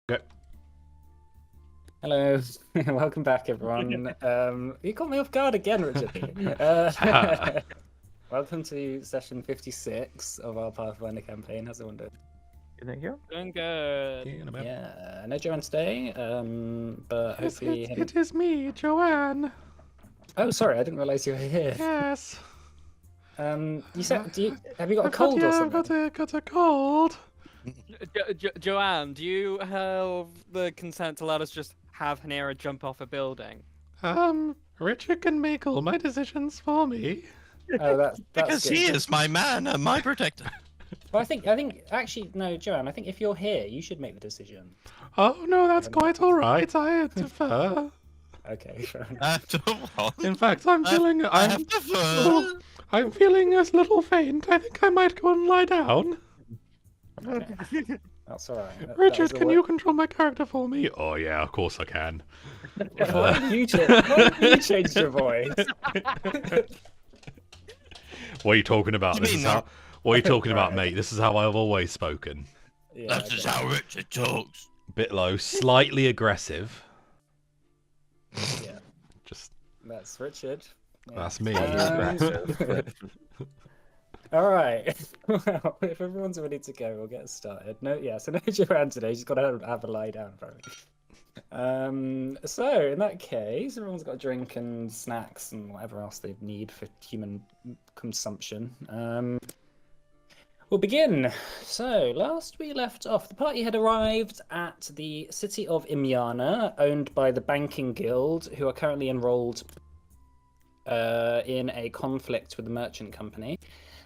Okay. Hello, welcome back, everyone. You caught me off guard again, Richard. Welcome to session 56 of our Pathfinder campaign. How's everyone doing? Thank you. Doing good. Yeah, no Joanne today, but Yes, hopefully... it is me, Joanne. Oh, sorry, I didn't realize you were here. Yes. You said, have you got a cold or something? I've got a cold. Joanne, do you have the consent to let us just have Hanera jump off a building? Richard can make all my decisions for me. Oh, that's Because good. he is my man and my protector. Well, I think, actually, no, Joanne, I think if you're here, you should make the decision. Oh, no, that's quite all right. I defer. Okay, fair enough. After what? In fact, I'm feeling a little faint. I think I might go and lie down. Okay. That's all right. Richard, can you control my character for me? Oh, yeah, of course I can. Why have you changed your voice? What are you talking about? What are you talking about, mate? This is how I've always spoken. Yeah, That's just how Richard talks. Bit low, slightly aggressive. Yeah. Just That's Richard. Yeah. that's me. All right. Well, if everyone's ready to go, we'll get started. So no Joanne today. She's got to have a lie down, apparently. So in that case, everyone's got a drink and snacks and whatever else they need for human consumption. We'll begin. So last we left off, the party had arrived at the city of Imyana, owned by the Banking Guild, who are currently enrolled in a conflict with the merchant company,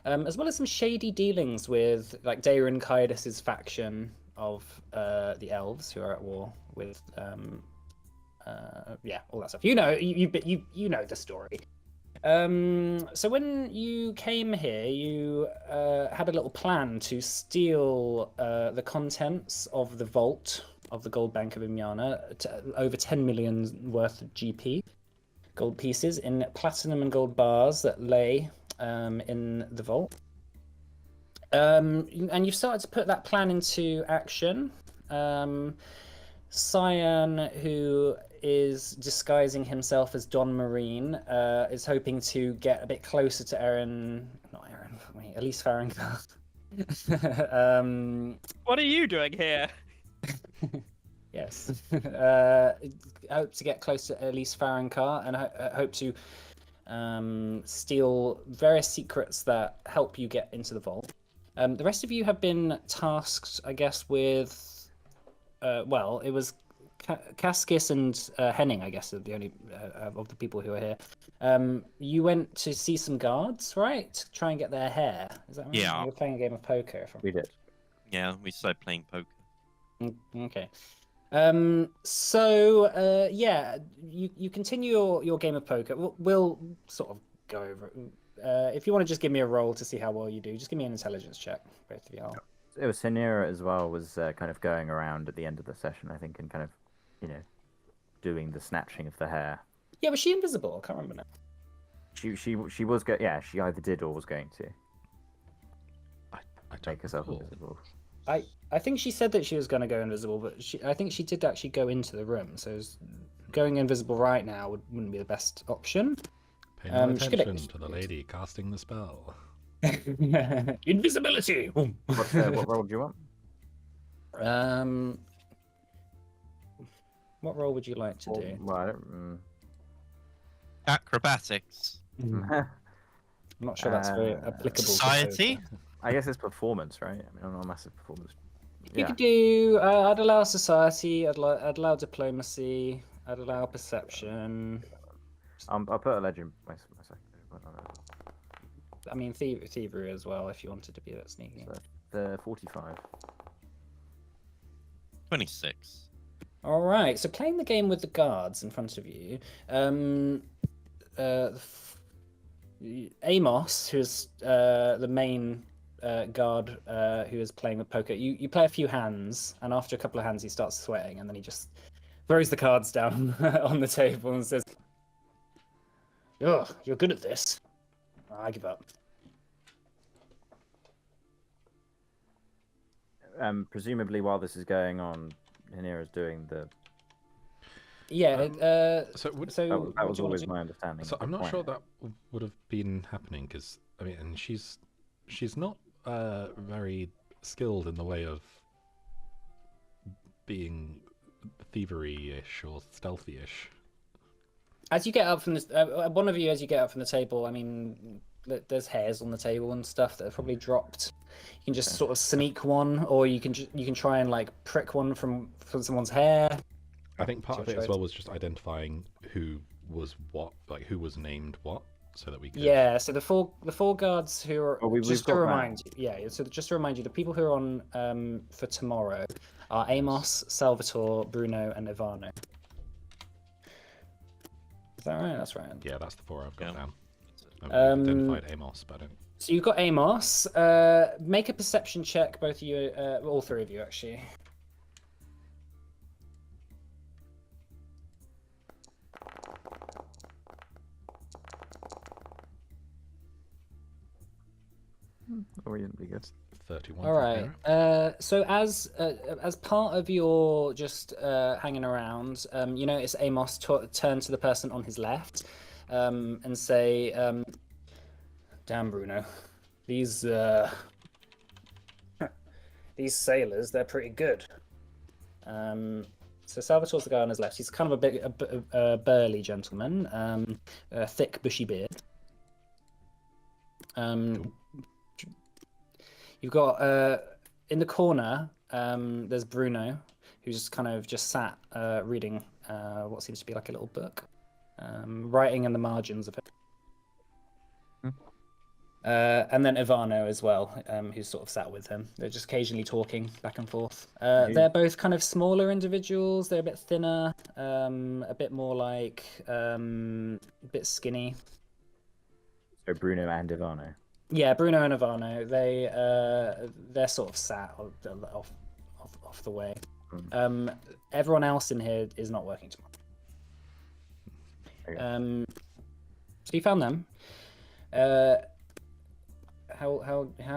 as well as some shady dealings with like Daeron Kaidus's faction of the elves who are at war with all that stuff. You know the story. So when you came here, you had a little plan to steal the contents of the vault of the gold bank of Imyana, over 10 million worth of GP gold pieces in platinum and gold bars that lay in the vault. And you've started to put that plan into action. Cyan, who is disguising himself as Don Marine, is hoping to get a bit closer to Elise Farrington. What are you doing here? Yes. Hope to get close to Elise Farrankar and hope to steal various secrets that help you get into the vault. The rest of you have been tasked, I guess, with... it was Kaskis and Henning, I guess, are the only of the people who are here. You went to see some guards, right? To try and get their hair. Is that right? Yeah. You were playing a game of poker. We did. Yeah, we started playing poker. Okay. You continue your game of poker. We'll sort of go over it. If you want to just give me a roll to see how well you do, just give me an intelligence check, both of you. It was Sanira as well, was kind of going around at the end of the session, I think, and kind of, doing the snatching of the hair. Yeah, was she invisible? I can't remember now. She was she either did or was going to. I Make herself recall. invisible. I think she said that she was going to go invisible, but I think she did actually go into the room. So going invisible right now wouldn't be the best option. Pay no she could- attention to the lady casting the spell. Invisibility. What role do you want? What role would you like to do? Well, I don't, Acrobatics. I'm not sure that's very applicable. to Society? poker. I guess it's performance, right? I mean, I'm not a massive performance. You could do. I'd allow society. I'd allow diplomacy. I'd allow perception. I'll put a legend my second. I mean, thievery as well, if you wanted to be that sneaky. So, the 45. 26. All right. So playing the game with the guards in front of you, Amos, who's the main guard who is playing with poker, you play a few hands, and after a couple of hands, he starts sweating, and then he just throws the cards down on the table and says, "Oh, you're good at this. I give up." Presumably, while this is going on, Hanira's doing the. Yeah. So would so That what was do you wanna always do? my understanding. So of I'm the not sure plan. that would have been happening because I mean, and she's not very skilled in the way of being thievery-ish or stealthy-ish. As you get up from this, one of you, as you get up from the table, I mean, there's hairs on the table and stuff that have probably dropped. You can just sort of sneak one, or you can try and like prick one from someone's hair. I think part your of it as choice. well was just identifying who was what, like who was named what, so that we could. Yeah, so the four guards who are Well, we've just to got remind you, yeah, so just to remind you, the people who are on for tomorrow are Amos, Salvatore, Bruno, and Ivano. Is that right? That's right. Yeah, that's the 4 I've got Yeah. down. I've identified Amos, but I don't. So you've got Amos. Make a perception check, both of you, all three of you actually. Or we didn't be good. 31. All from right. Hera. So as part of your just hanging around, you notice Amos turn to the person on his left, and say, "Damn, Bruno, these these sailors, they're pretty good." So Salvatore's the guy on his left. He's kind of a burly gentleman, a thick bushy beard. You've got in the corner. There's Bruno, who's just kind of sat reading what seems to be like a little book, writing in the margins of it. And then Ivano as well, who's sort of sat with him. They're just occasionally talking back and forth. They're both kind of smaller individuals. They're a bit thinner, a bit more like a bit skinny. So Bruno and Ivano. Yeah, Bruno and Ivano. They're sort of sat off the way. Everyone else in here is not working tomorrow. Okay. So you found them. How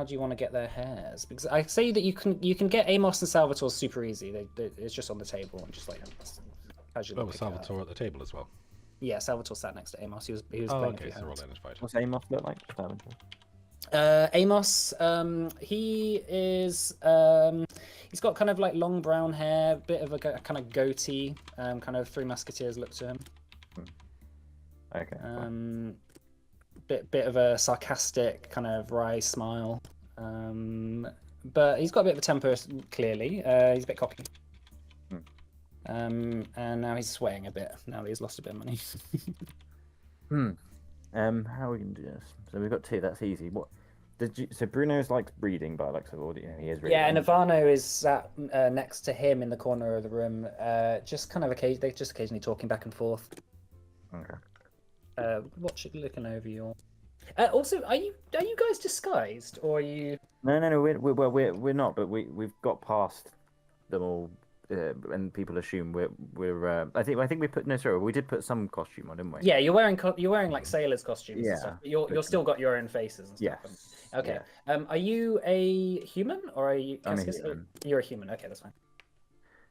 do you want to get their hairs? Because I say that you can get Amos and Salvatore super easy. It's just on the table and just like casually. Oh, was Salvatore at the table as well? Yeah, Salvatore sat next to Amos. He was Oh, playing okay, a few so they're all hands. identified. What's Amos look like? Amos, he is he's got kind of like long brown hair, bit of a kind of goatee, kind of Three Musketeers look to him. Okay. Bit of a sarcastic kind of wry smile, but he's got a bit of a temper. Clearly, he's a bit cocky. And now he's sweating a bit. Now that he's lost a bit of money. How are we gonna do this? So we've got 2. That's easy. What did you? So Bruno's like reading by like of audio. He is reading. Yeah, and Ivano is sat next to him in the corner of the room, just kind of they're just occasionally talking back and forth. Okay. Looking over you. Also, are you guys disguised, or are you? No, we're not. But we've got past them all, and people assume we're. I think we put we did put some costume on, didn't we? Yeah, you're wearing like sailors' costumes. Yeah, And stuff. You're still got your own faces and stuff. Yes. Okay. Yeah. Are you a human, or are you? I'm a human. You're a human. Okay, that's fine.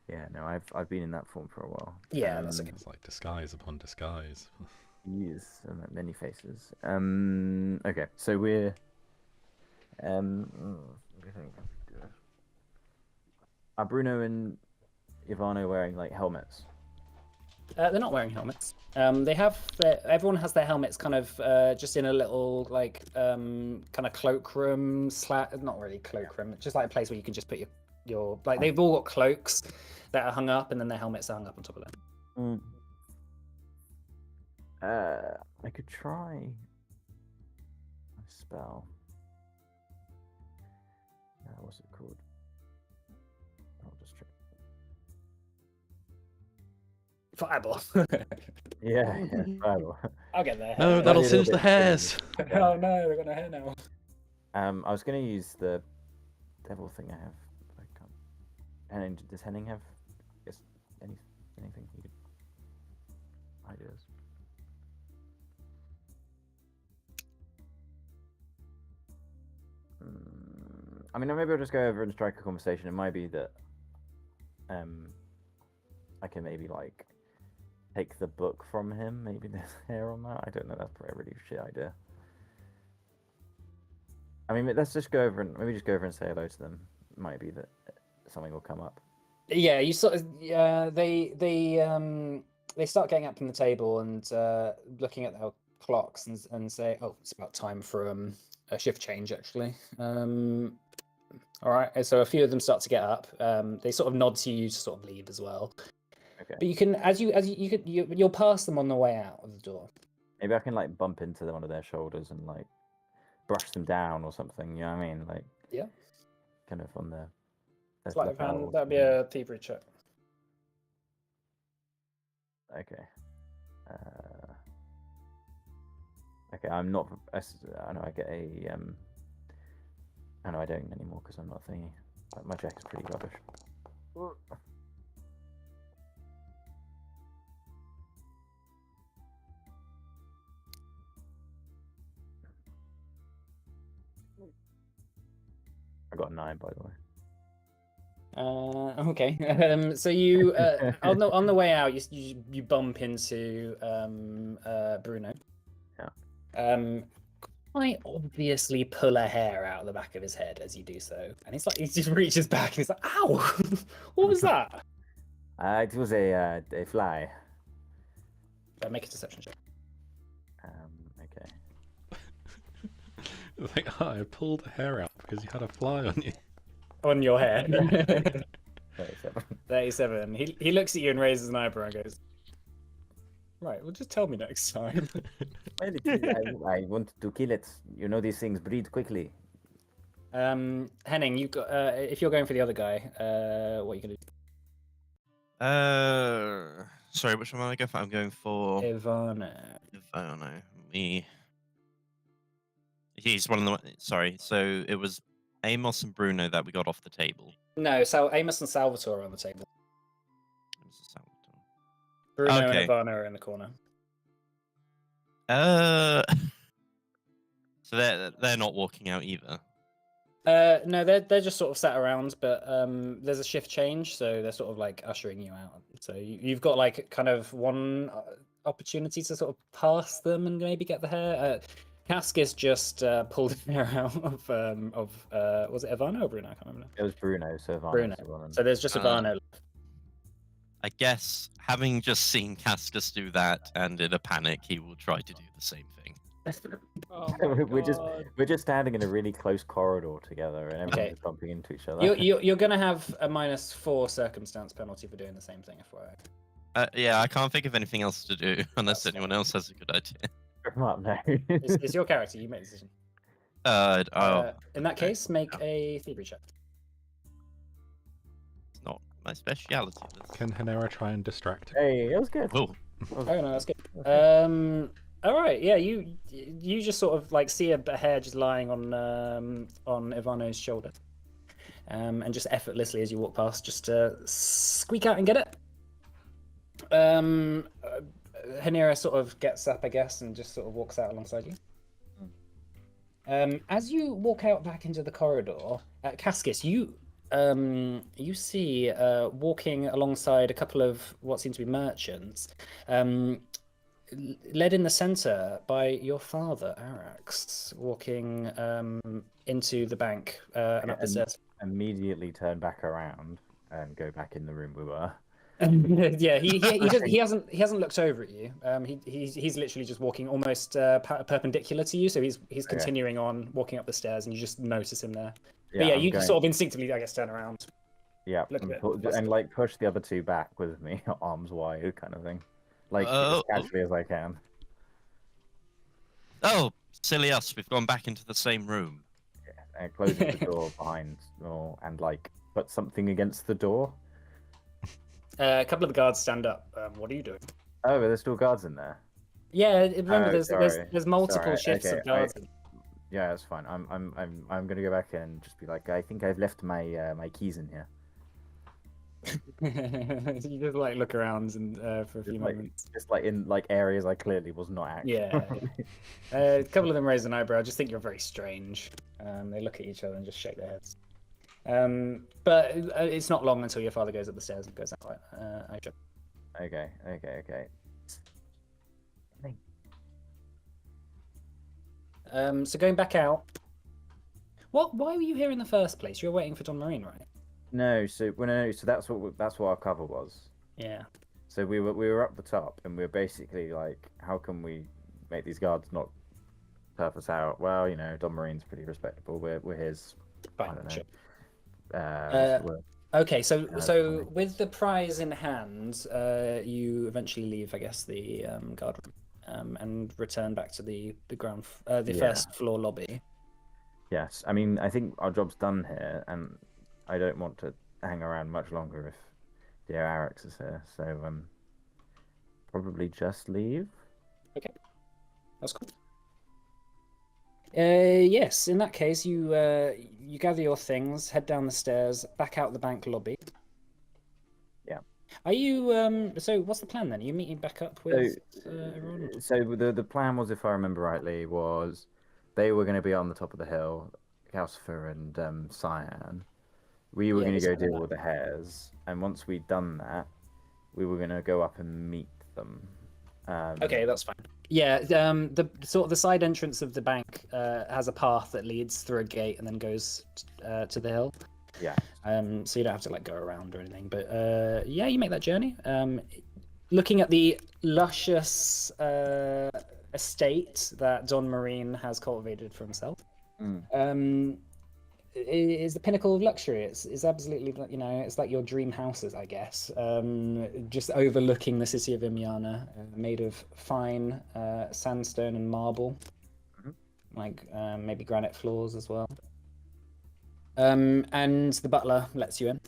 Yeah. No, I've been in that form for a while. Yeah, that's okay. It's like disguise upon disguise. Yes, and many faces. Okay, so we're. Are Bruno and Ivano wearing like helmets? They're not wearing helmets. Everyone has their helmets kind of just in a little like kind of cloakroom not really cloakroom, just like a place where you can just put your like they've all got cloaks that are hung up, and then their helmets are hung up on top of them. I could try a spell. What's it called? I'll just check. Fireball. Yeah, fireball. I'll get there. No, that'll singe the hairs. Oh no, they're gonna hair now. I was gonna use the devil thing I have. I can't. Henning, does Henning have? Yes, anything you could ideas? I mean, maybe I'll just go over and strike a conversation. It might be that I can maybe like take the book from him. Maybe there's hair on that. I don't know. That's probably a really shit idea. I mean, let's just go over and maybe just go over and say hello to them. Might be that something will come up. Yeah, you sort of they start getting up from the table and looking at their clocks and say, "Oh, it's about time for a shift change, actually." All right, so a few of them start to get up. They sort of nod to you to sort of leave as well. Okay. But you can, you'll pass them on the way out of the door. Maybe I can like bump into one of their shoulders and like brush them down or something. You know what I mean? Like Yeah. kind of on their Sleight of lapel hand. or That'd be something. a thievery check. Okay. Okay, I'm not. I know I get a. I know I don't anymore because I'm not thingy. Like, my check is pretty rubbish. I got a 9, by the way. Okay. So you on the way out, you bump into Bruno. Yeah. Quite obviously pull a hair out of the back of his head as you do so, and it's like he just reaches back and he's like, "Ow! What was that?" It was a fly. Make a deception check. Okay. Like, oh, I pulled a hair out because you had a fly on you. On your hair. 37. 37. He looks at you and raises an eyebrow and goes, "Right, well, just tell me next time." I wanted to kill it. You know these things breed quickly. Henning, you got if you're going for the other guy, what are you gonna do? Sorry, which one am I going for? I'm going for Ivana. Ivano. He's one of the. Sorry, so it was Amos and Bruno that we got off the table. No, Amos and Salvatore are on the table. This is Salvatore. Bruno Okay. and Ivana are in the corner. So they're not walking out either. No, they're just sort of sat around, but there's a shift change, so they're sort of like ushering you out. So you've got like kind of one opportunity to sort of pass them and maybe get the hair. Cascus just pulled the hair out of was it Ivana or Bruno? I can't remember. It was Bruno, so Bruno. So there's just Ivana. I guess having just seen Cascus do that and in a panic, he will try to do the same thing. Oh we're just standing in a really close corridor together, and everyone's Okay. just bumping into each other. You're gonna have a -4 circumstance penalty for doing the same thing, FYI. Yeah, I can't think of anything else to do unless That's anyone else has a good idea. Come up now. It's your character. You make the decision. In that case, make a thievery check. It's not my speciality. Can Hanera try and distract him? Hey, it was good. Oh, Oh no, that's good. All right, yeah, you just sort of like see a hair just lying on Ivano's shoulder, and just effortlessly as you walk past, just squeak out and get it. Hanera sort of gets up, I guess, and just sort of walks out alongside you. As you walk out back into the corridor, Cascus, you see walking alongside a couple of what seem to be merchants, led in the center by your father, Arax, walking into the bank and up the stairs. Immediately turn back around and go back in the room we were. Yeah, he hasn't looked over at you. He's literally just walking almost perpendicular to you, so he's continuing on walking up the stairs, and you just notice him there. But yeah, you sort of instinctively, I guess, turn around. Yeah, Look a bit and like push the other two back with me, arms wide, kind of thing, like as casually as I can. oh, silly us! We've gone back into the same room. Yeah, and closing the door behind, and like put something against the door. A couple of the guards stand up. What are you doing? Oh, there's still guards in there. Yeah, remember sorry. there's multiple Sorry, shifts okay, of guards. Yeah, that's fine. I'm gonna go back and just be like, I think I've left my my keys in here. You just like look around and for a few moments. Just like in like areas I clearly was not at. Yeah. A couple of them raise an eyebrow. I just think you're very strange. They look at each other and just shake their heads. But it's not long until your father goes up the stairs and goes out. Okay. So going back out. Why were you here in the first place? You were waiting for Don Marine, right? No, so so that's what our cover was. Yeah. So we were up the top, and we were basically like, how can we make these guards not turf us out? Well, Don Marine's pretty respectable. We're his. I Fine. don't know. Sure. What's the word? Okay, so Something. with the prize in hand, you eventually leave, I guess, the guard room, and return back to the Yeah. first floor lobby. Yes, I mean, I think our job's done here, and I don't want to hang around much longer if dear Arix is here. So probably just leave. Okay, that's cool. Yes, in that case, you gather your things, head down the stairs, back out the bank lobby. Yeah. Are you so what's the plan then? Are you meeting back up with everyone? So the plan was, if I remember rightly, was they were going to be on the top of the hill, Calcifer and Cyan. We were Yeah, going to this go kind of deal with the hares, and once we'd done that, we were going to go up and meet them. Okay, that's fine. Yeah, the side entrance of the bank has a path that leads through a gate and then goes to the hill. Yeah. So you don't have to like go around or anything. But yeah, you make that journey. Looking at the luscious estate that Don Marine has cultivated for himself. Is the pinnacle of luxury. It's absolutely, it's like your dream houses, I guess. Just overlooking the city of Imiana, made of fine sandstone and marble, like maybe granite floors as well. And the butler lets you in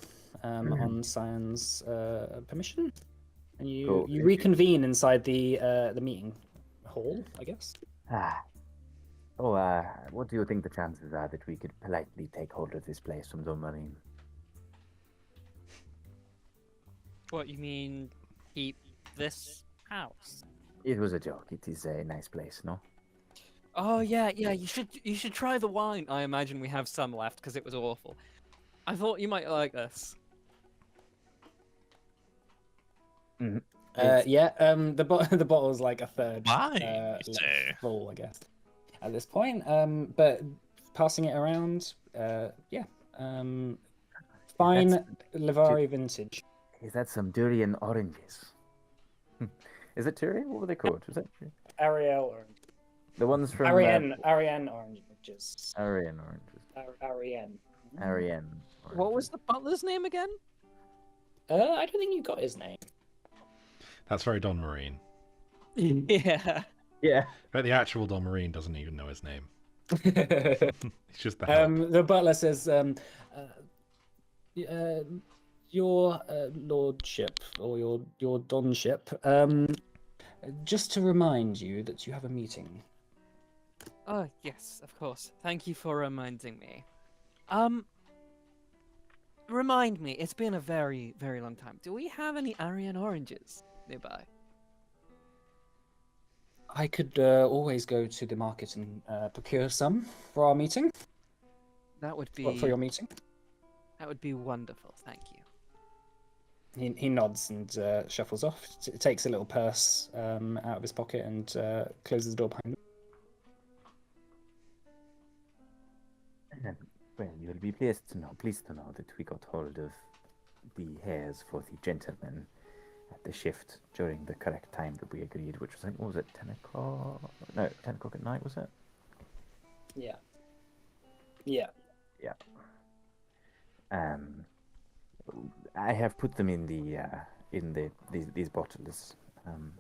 on Cyan's permission, and Cool. you reconvene inside the meeting hall, I guess. What do you think the chances are that we could politely take hold of this place from Don Marine? What you mean? Keep this house? It was a joke. It is a nice place, no? Oh yeah. You should try the wine. I imagine we have some left because it was awful. I thought you might like this. Yeah. The bottle's like a third Why? full, I guess, at this point. But passing it around, yeah. Fine Livari vintage. Is that some durian oranges? Is it durian? What were they called? Was that Ariel orange. the ones from Ariane oranges. Arian oranges? Ariane. Arian. What was the butler's name again? I don't think you got his name. That's very Don Marine. Yeah. Yeah. But the actual Don Marine doesn't even know his name. It's just the help. The butler says, your lordship or your donship. Just to remind you that you have a meeting. Oh yes, of course. Thank you for reminding me. Remind me. It's been a very, very long time. Do we have any Arian oranges nearby? I could always go to the market and procure some for our meeting. That would be For your meeting. That would be wonderful. Thank you. He nods and shuffles off. Takes a little purse out of his pocket and closes the door behind him. Well, you'll be pleased to know that we got hold of the hares for the gentlemen at the shift during the correct time that we agreed, which was, what was it, 10 o'clock? No, 10 o'clock at night, was it? Yeah. Yeah. Yeah. I have put them in these bottles in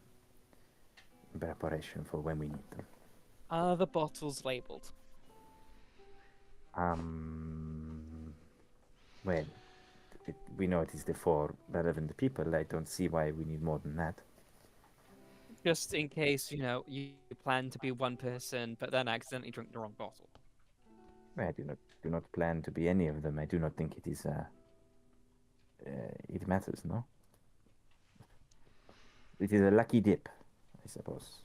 preparation for when we need them. Are the bottles labeled? Well, we know it is the 4 relevant people. I don't see why we need more than that. Just in case, you plan to be one person, but then accidentally drink the wrong bottle. I do not plan to be any of them. I do not think it is it matters, no? It is a lucky dip, I suppose.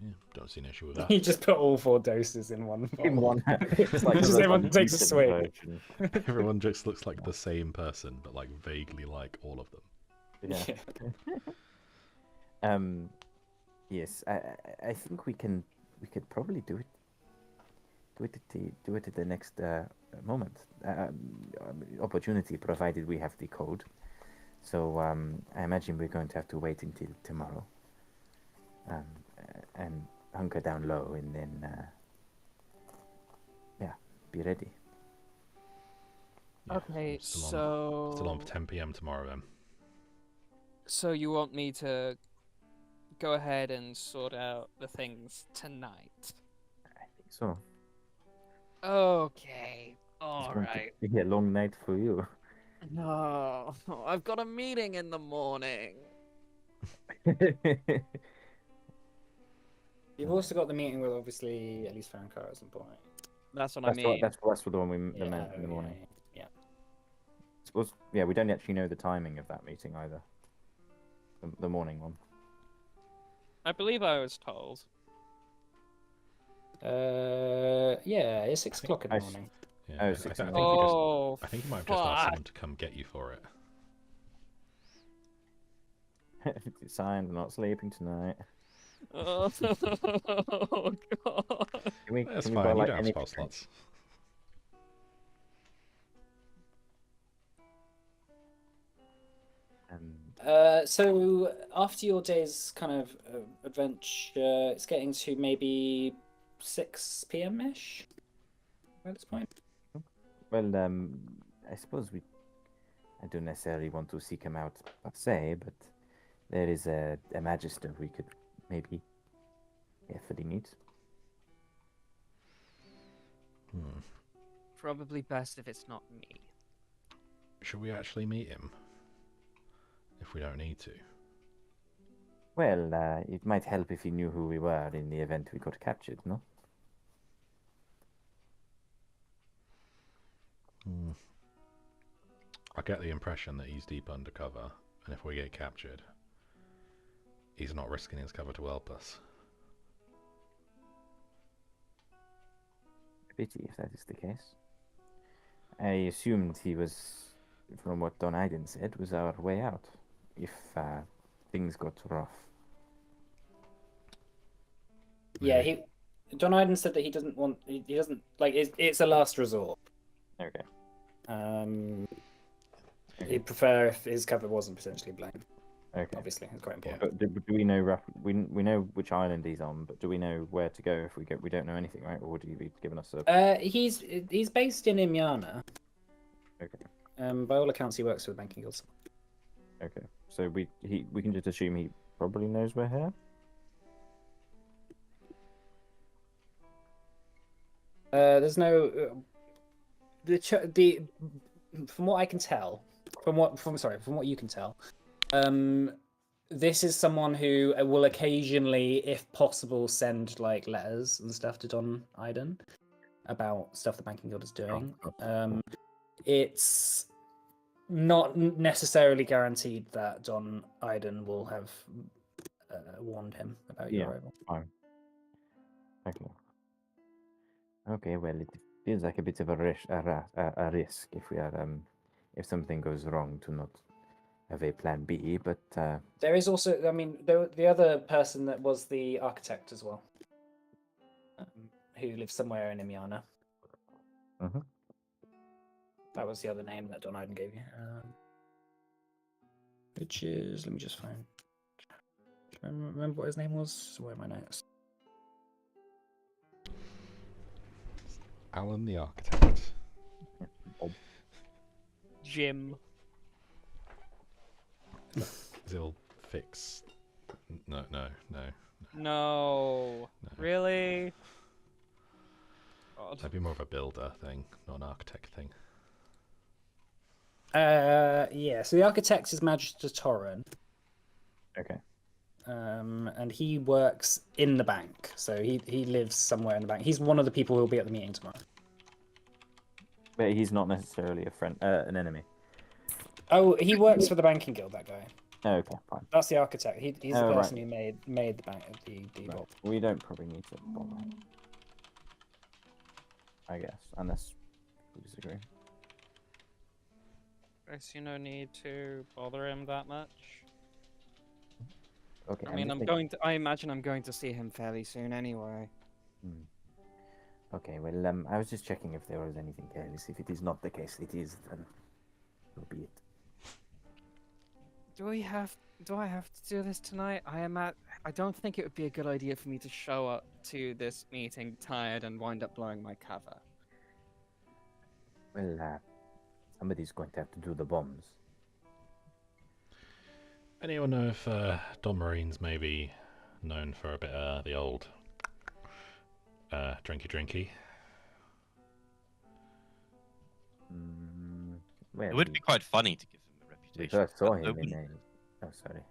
Yeah, don't see an issue with that. You just put all 4 doses in one In bottle. one. It's like Just the everyone takes a unmuted swig. version. Everyone just looks like the same person, but like vaguely like all of them. Yeah. Yes, I think we could probably do it at the next moment opportunity, provided we have the code. So I imagine we're going to have to wait until tomorrow, and hunker down low, and then be ready. Yeah, Okay, still on for so 10 p.m. tomorrow then. so you want me to go ahead and sort out the things tonight? I think so. Okay, It's all going to right. be a long night for you. No, I've got a meeting in the morning. You've also got the meeting with obviously at least Fankar at some point. That's what I mean. That's the one we Yeah, meant in the morning. yeah. Suppose, yeah, we don't actually know the timing of that meeting either. The morning one. I believe I was told. Yeah, it's 6 o'clock in the morning. Yeah, Oh, I 6 think in the morning. I think you might have just asked fuck. someone to come get you for it. Signed, we're not sleeping tonight. Oh, God. That's can we fine. buy, You like, don't have any spell slots. So after your day's kind of adventure, it's getting to maybe 6 p.m. ish at this point. Well, I suppose I don't necessarily want to seek him out per se, but there is a magister we could maybe carefully meet. Hmm. Probably best if it's not me. Should we actually meet him? If we don't need to. Well, it might help if he knew who we were in the event we got captured, no? Hmm. I get the impression that he's deep undercover, and if we get captured, he's not risking his cover to help us. Pity if that is the case. I assumed he was, from what Don Iden said, was our way out if things got rough. Yeah, Maybe. John Iden said that he doesn't want. He doesn't like. It's a last resort. Okay. He'd prefer if his cover wasn't potentially blamed. Okay. Obviously, it's quite important. But do we know we know which island he's on, but do we know where to go if we go? We don't know anything, right? Or would you be giving us a? He's based in Imyana. Okay. By all accounts, he works for the banking guilds. Okay. So we can just assume he probably knows we're here. There's no from what I can tell, from what you can tell, this is someone who will occasionally, if possible, send like letters and stuff to Don Iden about stuff the banking guild is doing. It's not necessarily guaranteed that Don Iden will have warned him about your arrival. Fine. Okay. Okay. Well, it feels like a bit of a risk if we are if something goes wrong to not have a plan B. But there is also, I mean, the other person that was the architect as well, who lives somewhere in Imyana. Mhm. That was the other name that Don Iden gave you. Which is, let me just find. Remember what his name was? Where are my notes? Alan the architect. Jim. He'll fix. No. No. Really? God. That'd be more of a builder thing, not an architect thing. Yeah. So the architect is Magister Torren. okay. And he works in the bank. So he lives somewhere in the bank. He's one of the people who will be at the meeting tomorrow. But he's not necessarily a friend, an enemy. Oh, he works for the banking guild. That guy. Okay, fine. That's the architect. He's the Oh, right. person who made the bank the Right. vault. We don't probably need to bother. I guess, unless we disagree. I see no need to bother him that much. Okay. I mean, I imagine I'm going to see him fairly soon anyway. Okay. Well, I was just checking if there was anything else. If it is not the case, it is. Then so be it. Do I have to do this tonight? I don't think it would be a good idea for me to show up to this meeting tired and wind up blowing my cover. Well, somebody's going to have to do the bombs. Anyone know if Don Marine's maybe known for a bit of the old drinky? Well, It would be quite funny to give him a we reputation. first saw but him in nobody- a. Oh, sorry.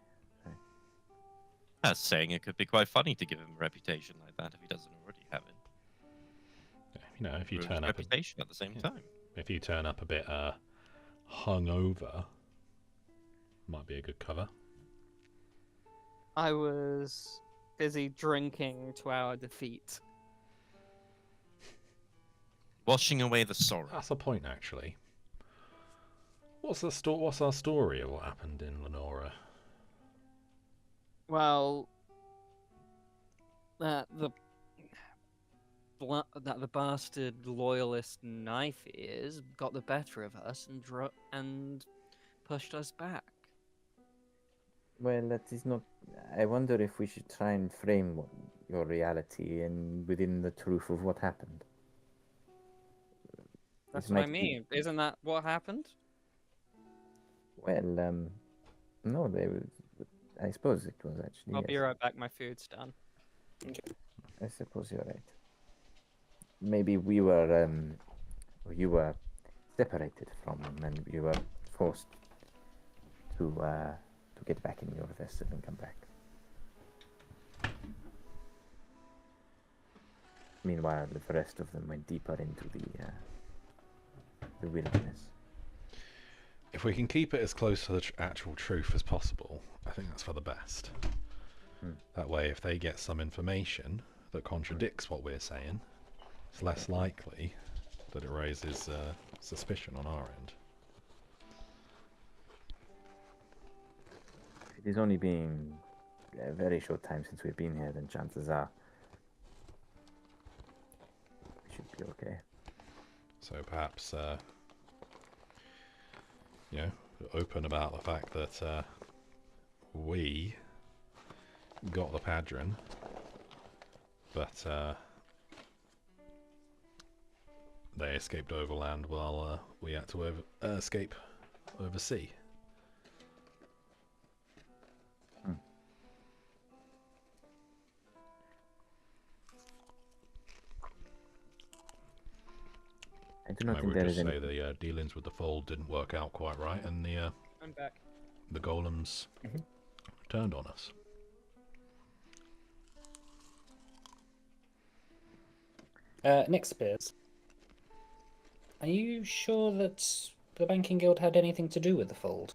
I was saying it could be quite funny to give him a reputation like that if he doesn't already have it. You know, if you Ruin turn his up, reputation at the same time. if you turn up a bit hungover, might be a good cover. I was busy drinking to our defeat. Washing away the sorrow. That's a point, actually. What's our story of what happened in Lenora? Well, that the bastard loyalist knife ears got the better of us and pushed us back. Well, that is not. I wonder if we should try and frame your reality and within the truth of what happened. That's This what I might be- mean. Isn't that what happened? Well, no, I suppose it was actually. I'll be yes. right back. My food's done. I suppose you're right. Maybe we were, you were separated from them, and you were forced to get back in your vessel and come back. Meanwhile, the rest of them went deeper into the wilderness. If we can keep it as close to the actual truth as possible, I think that's for the best. That way, if they get some information that contradicts what we're saying, it's less likely that it raises suspicion on our end. It has only been a very short time since we've been here, then chances are we should be okay. So perhaps, you know, open about the fact that we got the Padron, but they escaped overland while we had to escape oversea. I do not I think would there just is say any. the dealings with the fold didn't work out quite right, and the I'm back. golems turned on us. Nick Spears, are you sure that the banking guild had anything to do with the fold?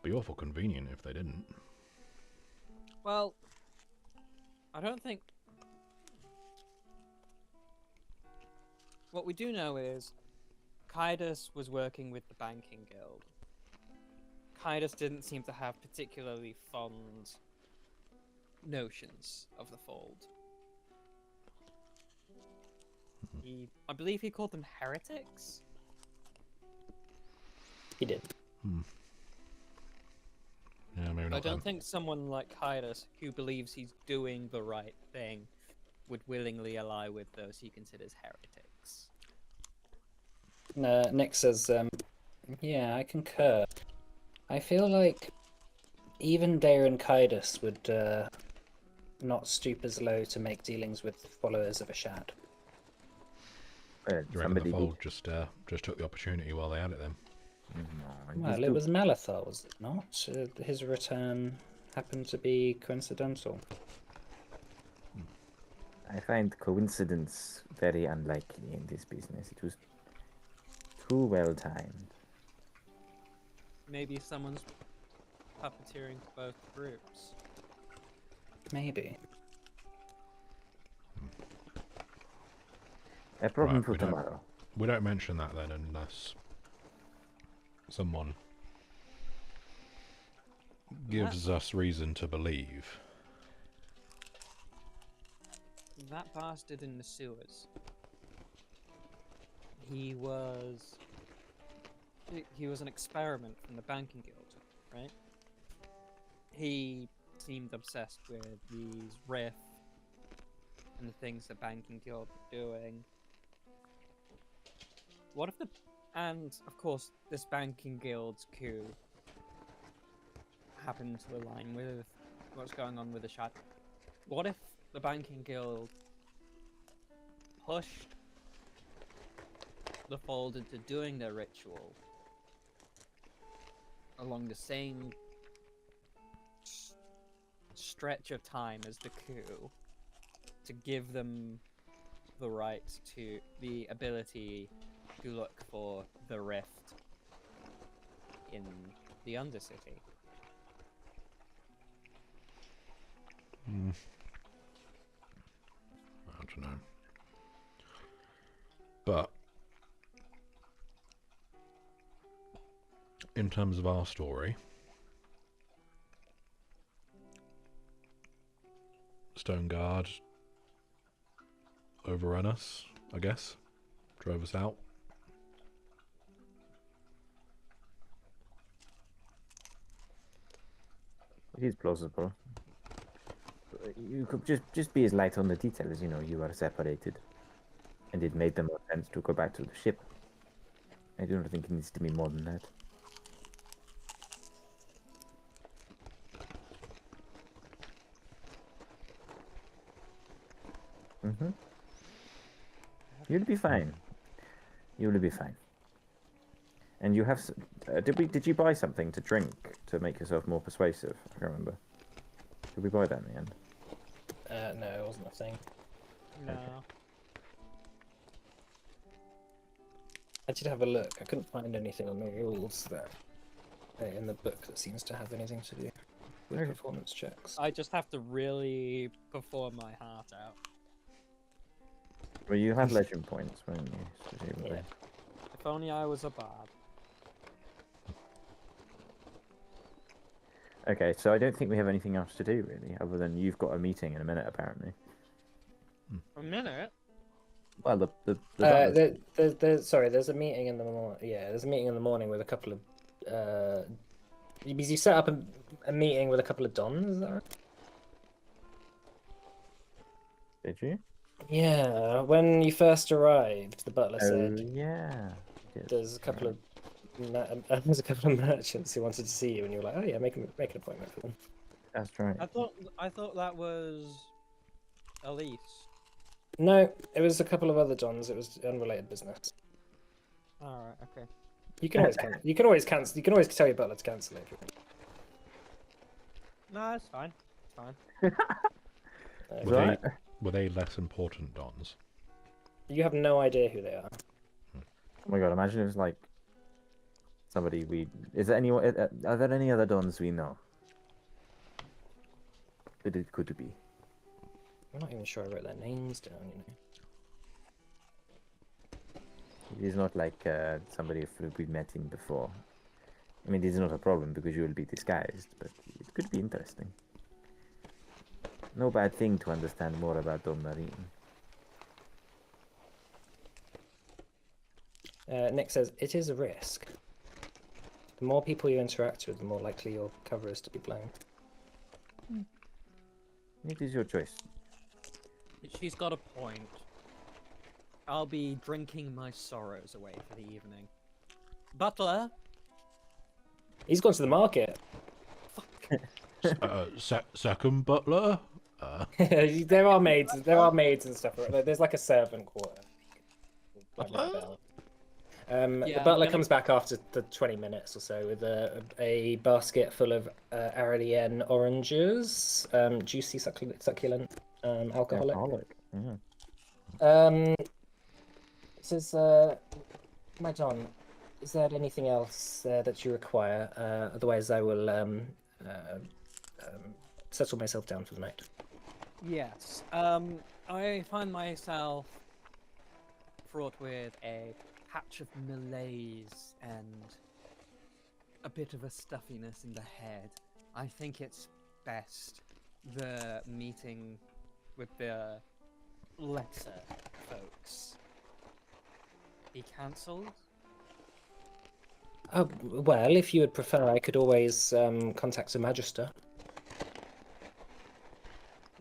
Be awful convenient if they didn't. Well, I don't think. What we do know is Kaidos was working with the banking guild. Kaidos didn't seem to have particularly fond notions of the fold. I believe he called them heretics. He did. Yeah, maybe I not. don't Then. think someone like Kaidos, who believes he's doing the right thing, would willingly ally with those he considers heretics. Nick says, yeah, I concur. I feel like even Darren Kaidos would not stoop as low to make dealings with followers of a Shad. You reckon Somebody the did. fold just took the opportunity while they had it then? No, Well, it was Malathar, was it not? His return happened to be coincidental. I find coincidence very unlikely in this business. It Too well timed. Maybe someone's puppeteering both groups. Maybe. A problem Right, for we don't- tomorrow. We don't mention that then unless someone gives us reason to believe. That bastard in the sewers. He was an experiment from the banking guild, right? He seemed obsessed with these riff and the things the banking guild were doing. What if and of course this banking guild's coup happened to align with what's going on with the shadow. What if the banking guild pushed the fold into doing their ritual along the same stretch of time as the coup to give them the right to the ability to look for the rift in the Undercity? I don't know. But in terms of our story, Stone Guard overrun us, I guess. Drove us out. It is plausible. You could just be as light on the detail as you are separated, and it made the more sense to go back to the ship. I do not think it needs to be more than that. Mm-hmm. You'll be fine. You'll be fine. And you have... Did you buy something to drink to make yourself more persuasive? I can't remember. Did we buy that in the end? No, it wasn't a thing. No. I did have a look. I couldn't find anything on the rules that in the book that seems to have anything to do with Okay. performance checks. I just have to really perform my heart out. Well, you had legend points, weren't you? Presumably. Yeah. If only I was a bard. Okay, so I don't think we have anything else to do, really, other than you've got a meeting in a minute, apparently. A minute? Well, the butler- Sorry, there's a meeting in the morning. Yeah, there's a meeting in the morning with a couple of. You set up a meeting with a couple of dons, is that right? Did you? Yeah, when you first arrived, the butler Oh, said yeah. you did. there's a couple of merchants who wanted to see you, and you were like, oh yeah, make an appointment for them. That's right. I thought that was Elise. No, it was a couple of other dons. It was unrelated business. Alright, okay. You can always cancel. You can always cancel. You can always tell your butler to cancel it if you want. No, it's fine. It's fine. Were Right. were they less important dons? You have no idea who they are. Oh my god, imagine it was like somebody we... Is there anyone... Are there any other dons we know? That it could be. I'm not even sure I wrote their names down. You know. It is not like somebody we've met in before. I mean, this is not a problem because you will be disguised, but it could be interesting. No bad thing to understand more about Don Marine. Nick says it is a risk. The more people you interact with, the more likely your cover is to be blown. It is your choice. She's got a point. I'll be drinking my sorrows away for the evening. Butler? He's gone to the market. Second butler? There are maids. There are maids and stuff. There's like a servant quarter. Butler? The Yeah, butler I'm gonna- comes back after the 20 minutes or so with a basket full of Aralian oranges, juicy, succulent, alcoholic. Alcoholic. Yeah. It says, Right on. Is there anything else that you require? Otherwise, I will settle myself down for the night. Yes. I find myself fraught with a patch of malaise and a bit of a stuffiness in the head. I think it's best the meeting with the lesser folks be cancelled. Well, if you would prefer, I could always contact the Magister.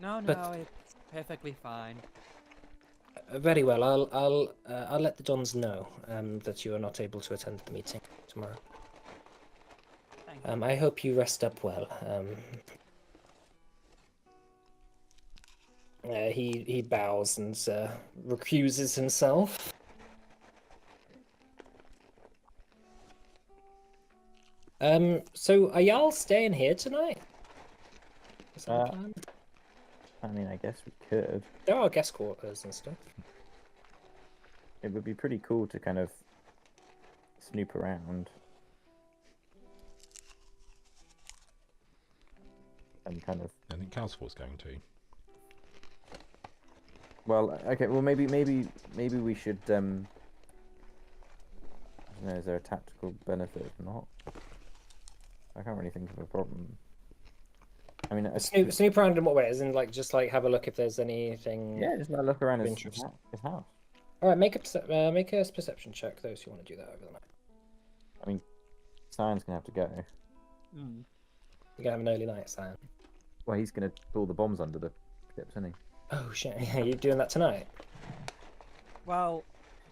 No, But- it's perfectly fine. Very well. I'll let the Dons know that you are not able to attend the meeting tomorrow. Thank you. I hope you rest up well. He bows and recuses himself. So are y'all staying here tonight? Is that the plan? I mean, I guess we could. There are guest quarters and stuff. It would be pretty cool to kind of snoop around. And kind of. I think Calcifer's going to. Well, okay. Well, maybe we should. I don't know. Is there a tactical benefit or not? I can't really think of a problem. I mean, Snoop around in what way? As in, like, just like have a look if there's anything. yeah, just look around his Interest. house. All right, make a perception check. Those who want to do that over the night. I mean, Cyan's gonna have to go. Mm. You're gonna have an early night, Sam. Well, he's gonna pull the bombs under the ships, isn't he? Oh shit! Yeah, you're doing that tonight. Well,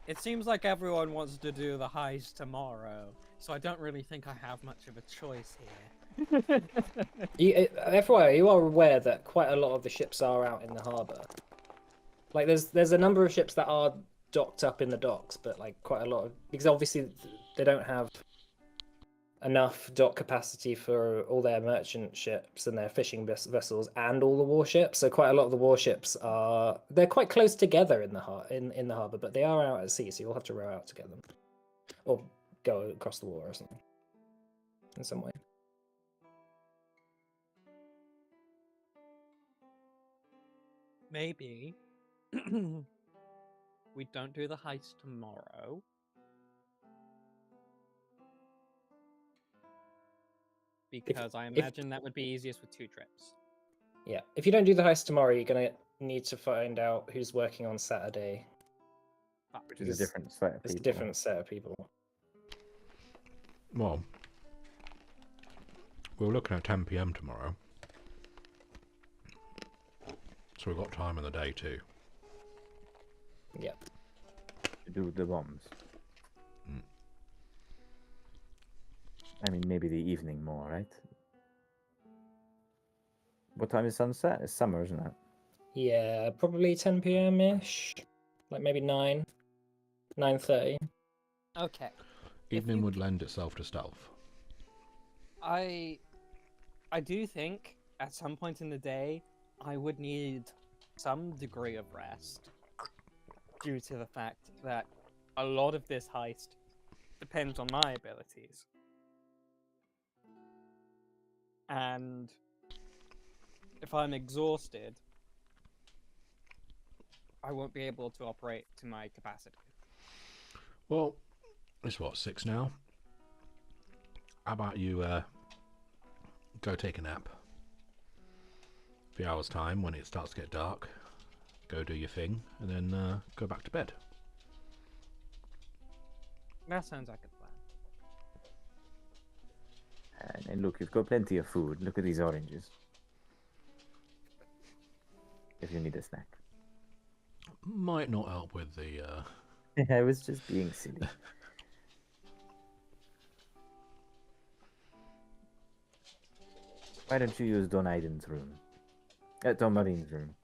it seems like everyone wants to do the heist tomorrow, so I don't really think I have much of a choice here. FYI, you are aware that quite a lot of the ships are out in the harbour. Like, there's a number of ships that are docked up in the docks, but like quite a lot of, because obviously they don't have enough dock capacity for all their merchant ships and their fishing vessels and all the warships. So quite a lot of the warships they're quite close together in the harbour, but they are out at sea, so you'll have to row out to get them, or go across the water or something in some way. Maybe we don't do the heist tomorrow. Because I imagine that would be easiest with 2 trips. Yeah, if you don't do the heist tomorrow, you're gonna need to find out who's working on Saturday. Which is a different set of It's people. a different set of people. Well, we're looking at 10 PM tomorrow. So we've got time in the day too. Yeah. To do the bombs. Mm. I mean, maybe the evening more, right? What time is sunset? It's summer, isn't it? Yeah, probably 10 PM ish. Like maybe 9:30. Okay. Evening would lend itself to stealth. I do think at some point in the day I would need some degree of rest due to the fact that a lot of this heist depends on my abilities. And if I'm exhausted, I won't be able to operate to my capacity. Well, it's what, 6 now? How about you go take a nap? A few hours time when it starts to get dark. Go do your thing and then go back to bed. That sounds like a plan. And look, you've got plenty of food. Look at these oranges. If you need a snack. Might not help with the I was just being silly. Why don't you use Don Aiden's room? Don Marine's room.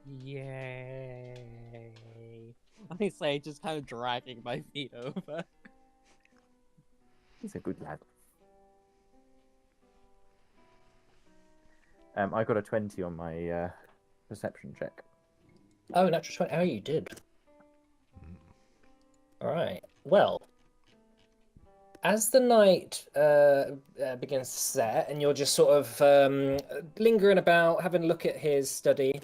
Yay. I say, just kind of dragging my feet over. He's a good lad. I got a 20 on my perception check. Oh, natural 20. Oh, you did. All right. Well, as the night begins to set, and you're just sort of lingering about, having a look at his study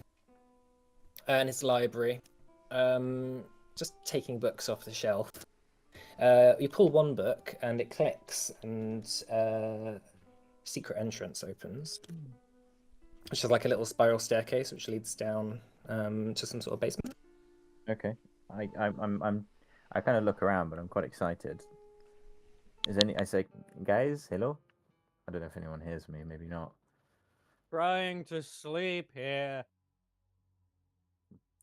and his library, just taking books off the shelf. You pull one book, and it clicks, and secret entrance opens, which is like a little spiral staircase which leads down to some sort of basement. Okay. I kind of look around, but I'm quite excited. I say, guys, hello? I don't know if anyone hears me, maybe not. Trying to sleep here.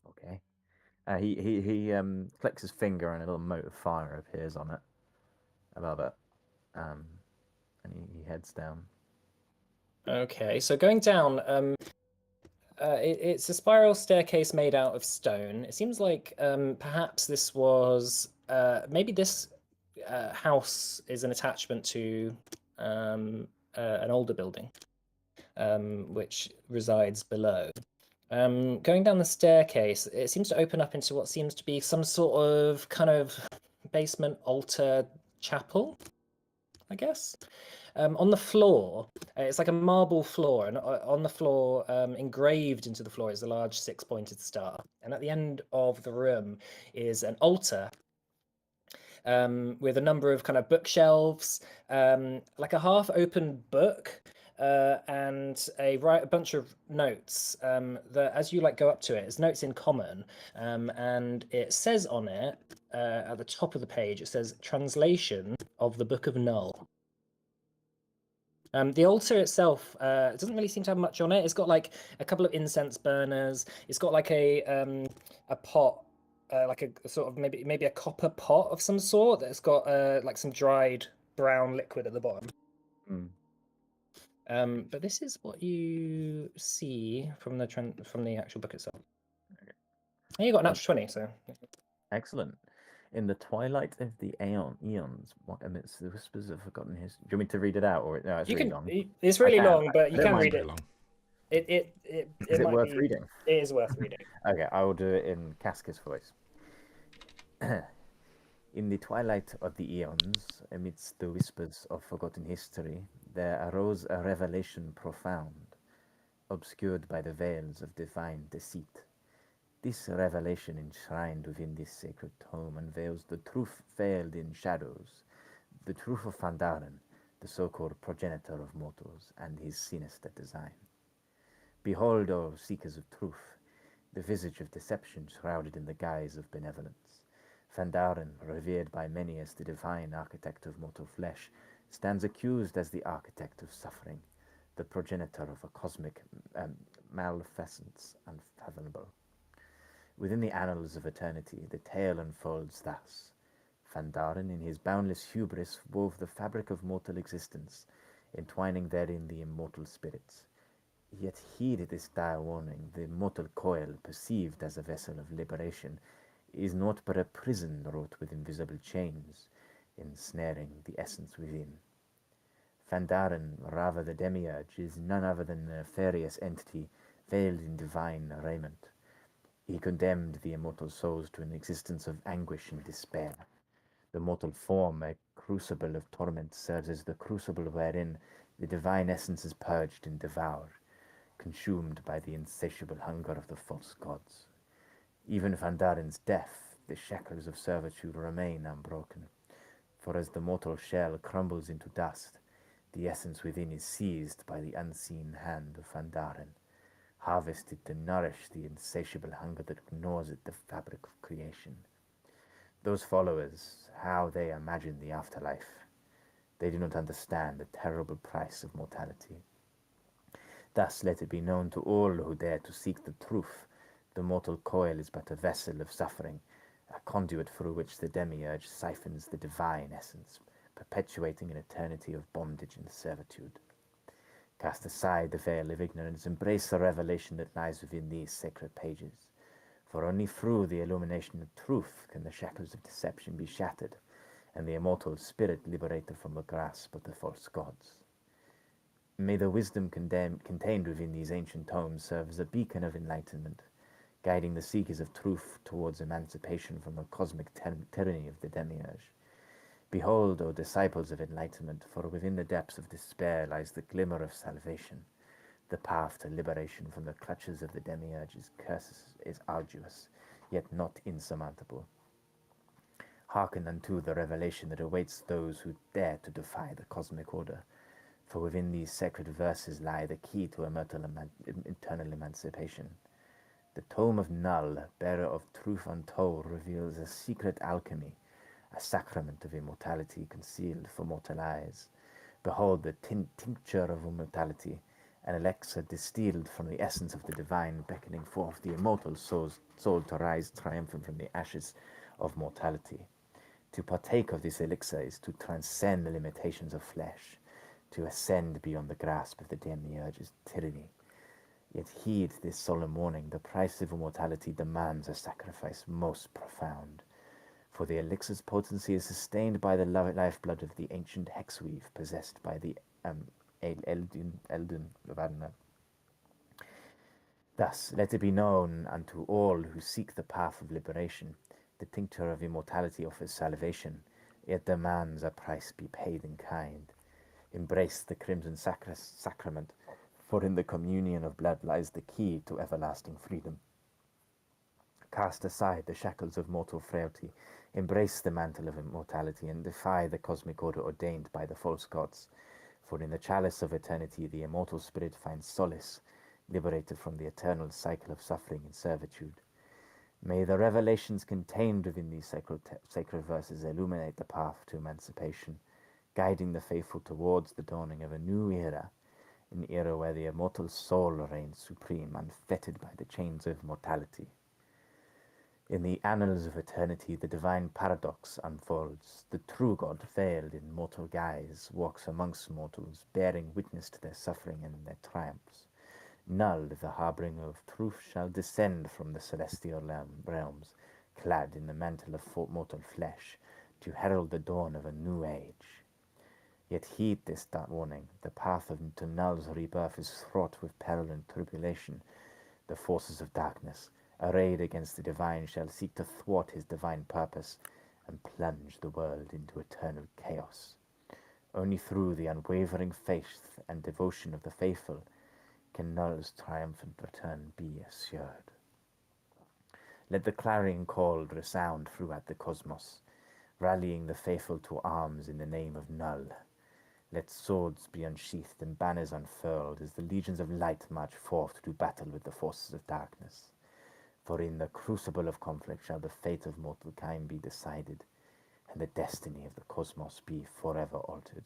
Okay. He clicks his finger and a little mote of fire appears on it. Above it. And he heads down. Okay, so going down, it's a spiral staircase made out of stone. It seems like perhaps this was maybe this house is an attachment to an older building, which resides below. Going down the staircase, it seems to open up into what seems to be some sort of kind of basement altar chapel, I guess. On the floor, it's like a marble floor, and on the floor, engraved into the floor, is a large six-pointed star. And at the end of the room is an altar with a number of kind of bookshelves, like a half-open book, and a bunch of notes. That as you like go up to it, it's notes in common, and it says on it at the top of the page, it says "Translation of the Book of Null." The altar itself it doesn't really seem to have much on it. It's got like a couple of incense burners. It's got like a pot, like a sort of maybe a copper pot of some sort that's got like some dried brown liquid at the bottom. But this is what you see from the actual book itself. And you got an natural 20, so Excellent. In the twilight of the eons, what amidst the whispers of forgotten history. Do you want me to read it out, or no? It's you really can. long. It's really can. long, but you I don't can mind read Very it. long. Is it might worth be- reading? It is worth reading. Okay, I will do it in Casca's voice. In the twilight of the eons, amidst the whispers of forgotten history, there arose a revelation profound, obscured by the veils of divine deceit. This revelation enshrined within this sacred tome unveils the truth veiled in shadows, the truth of Fandaren, the so-called progenitor of mortals, and his sinister design. Behold, O seekers of truth, the visage of deception shrouded in the guise of benevolence. Fandaren, revered by many as the divine architect of mortal flesh, stands accused as the architect of suffering, the progenitor of a cosmic malfeasance unfathomable. Within the annals of eternity, the tale unfolds thus. Fandaren, in his boundless hubris, wove the fabric of mortal existence, entwining therein the immortal spirits. Yet heed this dire warning: the mortal coil, perceived as a vessel of liberation, is naught but a prison wrought with invisible chains, ensnaring the essence within. Fandaren, rather the demiurge, is none other than a nefarious entity veiled in divine raiment. He condemned the immortal souls to an existence of anguish and despair. The mortal form, a crucible of torment, serves as the crucible wherein the divine essence is purged and devoured, consumed by the insatiable hunger of the false gods. Even Fandaren's death, the shackles of servitude remain unbroken, for as the mortal shell crumbles into dust, the essence within is seized by the unseen hand of Fandaren, harvested to nourish the insatiable hunger that gnaws at the fabric of creation. Those followers, how they imagine the afterlife. They do not understand the terrible price of mortality. Thus let it be known to all who dare to seek the truth, the mortal coil is but a vessel of suffering, a conduit through which the demiurge siphons the divine essence, perpetuating an eternity of bondage and servitude. Cast aside the veil of ignorance, embrace the revelation that lies within these sacred pages, for only through the illumination of truth can the shackles of deception be shattered, and the immortal spirit liberated from the grasp of the false gods. May the wisdom contained within these ancient tomes serve as a beacon of enlightenment, guiding the seekers of truth towards emancipation from the cosmic tyranny of the demiurge. Behold, O disciples of enlightenment, for within the depths of despair lies the glimmer of salvation. The path to liberation from the clutches of the demiurge's curses is arduous, yet not insurmountable. Hearken unto the revelation that awaits those who dare to defy the cosmic order, for within these sacred verses lie the key to eternal emancipation. The tome of Null, bearer of truth untold, reveals a secret alchemy, a sacrament of immortality concealed for mortal eyes. Behold the tincture of immortality, an elixir distilled from the essence of the divine, beckoning forth the immortal soul to rise triumphant from the ashes of mortality. To partake of this elixir is to transcend the limitations of flesh, to ascend beyond the grasp of the demiurge's tyranny. Yet heed this solemn warning: the price of immortality demands a sacrifice most profound. For the elixir's potency is sustained by the lifeblood of the ancient hexweave possessed by the Eldun of Adna. Thus, let it be known unto all who seek the path of liberation, the tincture of immortality offers salvation, yet demands a price be paid in kind. Embrace the crimson sacrament, for in the communion of blood lies the key to everlasting freedom. Cast aside the shackles of mortal frailty, embrace the mantle of immortality, and defy the cosmic order ordained by the false gods. For in the chalice of eternity the immortal spirit finds solace, liberated from the eternal cycle of suffering and servitude. May the revelations contained within these sacred verses illuminate the path to emancipation, guiding the faithful towards the dawning of a new era, an era where the immortal soul reigns supreme, unfettered by the chains of mortality. In the annals of eternity, the divine paradox unfolds. The true God, veiled in mortal guise, walks amongst mortals, bearing witness to their suffering and their triumphs. Null, the harbinger of truth, shall descend from the celestial realms, clad in the mantle of mortal flesh, to herald the dawn of a new age. Yet heed this warning: the path to Null's rebirth is fraught with peril and tribulation. The forces of darkness, arrayed against the divine, shall seek to thwart his divine purpose and plunge the world into eternal chaos. Only through the unwavering faith and devotion of the faithful can Null's triumphant return be assured. Let the clarion call resound throughout the cosmos, rallying the faithful to arms in the name of Null. Let swords be unsheathed and banners unfurled as the legions of light march forth to do battle with the forces of darkness. For in the crucible of conflict shall the fate of mortal kind be decided, and the destiny of the cosmos be forever altered.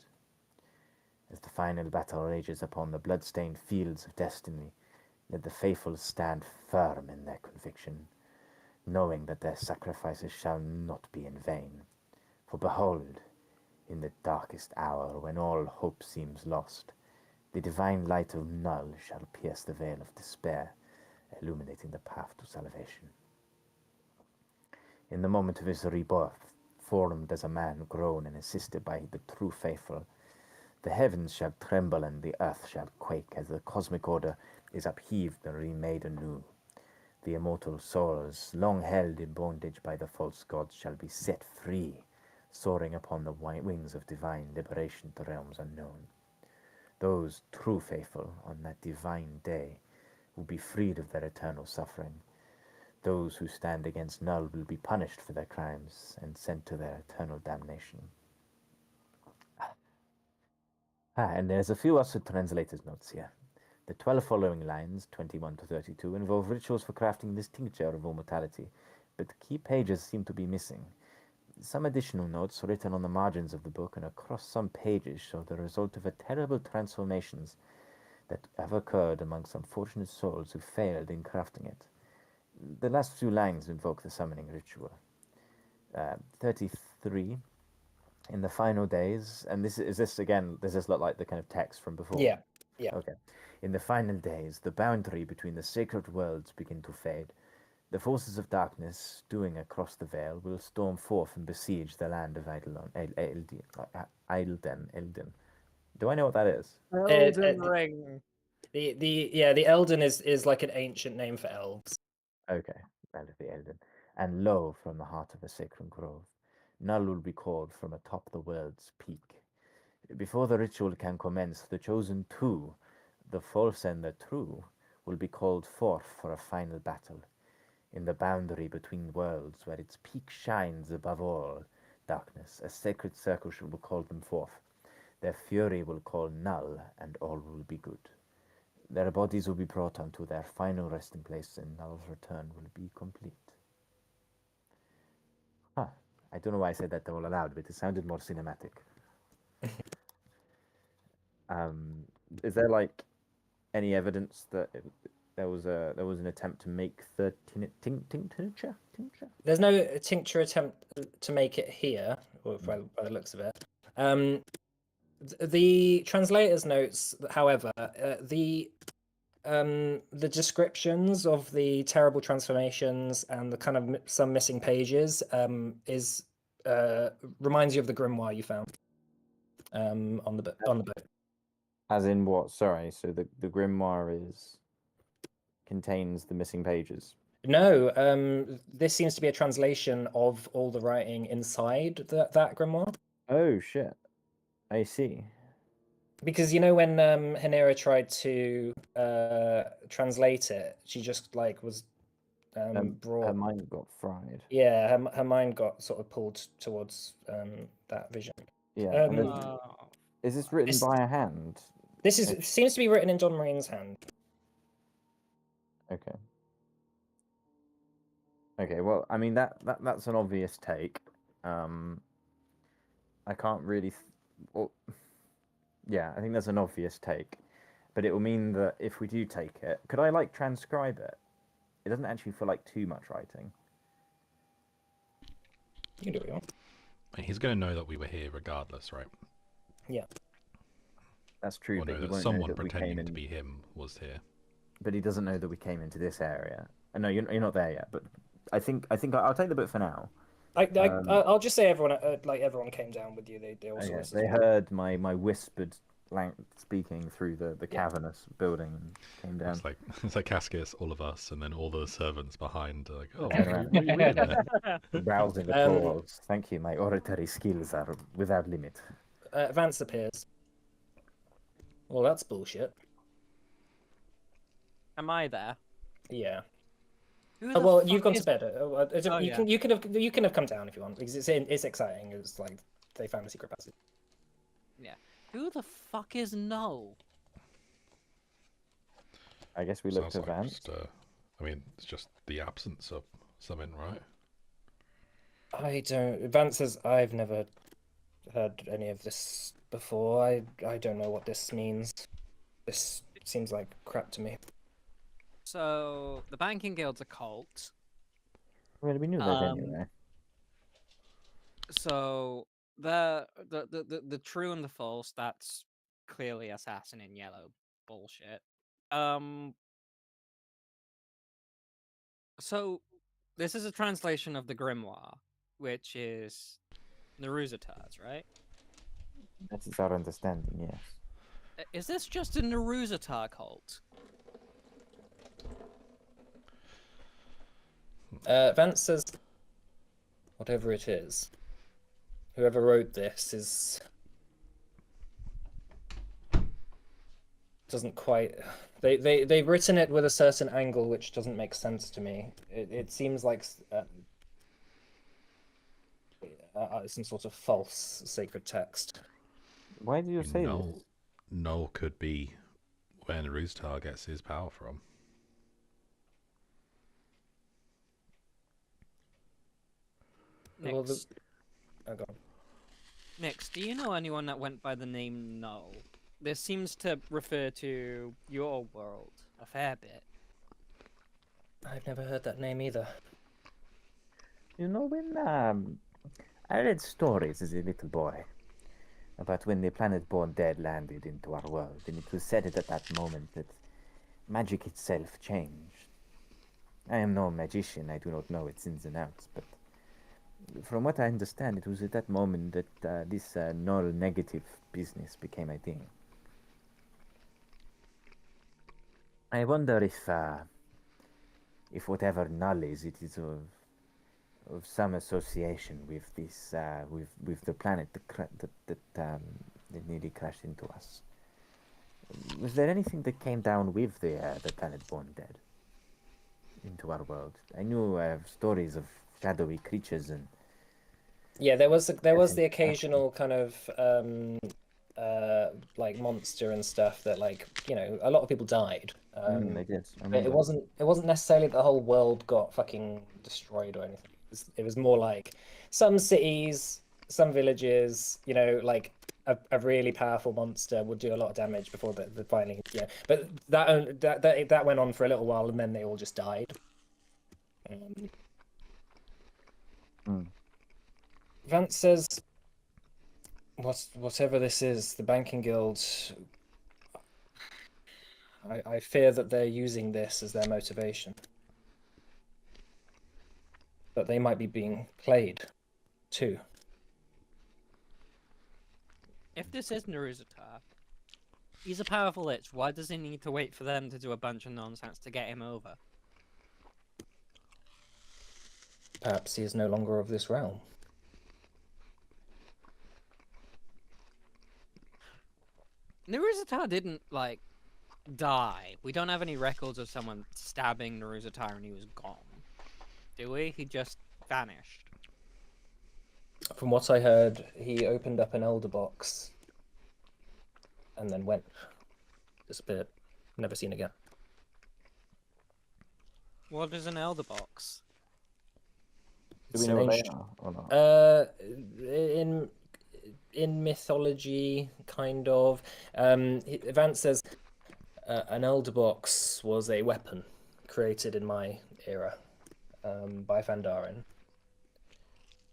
As the final battle rages upon the blood-stained fields of destiny, let the faithful stand firm in their conviction, knowing that their sacrifices shall not be in vain. For behold, in the darkest hour, when all hope seems lost, the divine light of Null shall pierce the veil of despair, illuminating the path to salvation. In the moment of his rebirth, formed as a man grown and assisted by the true faithful, the heavens shall tremble and the earth shall quake as the cosmic order is upheaved and remade anew. The immortal souls, long held in bondage by the false gods, shall be set free, soaring upon the wings of divine liberation to realms unknown. Those true faithful on that divine day will be freed of their eternal suffering. Those who stand against Null will be punished for their crimes and sent to their eternal damnation. And there's a few other translator's notes here. The 12 following lines, 21 to 32, involve rituals for crafting this tincture of immortality, but key pages seem to be missing. Some additional notes written on the margins of the book and across some pages show the result of terrible transformations that have occurred amongst unfortunate souls who failed in crafting it. The last few lines invoke the summoning ritual. 33. In the final days, and this again, does this look like the kind of text from before? Yeah. Okay. In the final days, the boundary between the sacred worlds begin to fade. The forces of darkness, stewing across the veil, will storm forth and besiege the land of Eilden. Do I know what that is? Elden Ring. The Elden is like an ancient name for elves. Okay, that is the Elden. And lo, from the heart of a sacred grove, Null will be called from atop the world's peak. Before the ritual can commence, the chosen two, the false and the true, will be called forth for a final battle. In the boundary between worlds, where its peak shines above all darkness, a sacred circle will call them forth. Their fury will call Null, and all will be good. Their bodies will be brought unto their final resting place, and Null's return will be complete. Huh. I don't know why I said that all aloud, but it sounded more cinematic. Um, is there like any evidence that there was an attempt to make the tincture? There's no tincture attempt to make it here, or by the looks of it. The translator's notes, however, the descriptions of the terrible transformations and the kind of some missing pages is reminds you of the grimoire you found on the boat. As in what? Sorry, so the grimoire contains the missing pages. No, this seems to be a translation of all the writing inside that grimoire. Oh shit! I see. Because you know when Hanera tried to translate it, she just like was Her brought. mind got fried. Yeah, her mind got sort of pulled towards that vision. Yeah. Oh, Is this written It's- by a hand? This seems to be written in Don Marine's hand. Okay. Okay. Well, I mean that's an obvious take. I can't really. Well, yeah, I think that's an obvious take, but it will mean that if we do take it, could I like transcribe it? It doesn't actually feel like too much writing. You can do what you want. He's going to know that we were here regardless, right? Yeah. That's true, Or but know he that won't someone know that we came pretending in. to be him was here. But he doesn't know that we came into this area. No, you're not there yet. But I think I'll take the book for now. I'll just say everyone came down with you. They all saw Okay, us. they heard my whispered speaking through the cavernous building and came down. It's like Cascus, all of us, and then all the servants behind are like, oh, Turn around. what are you doing there? Rousing applause. Thank you. My oratory skills are without limit. Vance appears. Well, that's bullshit. am I there? Yeah. Who Oh, the well, fuck you've gone is- to bed. yeah. You can have come down if you want because it's exciting. It's like they found a secret passage. Yeah. Who the fuck is Null? I guess we look Sounds to like Vance. just, I mean, it's just the absence of something, right? I don't. Vance says I've never heard any of this before. I don't know what this means. This seems like crap to me. So the banking guild's a cult. Well, we knew that anyway. So the true and the false, that's clearly assassin in yellow bullshit. So this is a translation of the grimoire, which is Neruzatars, right? That's our understanding. Yes. Is this just a Neruzatar cult? Vance says, whatever it is, whoever wrote this doesn't quite. They've written it with a certain angle which doesn't make sense to me. It seems like some sort of false sacred text. Why do you say Null, this? Null could be where Naruztar gets his power from. Nix, Well, oh, go on. Nix, do you know anyone that went by the name Null? This seems to refer to your world a fair bit. I've never heard that name either. You know, when I read stories as a little boy about when the planet-born dead landed into our world, and it was said at that moment that magic itself changed. I am no magician, I do not know its ins and outs, but from what I understand, it was at that moment that this null negative business became a thing. I wonder if if whatever null is, it is of some association with this with the planet that nearly crashed into us. Was there anything that came down with the planet born dead into our world? I knew stories of shadowy creatures and Yeah, there was Yes, the occasional kind of like monster and stuff that, like, you know, a lot of people died. I did. I But remember. it wasn't necessarily the whole world got fucking destroyed or anything. It was more like some cities, some villages, you know, like a really powerful monster would do a lot of damage before the finally, yeah. But that went on for a little while, and then they all just died. Hmm. Vance says, whatever this is, the banking guild, I fear that they're using this as their motivation. That they might be being played too. If this is Naruzatar, he's a powerful lich. Why does he need to wait for them to do a bunch of nonsense to get him over? Perhaps he is no longer of this realm. Naruzatar didn't, like, die. We don't have any records of someone stabbing Naruzatar and he was gone. Do we? He just vanished. From what I heard, he opened up an elder box and then went. Disappeared. Never seen again. What is an elder box? Do It's we an know what they ancient- are or not? in mythology, kind of. Vance says an elder box was a weapon created in my era by Fandarin.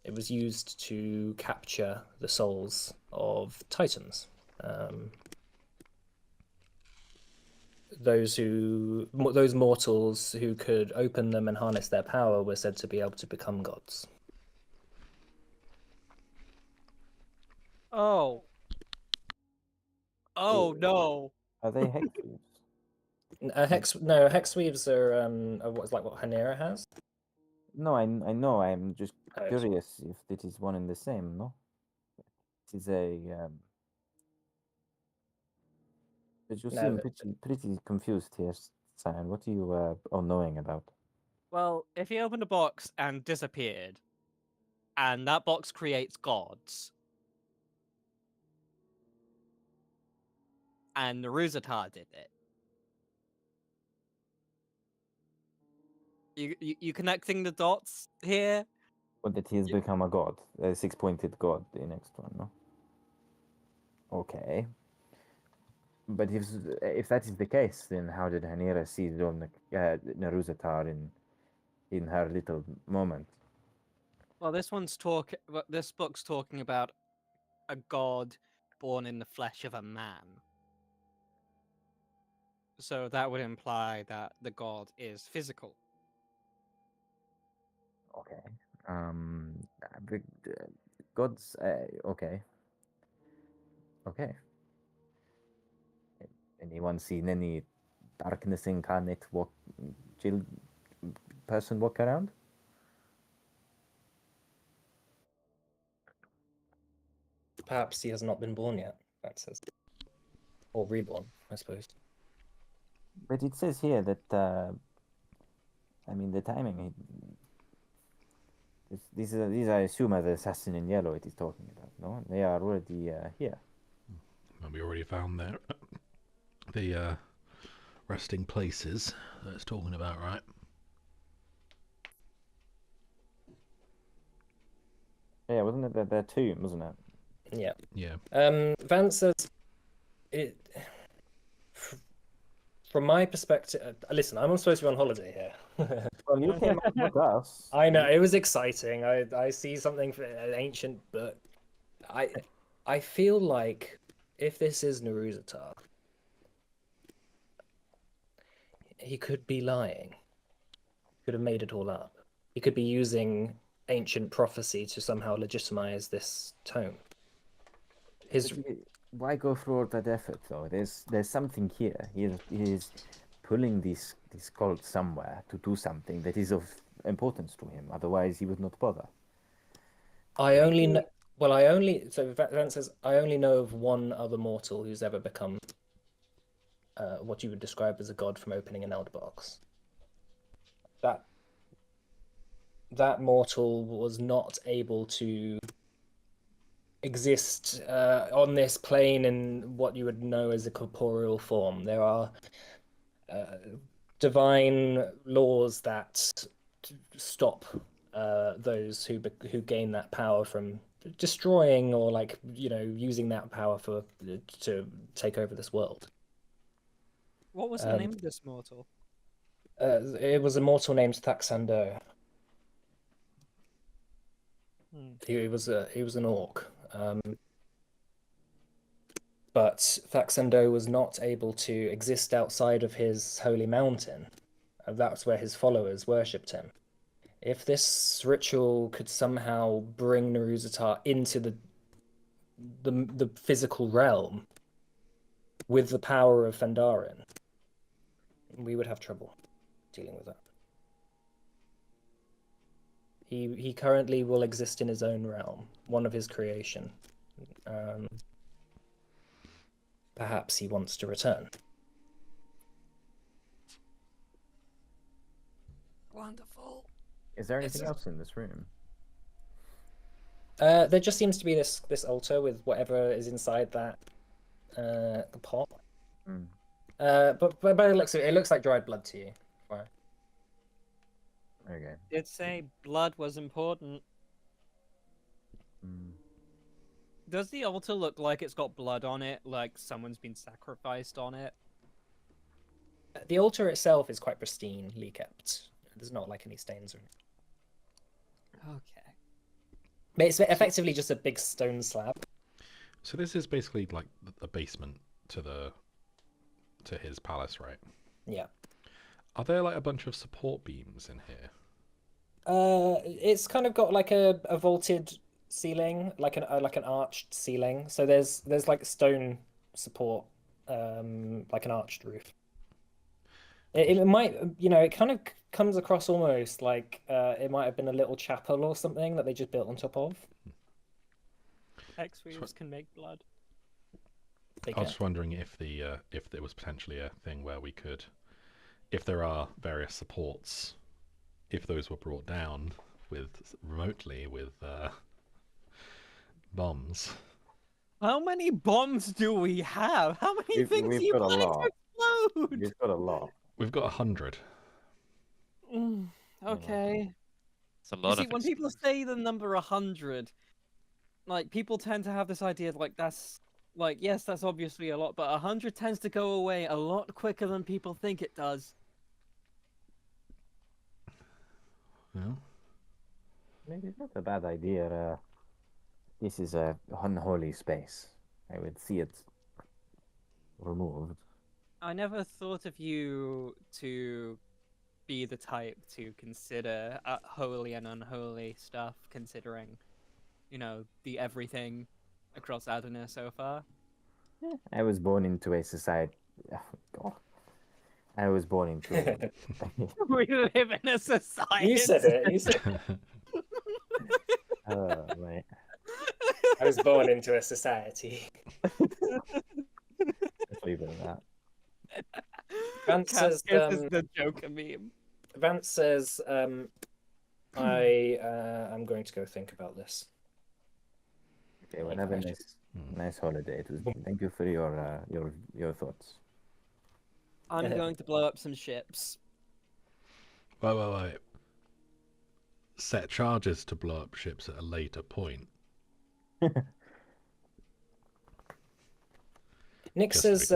It was used to capture the souls of titans. Those mortals who could open them and harness their power were said to be able to become gods. Oh. Oh no. Are they hex weaves? Hex weaves are what's like what Hanera has. No, I know. I'm just Oh, curious if it is one and the same. No, it is a. But you No, seem but- pretty confused here, Simon. What are you all knowing about? Well, if he opened a box and disappeared, and that box creates gods, and Naruzatar did it, you connecting the dots here? Well, that he has become a god, a six-pointed god. The next one, no. Okay. But if that is the case, then how did Hanira see Naruzatar in her little moment? Well, this book's talking about a god born in the flesh of a man. So that would imply that the god is physical. Okay. The gods. Okay. Okay. Anyone seen any darkness incarnate person walk around? Perhaps he has not been born yet. That says, or reborn, I suppose. But it says here that I mean the timing. These I assume are the assassin in yellow it is talking about. No, they are already here. And we already found the resting places that it's talking about, right? Yeah, wasn't it their tomb, wasn't it? Yeah. Yeah. Vance says, it. From my perspective, listen, I'm supposed to be on holiday here. Well, you came up with us. I know it was exciting. I see something for an ancient book. I feel like if this is Naruzatar, he could be lying. Could have made it all up. He could be using ancient prophecy to somehow legitimize this tome. Why go through all that effort though? There's something here. He is pulling these cults somewhere to do something that is of importance to him. Otherwise, he would not bother. I only know. Well, I only. So Vance says, I only know of one other mortal who's ever become what you would describe as a god from opening an elder box. That mortal was not able to exist on this plane in what you would know as a corporeal form. There are divine laws that stop those who gain that power from destroying or using that power to take over this world. What was the name of this mortal? It was a mortal named Thaxando. He was an orc. But Thaxando was not able to exist outside of his holy mountain. That's where his followers worshipped him. If this ritual could somehow bring Naruzatar into the physical realm with the power of Fendarin, we would have trouble dealing with that. He currently will exist in his own realm, one of his creation. Perhaps he wants to return. Wonderful. Is there anything else in this room? There just seems to be this altar with whatever is inside that the pot. But it looks like dried blood to you. Right. Okay. Did say blood was important. Does the altar look like it's got blood on it, like someone's been sacrificed on it? The altar itself is quite pristinely kept. There's not like any stains or anything. Okay. But it's effectively just a big stone slab. So this is basically like a basement to his palace, right? Yeah. Are there like a bunch of support beams in here? It's kind of got like a vaulted ceiling, like an arched ceiling. So there's like stone support, like an arched roof. It might, it kind of comes across almost like it might have been a little chapel or something that they just built on top of. X-Weaves can make blood. I was just wondering if there was potentially a thing where we could, if there are various supports, if those were brought down remotely with bombs. How many bombs do we have? How many things do you got a plan lot. to explode? We've got a lot. We've got 100. Okay. It's a lot of When people say the number 100, like people tend to have this idea of like that's like yes, that's obviously a lot, but 100 tends to go away a lot quicker than people think it does. Well, Maybe it's not a bad idea. This is a unholy space. I would see it removed. I never thought of you to be the type to consider holy and unholy stuff, considering, the everything across Adana so far. Yeah, I was born into a society. Oh, God. I was born into a... We live in a society. You said it. You said it. Oh, right. I was born into a society. Let's leave it at that. Vance says, is the Joker meme. Vance says, I'm going to go think about this. Okay, well, have a nice holiday. Thank you for your thoughts. I'm going to blow up some ships. wait. Set charges to blow up ships at a later point. Nick says,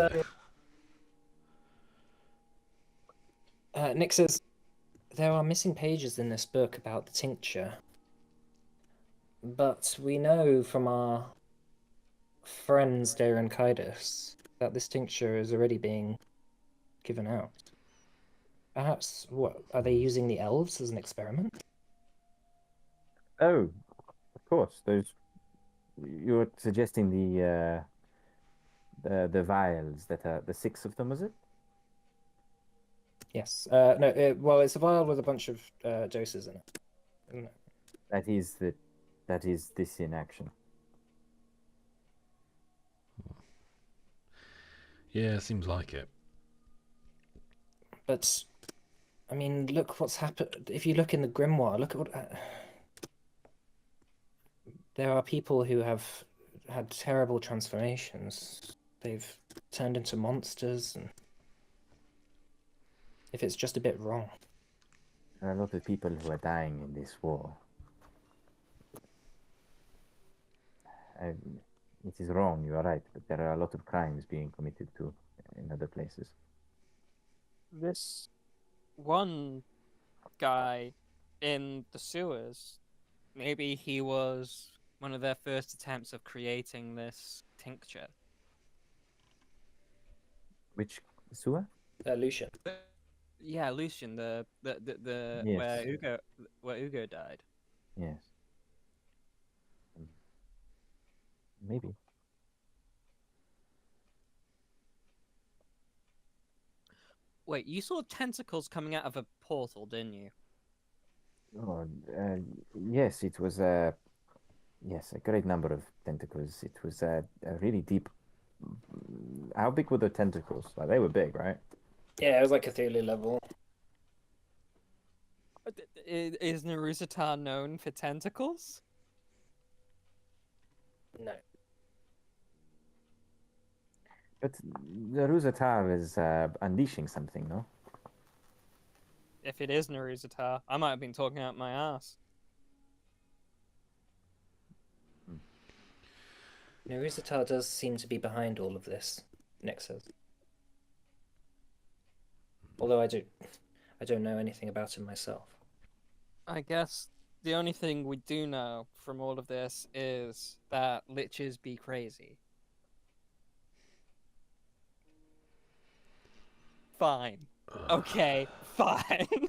there are missing pages in this book about the tincture. But we know from our friends Dare and Kaidos that this tincture is already being given out. Perhaps, are they using the elves as an experiment? Oh, of course. You're suggesting the vials that are the 6 of them, was it? Yes. No. Well, it's a vial with a bunch of doses in it. Isn't it? That is this in action. Yeah, seems like it. But I mean, look what's happened. If you look in the grimoire, look at what. There are people who have had terrible transformations. They've turned into monsters, and if it's just a bit wrong. There are a lot of people who are dying in this war. It is wrong, you are right, but there are a lot of crimes being committed too in other places. This one guy in the sewers, maybe he was one of their first attempts of creating this tincture. Which sewer? Lucian. Yeah, Lucian, the Yes. where Ugo died. Yes. Maybe. Wait, you saw tentacles coming out of a portal, didn't you? Oh, yes, it was yes, a great number of tentacles. It was a really deep. How big were the tentacles? Like they were big, right? Yeah, it was like Cthulhu level. Is Narusatar known for tentacles? No. But the Ruzatar is unleashing something, no? If it is Narusatar, I might have been talking out my ass. Narusatar does seem to be behind all of this, Nick says. Although I don't know anything about him myself. I guess the only thing we do know from all of this is that liches be crazy. Fine. Okay, fine.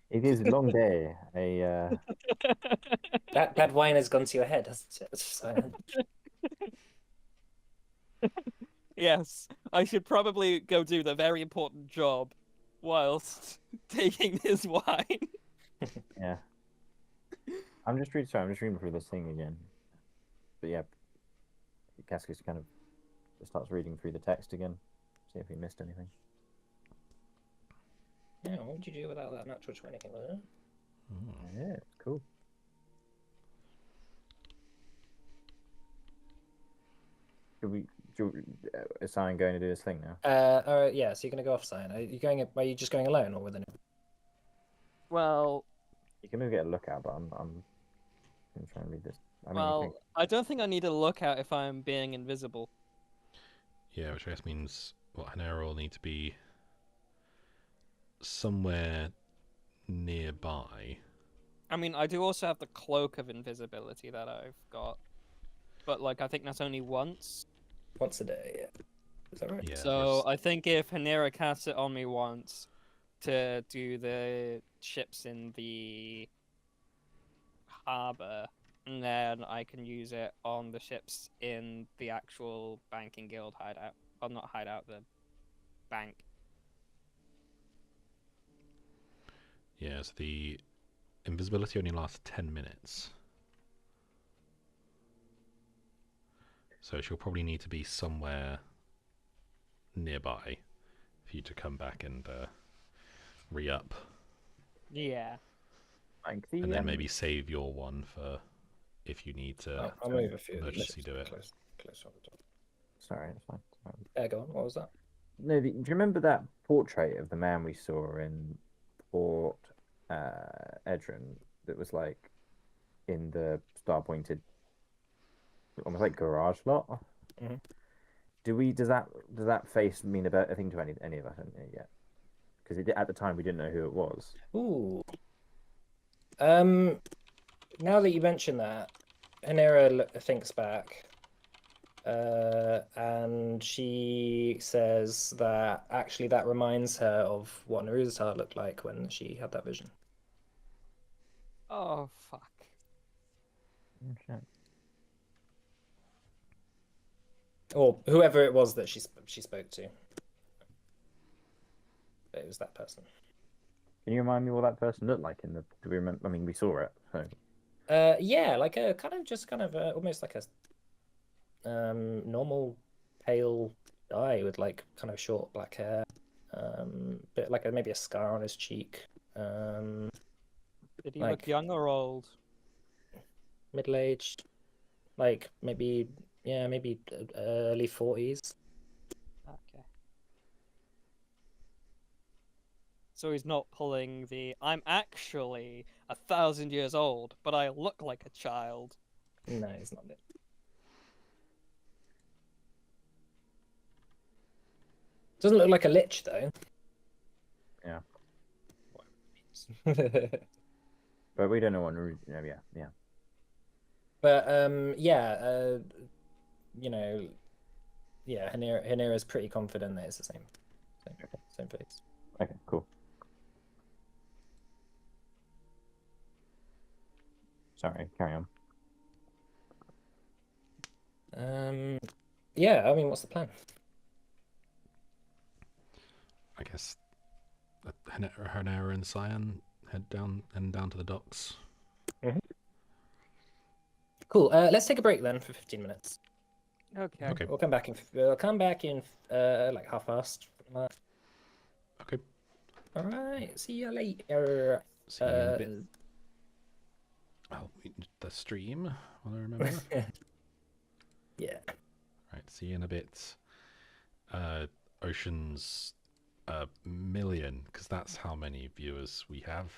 It is a long day. That wine has gone to your head, hasn't it? So, Yes, I should probably go do the very important job whilst taking this wine. Yeah. I'm just reading. Sorry, I'm just reading through this thing again. But yeah, Cascus kind of just starts reading through the text again, see if he missed anything. yeah, what would you do without that natural 20? Yeah, it's cool. Is Simon going to do his thing now? All right, yeah. So you're gonna go off, Cyan. Are you just going alone or with anyone? Well, You can maybe get a lookout, but I'm gonna try and read this. I mean, well, I don't think I need a lookout if I'm being invisible. Yeah, which I guess means Hanera will need to be somewhere nearby. I mean, I do also have the cloak of invisibility that I've got, but like I think that's only once. Once a day, yeah. Is that right? Yeah. So I think if Hanera casts it on me once to do the ships in the harbor, and then I can use it on the ships in the actual banking guild hideout. Well, not hideout, the bank. Yeah, so the invisibility only lasts 10 minutes. So she'll probably need to be somewhere nearby for you to come back and re-up. Yeah. and And then maybe save your one for if you need to I'll move a few of these emergency do it. close on the top. Sorry, that's fine. Sorry. Go on. What was that? No, do you remember that portrait of the man we saw in Port Edron that was like in the star-pointed, almost like garage lot? Mhm. Does that face mean a thing to any of us yet? Because at the time we didn't know who it was. Ooh. Now that you mention that, Hanera thinks back, and she says that actually that reminds her of what Narusatar looked like when she had that vision. Oh fuck. Okay. Or whoever it was that she spoke to. knows that person. Can you remind me what that person looked like in the? Do we remember? I mean, we saw it. So. Yeah, like a almost like a normal pale guy with like kind of short black hair, bit like maybe a scar on his cheek. Did he Like look young or old? middle-aged, like maybe maybe early 40s. Okay. So he's not pulling the I'm actually 1,000 years old, but I look like a child. No, he's not it. Doesn't look like a lich though. Yeah. But But we don't know what. Yeah. you know, yeah, Hanira's pretty confident that it's the same face. Okay. Cool. Sorry. Carry on. Yeah, I mean, what's the plan? I guess Hanera and Cyan head down to the docks. Cool. Let's take a break then for 15 minutes. Okay. Okay. We'll come back in like half past. Okay. All right. See you later. See you in a bit. I'll mute the stream while I remember. Yeah. Right. See you in a bit. Ocean's a million, because that's how many viewers we have.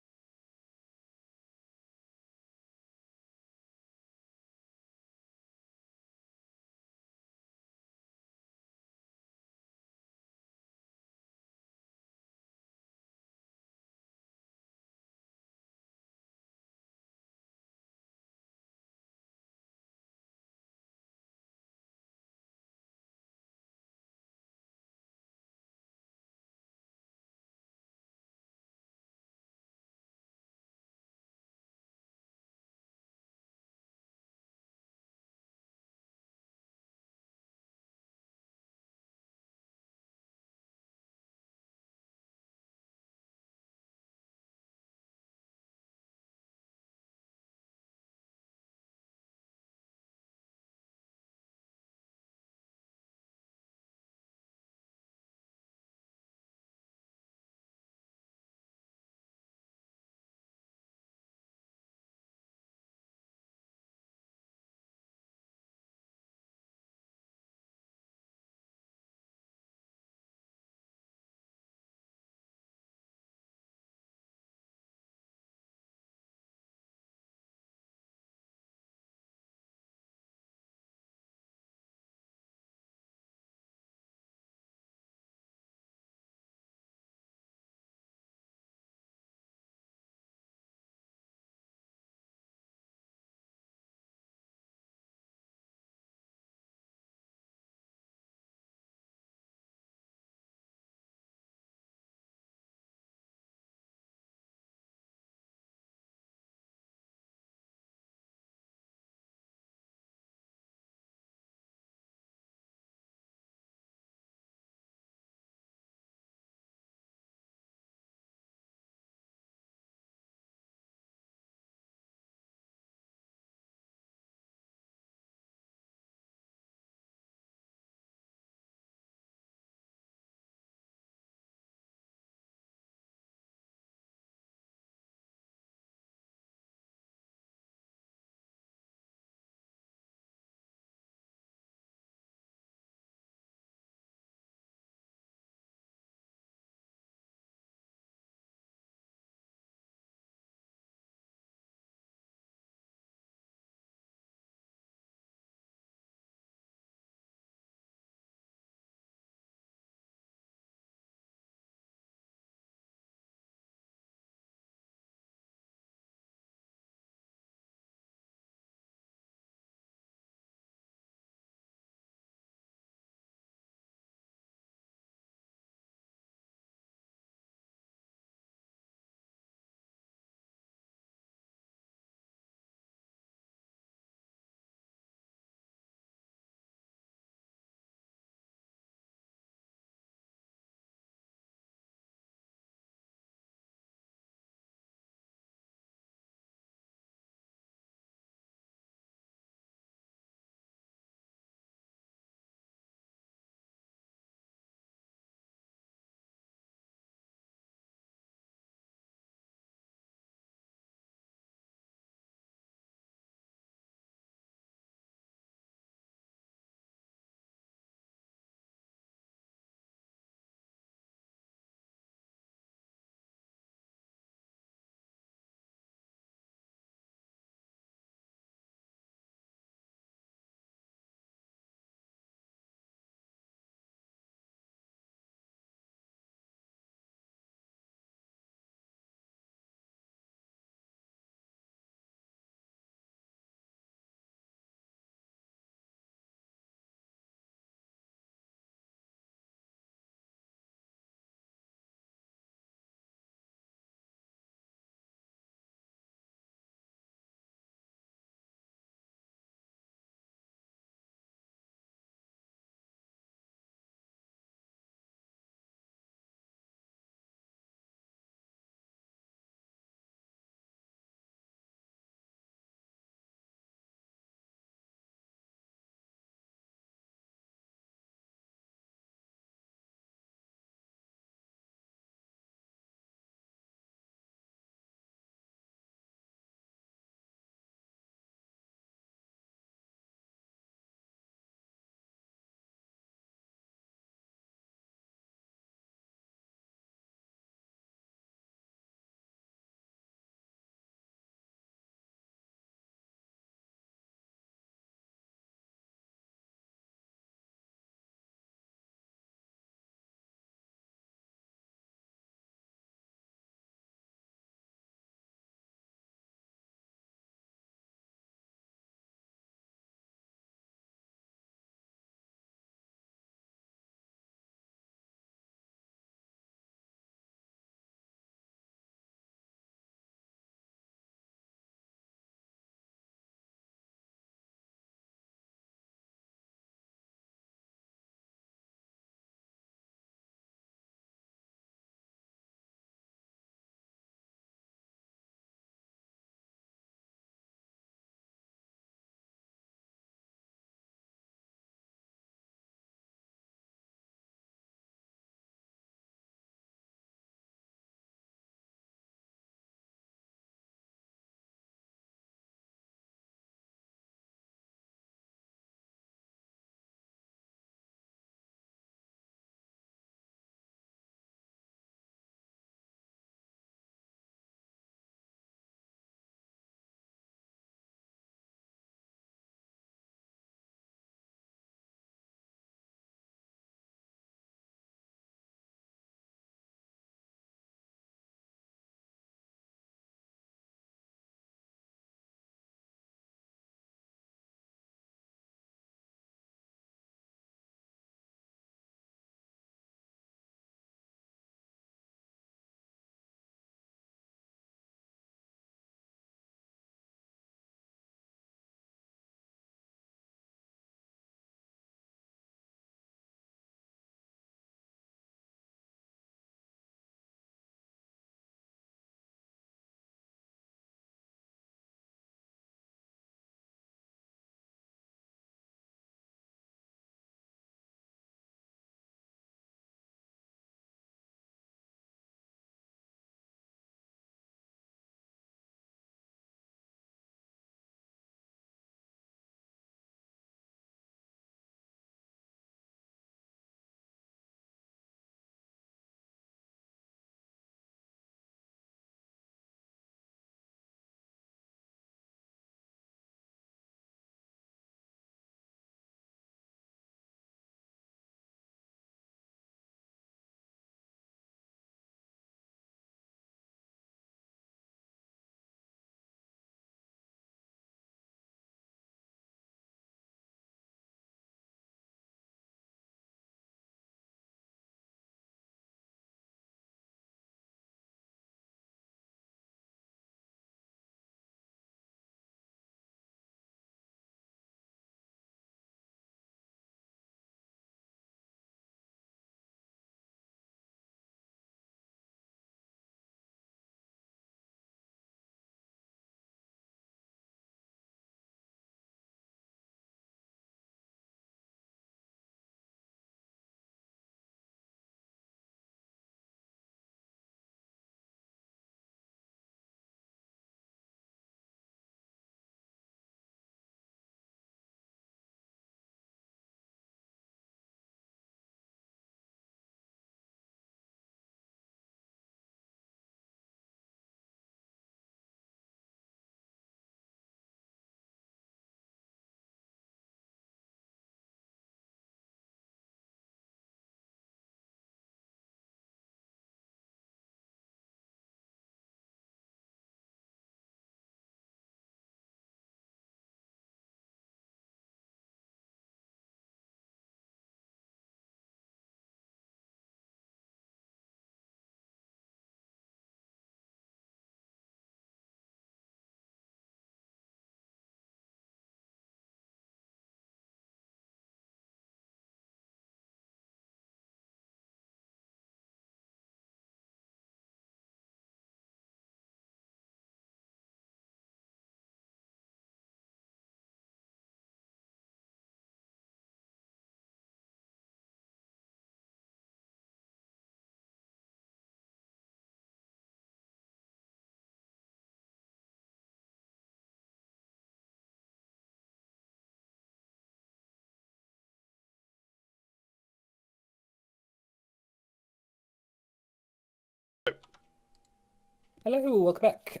Hello, welcome back.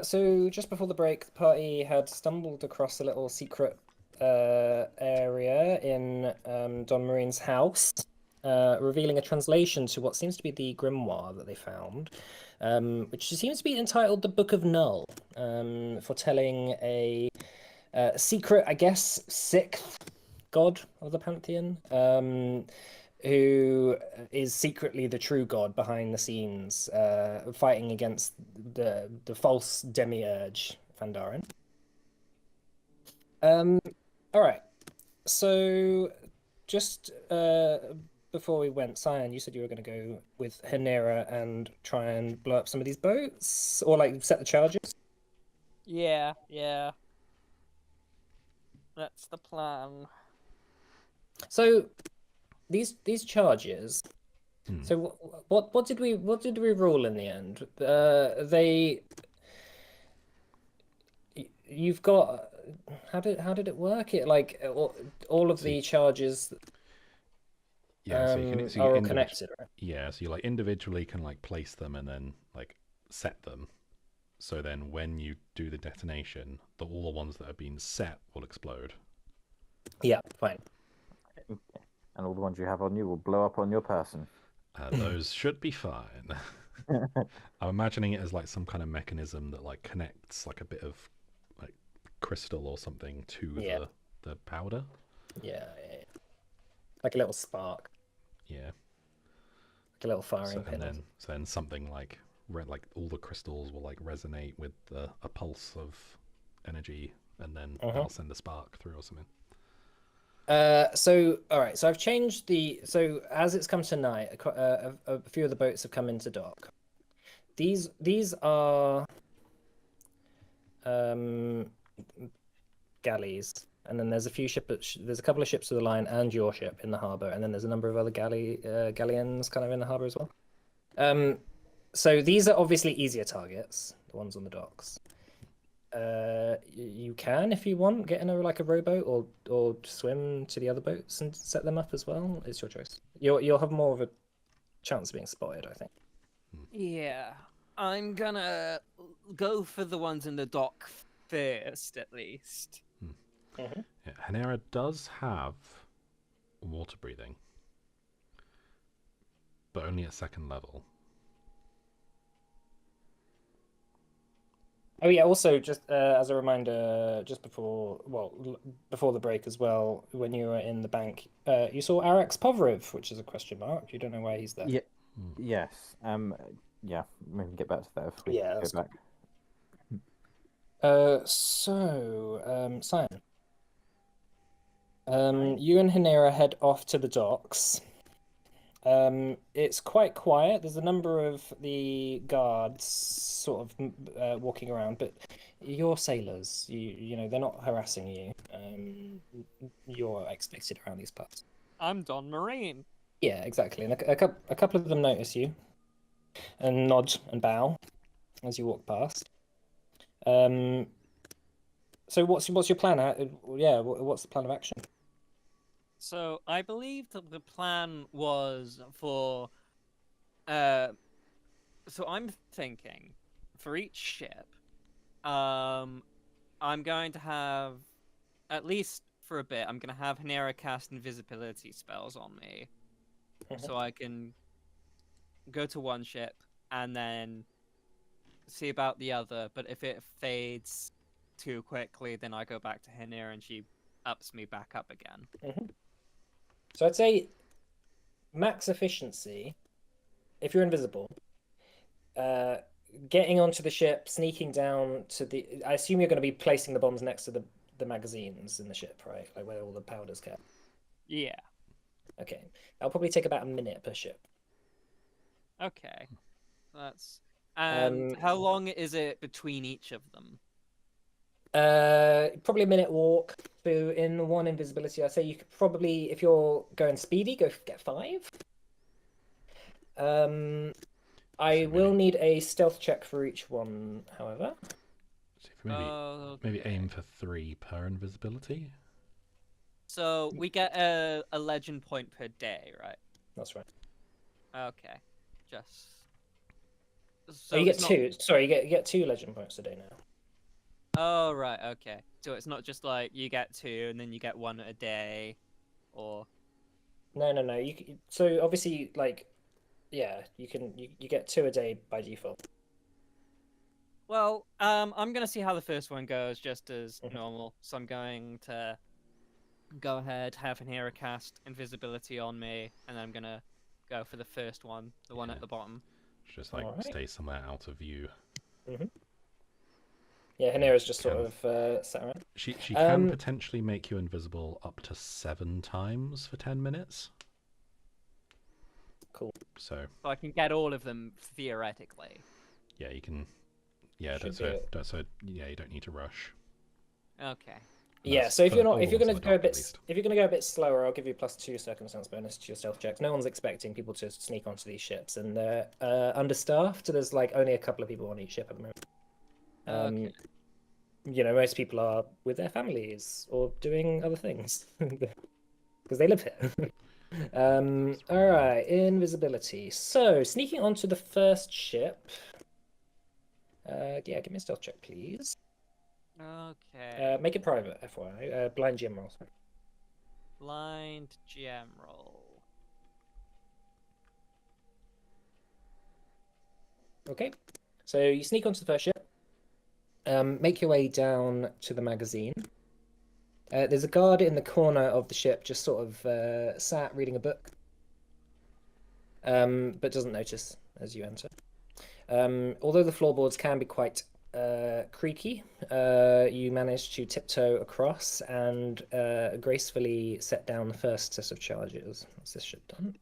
So just before the break, the party had stumbled across a little secret area in Don Marine's house, revealing a translation to what seems to be the grimoire that they found, which seems to be entitled the Book of Null, foretelling a secret, I guess, sixth god of the pantheon, who is secretly the true god behind the scenes, fighting against the false demiurge Fandaren. All right. So, just before we went, Cyan, you said you were going to go with Hanera and try and blow up some of these boats, or like set the charges. Yeah, yeah. That's the plan. So, these charges. So what did we rule in the end? You've got how did it work? It like all of the charges Yeah, so you are all individu- connected, right? Yeah, so you like individually can like place them and then like set them. So then when you do the detonation, all the ones that have been set will explode. Yeah, fine. And all the ones you have on you will blow up on your person. Those should be fine. I'm imagining it as like some kind of mechanism that like connects like a bit of like crystal or something to the powder. Yeah. Like a little spark, Yeah. like a little firing pin. So then something like like all the crystals will like resonate with a pulse of energy, and then that'll send a spark through or something. So all right. So I've changed so as it's come to night, a few of the boats have come into dock. These are galleys, and then there's there's a couple of ships of the line and your ship in the harbor, and then there's a number of other galleons kind of in the harbor as well. So these are obviously easier targets, the ones on the docks. You can, if you want, get in a rowboat or swim to the other boats and set them up as well. It's your choice. You'll have more of a chance of being spotted, I think. Yeah, I'm gonna go for the ones in the dock first, at least. Yeah, Hanera does have water breathing, but only at second level. Oh yeah. Also, just as a reminder, just before the break as well, when you were in the bank, you saw Arax Povriv, which is a question mark. You don't know why he's there. Yeah. Yes. Yeah. We can get back to that if we go back. Simon, you and Hanera head off to the docks. It's quite quiet. There's a number of the guards sort of walking around, but you're sailors. You know they're not harassing you. You're expected around these parts. I'm Don Marine. Yeah, exactly. And a couple of them notice you and nod and bow as you walk past. So what's your plan? What's the plan of action? So I believe that the plan was for. So I'm thinking, for each ship, I'm going to have, at least for a bit, I'm going to have Hanera cast invisibility spells on me, so I can go to one ship and then see about the other. But if it fades too quickly, then I go back to Hanera and she ups me back up again. So I'd say max efficiency, if you're invisible, getting onto the ship, sneaking down to I assume you're going to be placing the bombs next to the magazines in the ship, right? Like where all the powder's kept. Yeah. Okay. That'll probably take about a minute per ship. Okay. That's... And how long is it between each of them? Probably a minute walk. So in one invisibility, I say you could probably, if you're going speedy, get 5. I will need a stealth check for each one, however. So maybe aim for 3 per invisibility. So we get a legend point per day, right? That's right. Okay. Just So you get it's not. two. Sorry, you get 2 legend points a day now. Oh right, okay. So it's not just like you get 2 and then you get 1 a day, or No. So obviously, like, yeah, you get 2 a day by default. well, I'm gonna see how the first one goes just as Mhm. normal. So I'm going to go ahead, have an hero cast invisibility on me, and I'm gonna go for the first one, the one Yeah. at the bottom. Just like Alright. stay somewhere out of view. Yeah, Hanera's just sort Can- of sat around. She can potentially make you invisible up to 7 times for 10 minutes. Cool. So So I can get all of them theoretically. yeah, you can. Yeah, Should you don't need to rush. Okay. Yeah, That's so if for you're all not, if you're ones going in to the go a dock, at bit, least. if you're going to go a bit slower, I'll give you +2 circumstance bonus to your stealth checks. No one's expecting people to sneak onto these ships, and they're understaffed. There's like only a couple of people on each ship at the moment. Okay. You know, most people are with their families or doing other things because they live here. All right, invisibility. So sneaking onto the first ship. Yeah, give me a stealth check, please. Okay. Make it private, FYI. Blind GM rolls. Blind gem roll. Okay, so you sneak onto the first ship. Make your way down to the magazine. There's a guard in the corner of the ship, just sort of sat reading a book, but doesn't notice as you enter. Although the floorboards can be quite creaky, you manage to tiptoe across and gracefully set down the first set of charges. What's this ship done?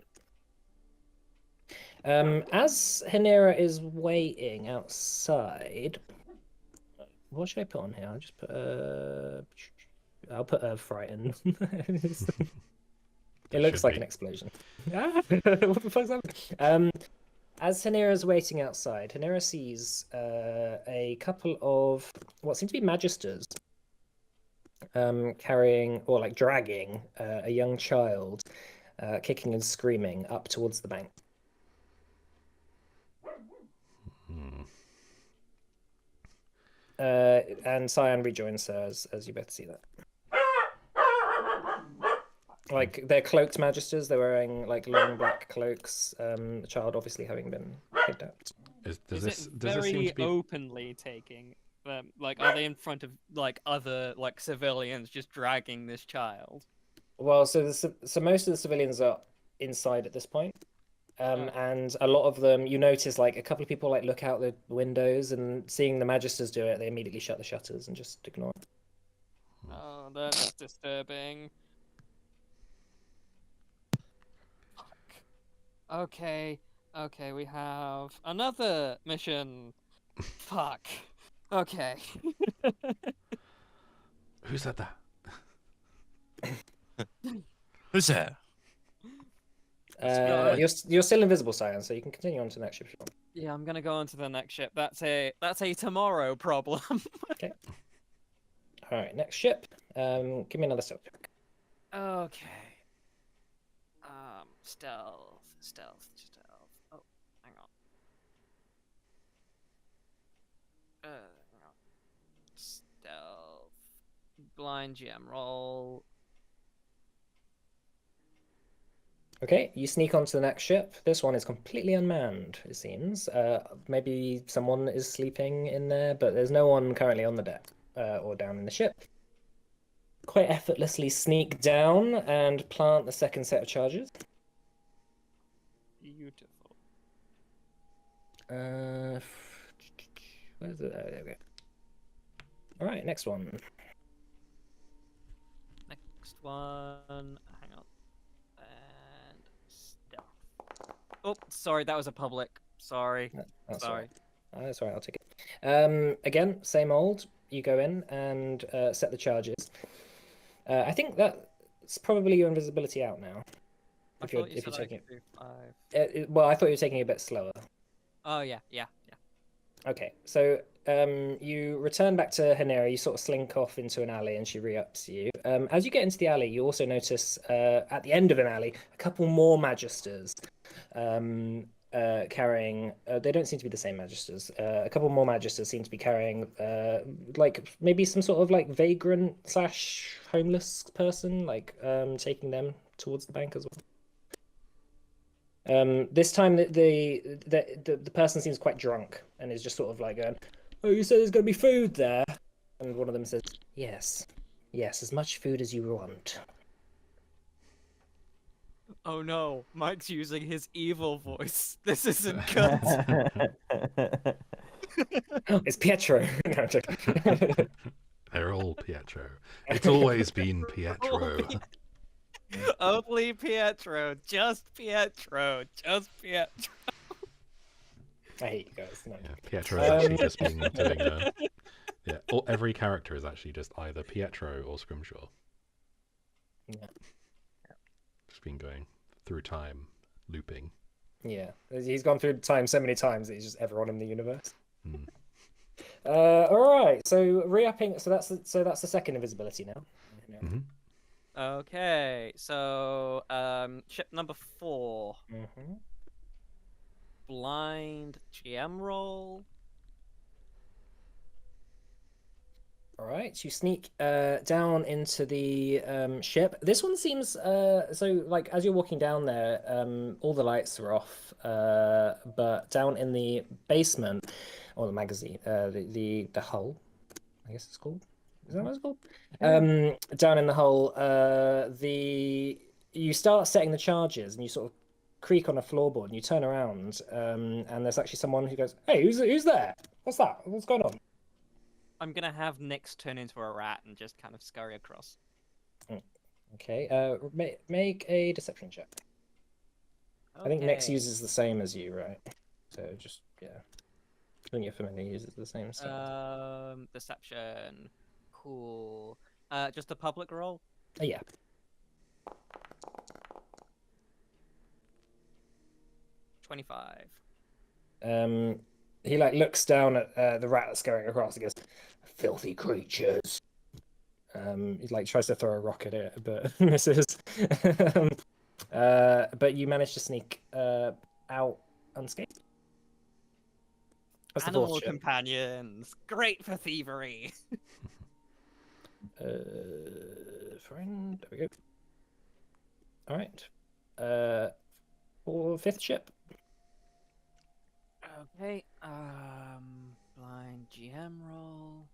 As Hanera is waiting outside, what should I put on here? I'll just put I'll put frightened. It looks like an explosion. What the fuck's that? As Hanera's waiting outside, Hanera sees a couple of what seem to be magisters carrying or like dragging a young child, kicking and screaming up towards the bank. And Cyan rejoins her as you both see that. Like they're cloaked magisters, they're wearing like long black cloaks. The child obviously having been kidnapped. Does Is this it does this seem very to be openly taking? Like, are they in front of like other like civilians just dragging this child? Well, so most of the civilians are inside at this point. And a lot of them, you notice like a couple of people like look out the windows and seeing the magisters do it, they immediately shut the shutters and just ignore it. Oh, that's disturbing. Okay, okay, we have another mission. Fuck. Okay. Who said that? Who's there? You're still invisible, Cyan, so you can continue on to the next ship if you want. Yeah, I'm gonna go on to the next ship. That's a tomorrow problem. Okay. All right, next ship. Give me another stealth check. Okay. Stealth. Oh, hang on. Hang on. Stealth. Blind GM roll. Okay, you sneak onto the next ship. This one is completely unmanned, it seems. Maybe someone is sleeping in there, but there's no one currently on the deck or down in the ship. Quite effortlessly sneak down and plant the second set of charges. Beautiful. Where's it? Oh, there we go. All right, next one. Next one. Hang on. And stealth. Oh, sorry, that was a public. Sorry. That's Sorry. all right. That's all right, I'll take it. Again, same old. You go in and set the charges. I think that's probably your invisibility out now. I If you're thought you said I taking could do 5. it. Well, I thought you were taking it a bit slower. Oh yeah. Okay, so you return back to Hanera, you sort of slink off into an alley and she re-ups you. As you get into the alley, you also notice at the end of an alley a couple more magisters carrying. They don't seem to be the same magisters. A couple more magisters seem to be carrying, like maybe some sort of like vagrant slash homeless person, like taking them towards the bank as well. This time the person seems quite drunk and is just sort of like going, "Oh, you said there's going to be food there," and one of them says, "Yes, yes, as much food as you want." Oh no, Mike's using his evil voice. This isn't good. It's Pietro. No, I'm joking. They're all Pietro. It's always been Pietro. Only Pietro, just Pietro, just Pietro. I hate you guys. No. Yeah, Pietro has actually just been doing a... Yeah, every character is actually just either Pietro or Scrimshaw. Yeah. Just been going through time, looping. Yeah, he's gone through time so many times that he's just everyone in the universe. Hmm. All right, so re-upping. So that's the second invisibility now. Mm-hmm. Okay, so ship number 4. Mm-hmm. Blind GM roll. All right, you sneak down into the ship. This one seems so like as you're walking down there, all the lights are off, but down in the basement or the magazine, the hull, I guess it's called. Is that what it's called? Down in the hull, you start setting the charges and you sort of creak on a floorboard and you turn around, and there's actually someone who goes, "Hey, who's there? What's that? What's going on?" I'm gonna have Nyx turn into a rat and just kind of scurry across. Okay, make a deception check. I think Nyx Okay. uses the same as you, right? So just, yeah. I think your familiar uses the same stuff. Deception. Cool. Just a public roll? Oh, yeah. 25. He like looks down at the rat that's going across and goes, "Filthy creatures." He like tries to throw a rock at it, but misses. But you manage to sneak out unscathed. That's the Animal fourth ship. companions. Great for thievery. Friend, there we go. All right. For fifth ship. Okay. Blind GM roll.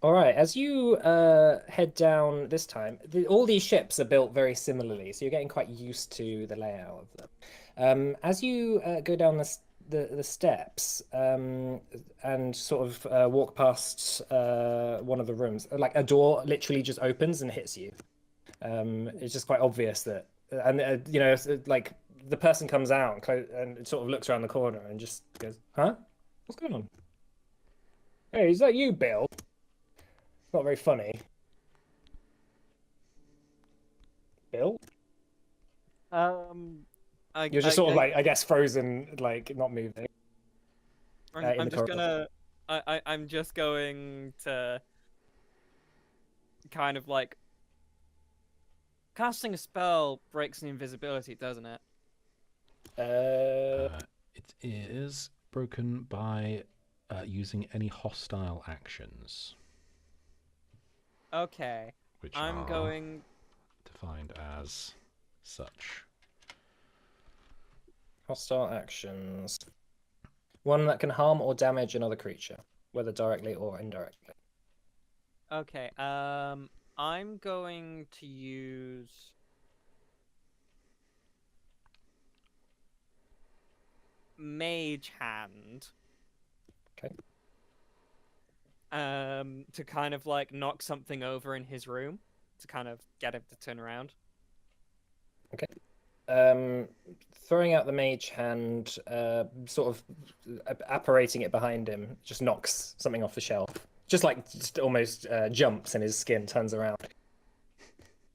All right. As you head down this time, all these ships are built very similarly, so you're getting quite used to the layout of them. As you go down the steps and sort of walk past one of the rooms, like a door literally just opens and hits you. It's just quite obvious that, and you know, like the person comes out and sort of looks around the corner and just goes, "Huh? What's going on? Hey, is that you, Bill?" Not very funny. Bill? You're just sort of like, I guess, frozen, like not moving. I'm just gonna. I'm just going to kind of like casting a spell breaks the invisibility, doesn't it? It is broken by using any hostile actions. Okay. Which I'm are going defined as such. Hostile actions. One that can harm or damage another creature, whether directly or indirectly. Okay. I'm going to use Mage Hand. Okay. To kind of like knock something over in his room to kind of get him to turn around. Okay. Throwing out the mage hand, sort of apparating it behind him, just knocks something off the shelf. Just almost jumps and his skin turns around.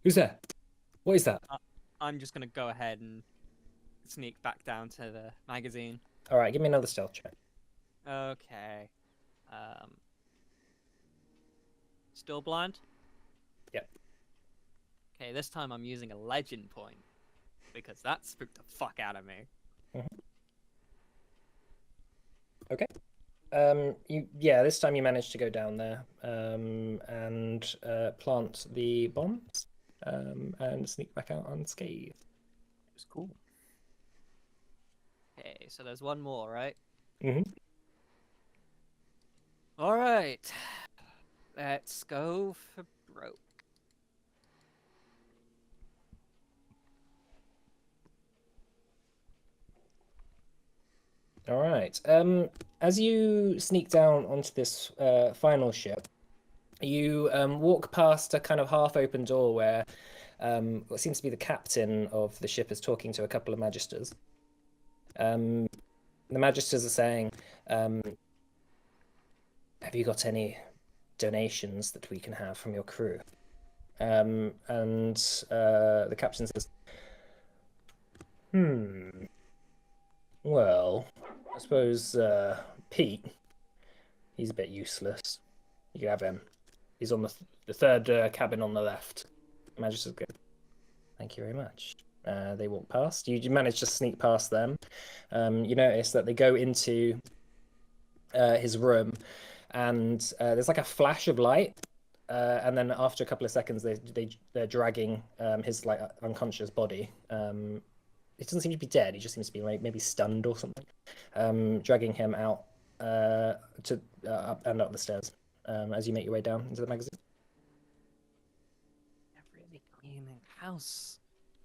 Who's there? What is that? I'm just gonna go ahead and sneak back down to the magazine. All right, give me another stealth check. Okay. Still blind? Yep. Okay, this time I'm using a legend point because that spooked the fuck out of me. This time you managed to go down there and plant the bombs and sneak back out unscathed. It's cool. Okay, so there's one more, right? Mm-hmm. All right, let's go for broke. All right. As you sneak down onto this final ship, you walk past a kind of half-open door where what seems to be the captain of the ship is talking to a couple of magisters. The magisters are saying, "Have you got any donations that we can have from your crew?" And the captain says, Well, I suppose Pete, he's a bit useless. You can have him. He's on the third cabin on the left." Magister's good. Thank you very much. They walk past. You manage to sneak past them. You notice that they go into his room, and there's like a flash of light, and then after a couple of seconds, they're dragging his like unconscious body. He doesn't seem to be dead. He just seems to be like maybe stunned or something. Dragging him out up the stairs as you make your way down into the magazine. A really gleaming house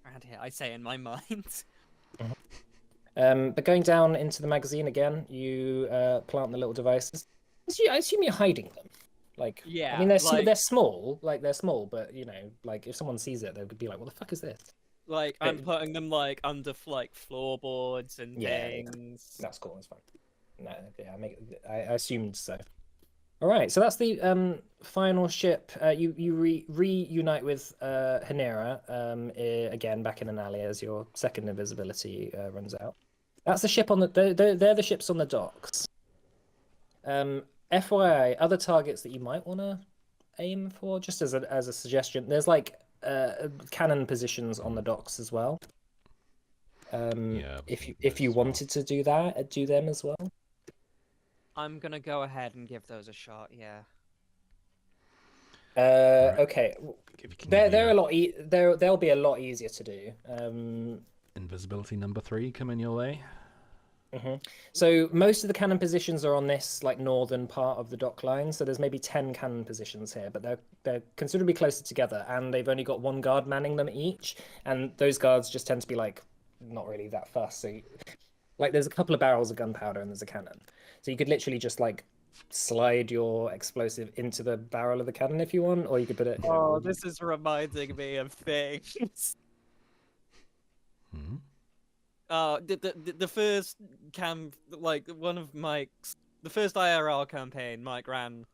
around here, I say in my mind. But going down into the magazine again, you plant the little devices. I assume you're hiding them. Like, Yeah, I mean, they're like- they're small. Like they're small, but you know, like if someone sees it, they would be like, "What the fuck is this?" Like I'm putting them like under like floorboards and Yeah, things. that's cool. That's fine. No, yeah, I assumed so. All right, so that's the final ship. You reunite with Hanera again back in an alley as your second invisibility runs out. That's the ship on the. They're the ships on the docks. FYI, other targets that you might want to aim for, just as a suggestion. There's like cannon positions on the docks as well. Yeah, If you as well. wanted to do that, do them as well. I'm gonna go ahead and give those a shot. Yeah. Right. Okay. If you can They're give me a lot. They'll be a lot easier to do. invisibility number 3 coming your way. So most of the cannon positions are on this like northern part of the dock line. So there's maybe 10 cannon positions here, but they're considerably closer together, and they've only got one guard manning them each, and those guards just tend to be like not really that fast. So like there's a couple of barrels of gunpowder and there's a cannon, so you could literally just like slide your explosive into the barrel of the cannon if you want, or you could put it. Oh, this is reminding me of things. Hmm. The first like one of Mike's, the first IRL campaign Mike ran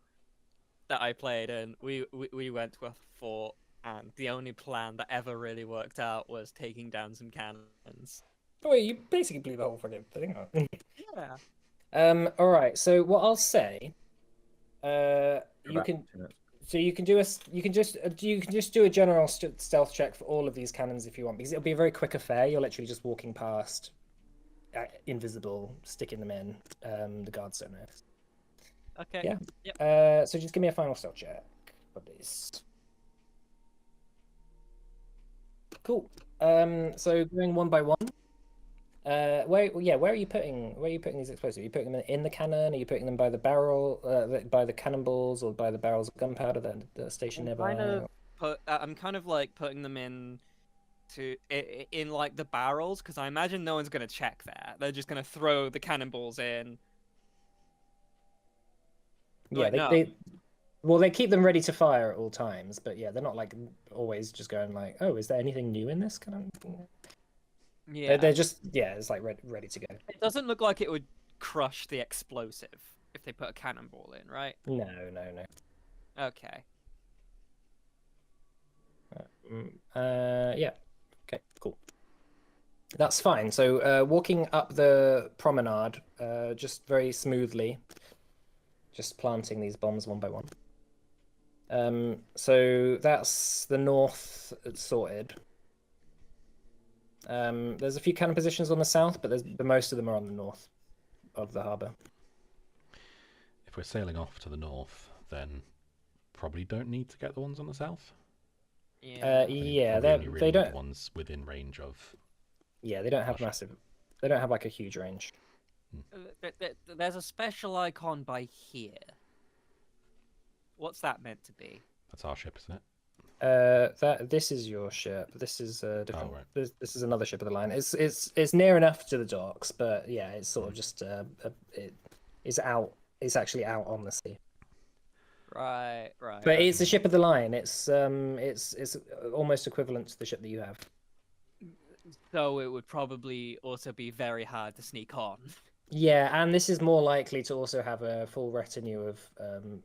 that I played in, we went to a fort, and the only plan that ever really worked out was taking down some cannons. Oh, wait, you basically blew the whole fucking thing up. Yeah. All right. So what I'll say, you back can. to it. So you can just do a general stealth check for all of these cannons if you want, because it'll be a very quick affair. You're literally just walking past, invisible, sticking them in. The guards don't notice. Okay. Yeah. Yep. So just give me a final stealth check for this. Cool. So going one by one. Where are you putting these explosives? Are you putting them in the cannon? Are you putting them by the barrel, by the cannonballs, or by the barrels of gunpowder that are stationed nearby? I'm kind of like putting them in like the barrels, because I imagine no one's gonna check that. They're just gonna throw the cannonballs in. Yeah, Wait, no. they keep them ready to fire at all times, but yeah, they're not like always just going like, oh, is there anything new in this kind of thing? Yeah. They're just it's like ready to go. It doesn't look like it would crush the explosive if they put a cannonball in, right? No. Okay. Yeah. Okay, cool. That's fine. So walking up the promenade, just very smoothly, just planting these bombs one by one. So that's the north sorted. There's a few cannon positions on the south, but the most of them are on the north of the harbour. If we're sailing off to the north, then probably don't need to get the ones on the south. Yeah. Yeah, probably only they really need don't. the ones within range of. Yeah, they don't have Russia. massive. They don't have like a huge range. There's a special icon by here. What's that meant to be? That's our ship, isn't it? This is your ship. This is different. Oh, right. This is another ship of the line. It's near enough to the docks, but yeah, it's sort of just it is out. It's actually out on the sea. Right. But it's a ship of the line. It's almost equivalent to the ship that you have. So it would probably also be very hard to sneak on. Yeah, and this is more likely to also have a full retinue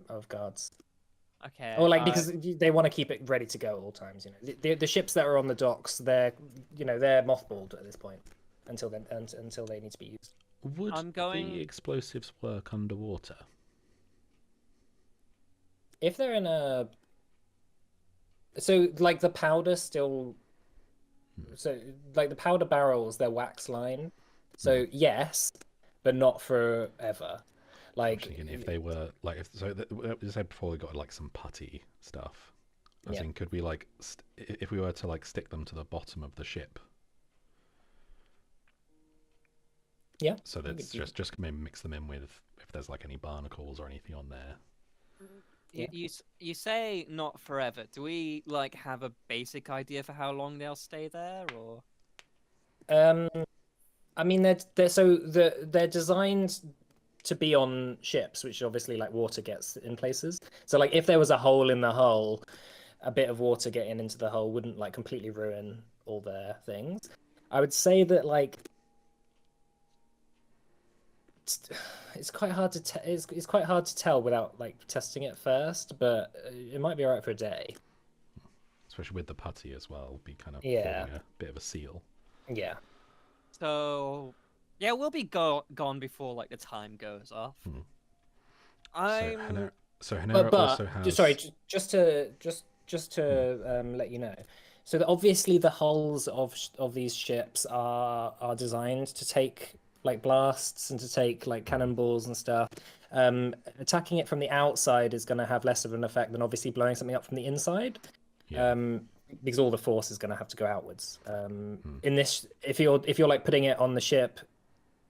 of guards. Okay. Or like because they want to keep it ready to go at all times. You know, the ships that are on the docks, they're mothballed at this point until they need to be used. Would I'm going- the explosives work underwater? If they're in a, so like the powder still, so like the powder barrels, they're wax line. So yes, but not forever. Like Thinking if they were like, you said before we got like some putty stuff. I was Yeah. thinking, could we like, if we were to like stick them to the bottom of the ship? Yeah. So that's just maybe mix them in with if there's like any barnacles or anything on there. Yeah. You say not forever. Do we like have a basic idea for how long they'll stay there, or? I mean they're designed to be on ships, which obviously like water gets in places. So like if there was a hole in the hull, a bit of water getting into the hull wouldn't like completely ruin all their things. I would say that like it's quite hard to it's quite hard to tell without like testing it first, but it might be alright for a day. Especially with the putty as well, be kind of Yeah. forming a bit of a seal. Yeah. So, yeah, we'll be gone before like the time goes off. Hmm. I'm So Hanera also has. Sorry, just to let you know. So obviously the hulls of these ships are designed to take like blasts and to take like cannonballs and stuff. Attacking it from the outside is going to have less of an effect than obviously blowing something up from the inside. Yeah. Because all the force is going to have to go outwards. In this, if you're like putting it on the ship,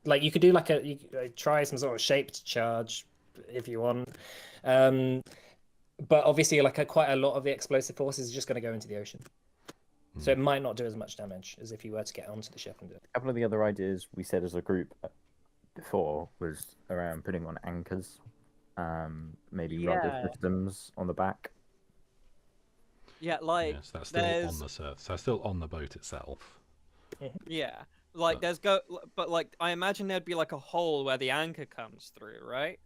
like you could do like try some sort of shaped charge if you want. But obviously, like quite a lot of the explosive force is just going to go into the ocean. So it might not do as much damage as if you were to get onto the ship and do it. A couple of the other ideas we said as a group before was around putting on anchors, maybe rudder systems on the back. yeah, like Yes, that's still on the surface. So still on the boat itself. yeah, like but like I imagine there'd be like a hole where the anchor comes through, right?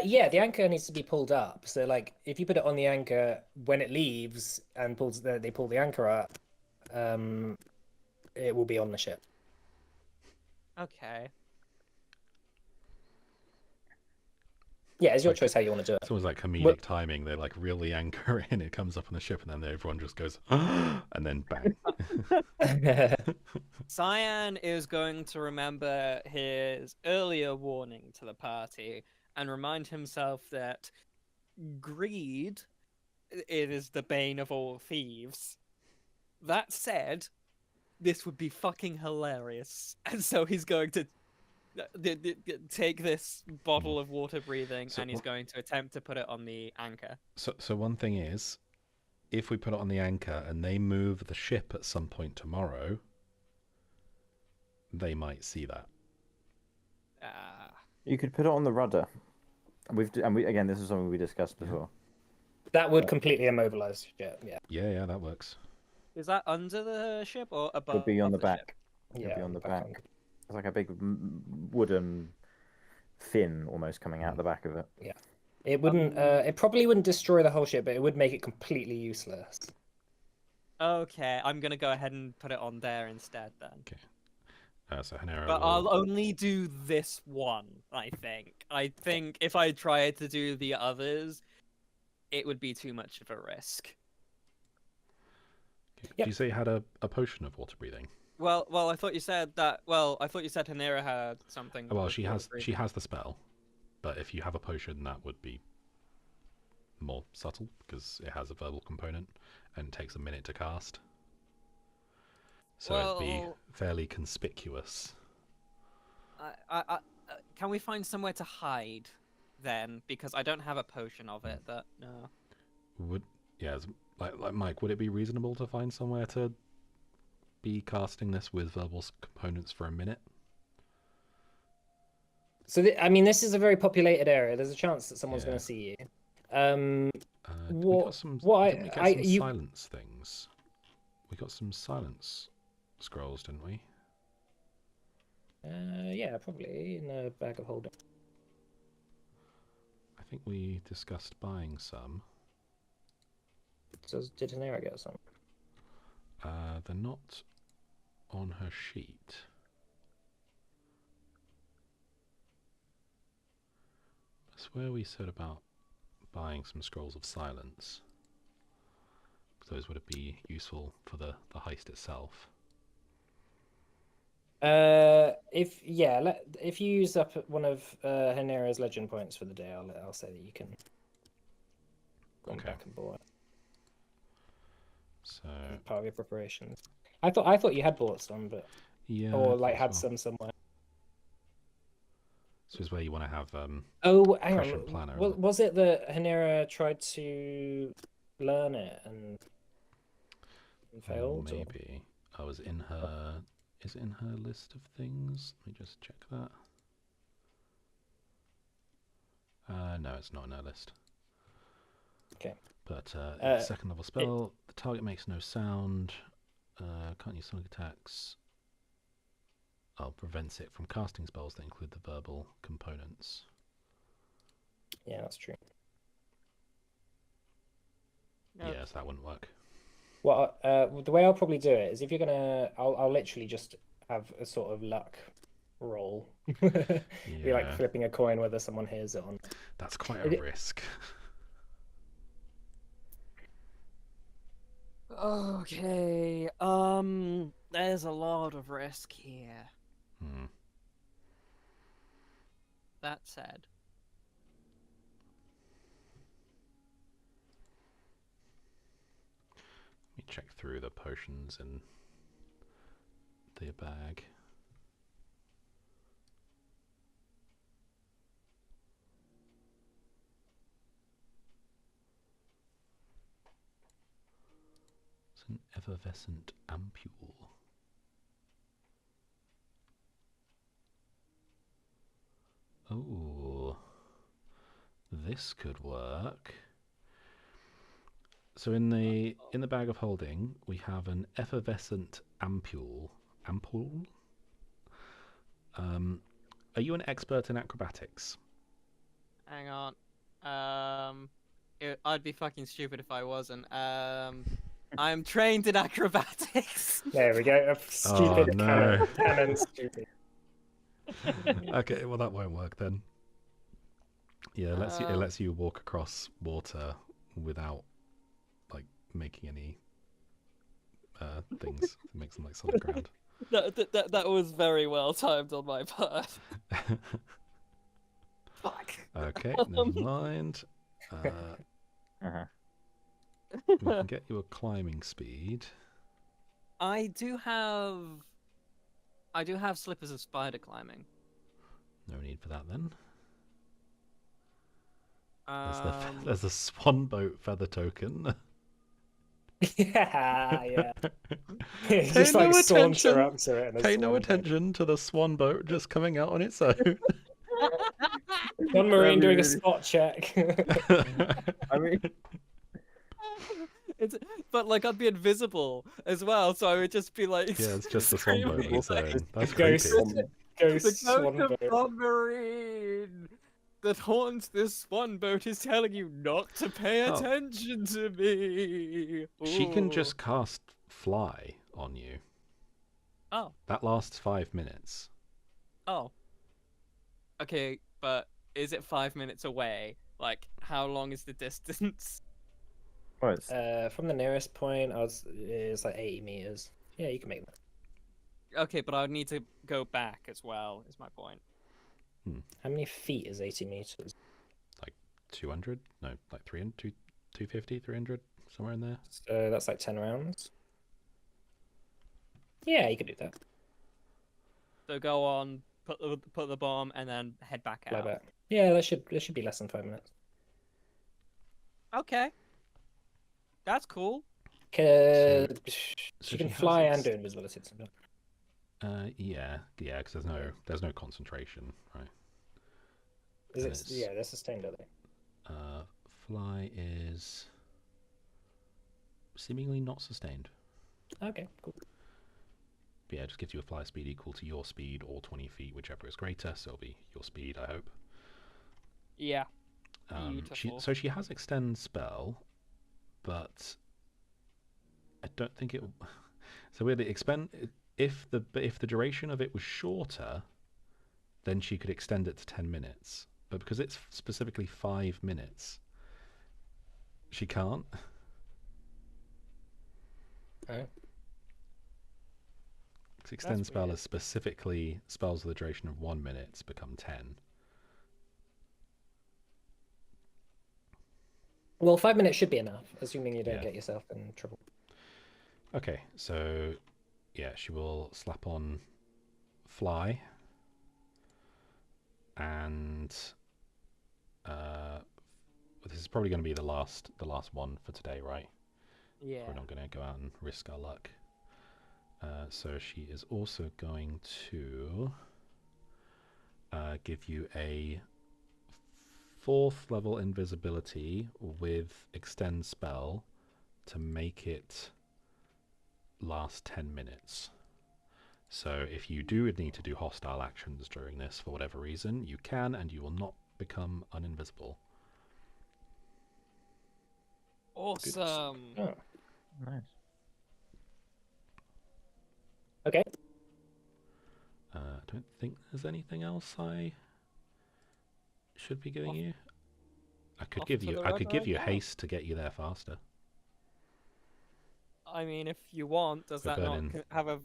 Yeah, the anchor needs to be pulled up. So like if you put it on the anchor when it leaves and they pull the anchor up, it will be on the ship. Okay. Yeah, it's your choice how you want to do It's almost like comedic timing. They like reel the anchor in, it comes up on the ship, and then everyone just goes, and then bang. it. Cyan is going to remember his earlier warning to the party and remind himself that greed it is the bane of all thieves. That said, this would be fucking hilarious, and so he's going to take this bottle of water breathing and he's going to attempt to put it on the anchor. So one thing is, if we put it on the anchor and they move the ship at some point tomorrow, they might see that. You could put it on the rudder. Again, this is something we discussed before. That would completely immobilize the ship. Yeah. Yeah, that works. Is that under the ship or above? It'd be on the ship? back. It'd be on the back. It's like a big wooden fin almost coming out the back of it. Yeah. It wouldn't. It probably wouldn't destroy the whole ship, but it would make it completely useless. Okay, I'm gonna go ahead and put it on there instead then. Okay. So Hanera But will... I'll only do this one, I think. I think if I try to do the others, it would be too much of a risk. Did Yep. you say you had a potion of water breathing? Well, I thought you said that. Well, I thought you said Hanera had something. Well, with she water has breathing. the spell, but if you have a potion, that would be more subtle because it has a verbal component and takes a minute to cast. So it'd be Well- fairly conspicuous. Can we find somewhere to hide then? Because I don't have a potion of it. That no. Would like Mike, would it be reasonable to find somewhere to be casting this with verbal components for a minute? So I mean, this is a very populated area. There's a chance that someone's Yeah. going to see you. We We got some. what Didn't we get I- some you- silence things? We got some silence scrolls, didn't we? Yeah, probably in a bag of holding. I think we discussed buying some. So did Hanera get some? They're not on her sheet. I swear we said about buying some scrolls of silence. Those would be useful for the heist itself. If you use up one of Hanera's legend points for the day, I'll say that you can go Okay. back and buy it. So Part of your preparations. I thought you had bought some, but yeah, or I like thought had as some somewhere. This is where you want to have Oh, hang Prescient on. planner, Was, isn't it? was it that Hanera tried to learn it and failed? or- maybe I was in her. Is it in her list of things? Let me just check that. No, it's not in her list. Okay. But Uh, second level spell, the target makes no sound. Can't use sonic attacks. Prevents it from casting spells that include the verbal components. Yeah, that's true. No. Yes, that wouldn't work. Well, the way I'll probably do it is if you're gonna, I'll literally just have a sort of luck roll. Be like Yeah. flipping a coin whether someone hears it on. That's quite Is a it- risk. Okay. There's a lot of risk here. Hmm. That said, Let me check through the potions in the bag. It's an effervescent ampule. Oh, this could work. So in the bag of holding, we have an effervescent ampule. Ampule? Are you an expert in acrobatics? hang on. I'd be fucking stupid if I wasn't. I'm trained in acrobatics. There we go. A stupid no. cannon stupid. Okay, well that won't work then. Yeah, it lets you walk across water without like making any things. It makes them like solid ground. That was very well timed on my part. Fuck. Okay, never mind. Uh-huh. We can get you a climbing speed. I do have slippers of spider climbing. No need for that then. Um, There's a swan boat feather token. Yeah. Pay Just no like saunter attention. up to it. And a Pay no swan boat. attention to the swan boat just coming out on its own. John Marine doing a Really? spot check. I mean, but like I'd be invisible as well, so I would just be like. Yeah, it's just the swan boat on screaming its own. That's Ghost. creepy. Ghost The swan ghost of boat. submarine that haunts this swan boat is telling you not to pay Oh. attention to me. She can Ooh. just cast fly on you. Oh, That lasts 5 minutes. oh. Okay, but is it 5 minutes away? Like, how long is the distance? Well, it's From the nearest point, it's like 80 meters. Yeah, you can make that. Okay, but I would need to go back as well, is my point. How many feet is 80 meters? 200? No, like 300, 250, 300, somewhere in there. So that's like 10 rounds. Yeah, you could do that. So go on, put the bomb, and then head back Fly out. back. Yeah, that should be less than 5 minutes. Okay. That's cool. She so can she has fly ex- and do invisibility. Yeah, because there's no concentration, right? Is And it? it's- Yeah, they're sustained, are they? Fly is seemingly not sustained. Okay, cool. But yeah, it just gives you a fly speed equal to your speed or 20 feet, whichever is greater. So it'll be your speed, I hope. Yeah. She Beautiful. has extend spell, but I don't think it. So weirdly, if the duration of it was shorter, then she could extend it to 10 minutes. But because it's specifically 5 minutes, she can't. Oh. Because extend That's spell weird. is specifically spells with a duration of 1 minute become 10. Well, 5 minutes should be enough, assuming you don't Yeah. get yourself in trouble. Okay, so yeah, she will slap on fly, and this is probably going to be the last one for today, right? Yeah. We're not going to go out and risk our luck. So she is also going to give you a 4th level invisibility with extend spell to make it last 10 minutes. So if you do need to do hostile actions during this for whatever reason, you can, and you will not become uninvisible. Awesome. Oh, nice. okay. I don't think there's anything else I should be giving you. I could off give to you the I could road give I you go. haste to get you there faster. I mean, if you want, does We're that not burning. have a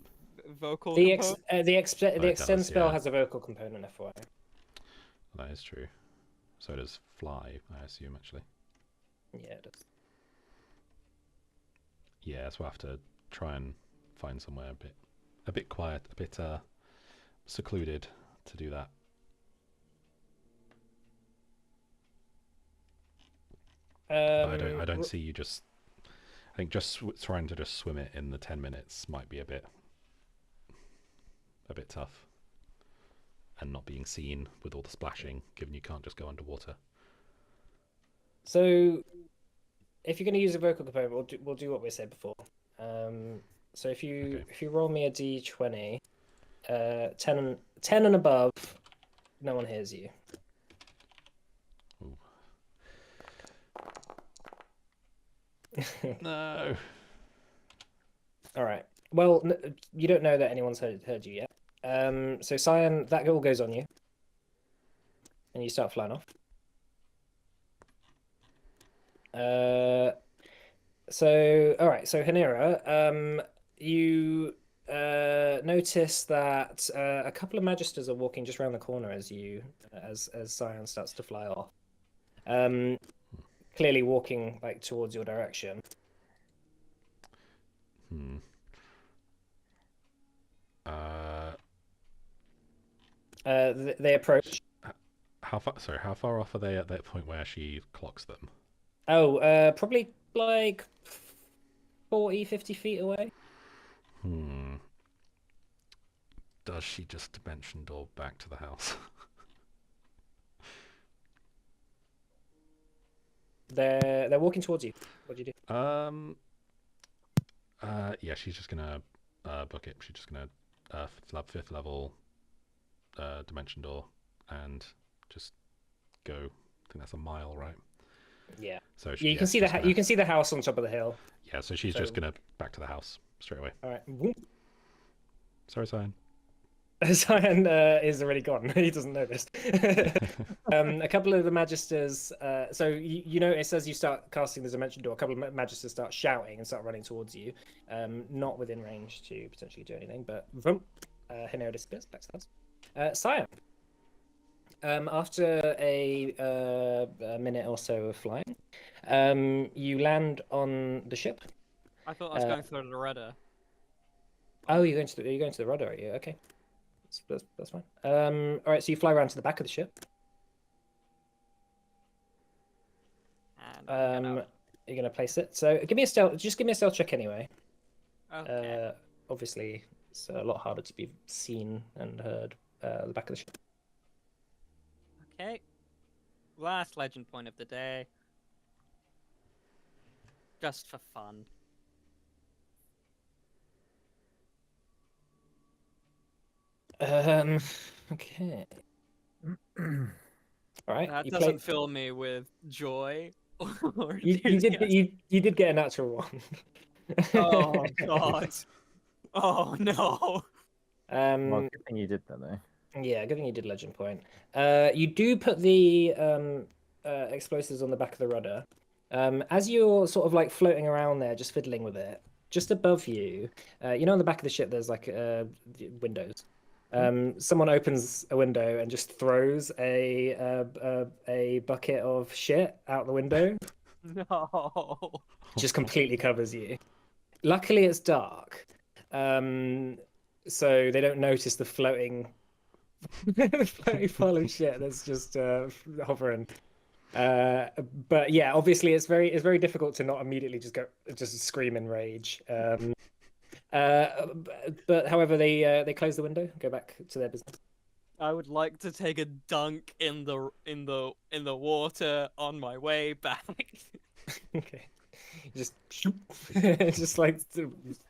vocal The component? the it extend does, spell yeah. has a vocal component, FYI. That is true. So does fly, I assume, actually. Yeah, it does. Yeah, so we'll have to try and find somewhere a bit quiet, a bit secluded to do that. I don't see you just. I think just trying to just swim it in the 10 minutes might be a bit tough, and not being seen with all the splashing, given you can't just go underwater. So, if you're going to use a vocal component, we'll do what we said before. So if you roll me a d20, 10 and above, no one hears you. Ooh. No. All right. Well, you don't know that anyone's heard you yet. So Cyan, that all goes on you, and you start flying off. So all right. So Hanira, you notice that a couple of magisters are walking just around the corner as Cyan starts to fly off. Clearly walking like towards your direction. They approach. How far off are they at that point where she clocks them? Oh, probably like 40, 50 feet away. Does she just dimension door back to the house? They're walking towards you. What do you do? Yeah, she's just gonna book it. She's just gonna fifth level dimension door and just go. I think that's a mile, right? Yeah. So You can see you can see the house on top of the hill. Yeah, so she's just gonna back to the house straight away. All right. Sorry, Cyan. Cyan is already gone. He doesn't know this. A couple of the magisters. So you notice as you start casting the dimension door, a couple of magisters start shouting and start running towards you. Not within range to potentially do anything, but vroom, Hineo disappears. Backstabs. Cyan. After a minute or so of flying, you land on the ship. I thought I was going through the rudder. Oh, you're going to the rudder, are you? Okay, that's fine. All right, so you fly around to the back of the ship. And You're gonna place it. So give me a stealth. Just give me a stealth check anyway. okay. Obviously, it's a lot harder to be seen and heard. The back of the ship. Okay. Last legend point of the day. Just for fun. Okay. All right. That You doesn't played. fill me with joy or You did. enthusiasm. You did get a natural one. Oh god. Oh no. Well, good thing you did that though. Yeah, good thing you did legend point. You do put the explosives on the back of the rudder. As you're sort of like floating around there, just fiddling with it, just above you, you know, on the back of the ship, there's like windows. Someone opens a window and just throws a bucket of shit out the window. No. Just completely covers you. Luckily, it's dark, so they don't notice the floating pile of shit that's just hovering. But yeah, obviously, it's very difficult to not immediately just scream in rage. But however, they close the window, go back to their business. I would like to take a dunk in the water on my way back. Okay. Just just like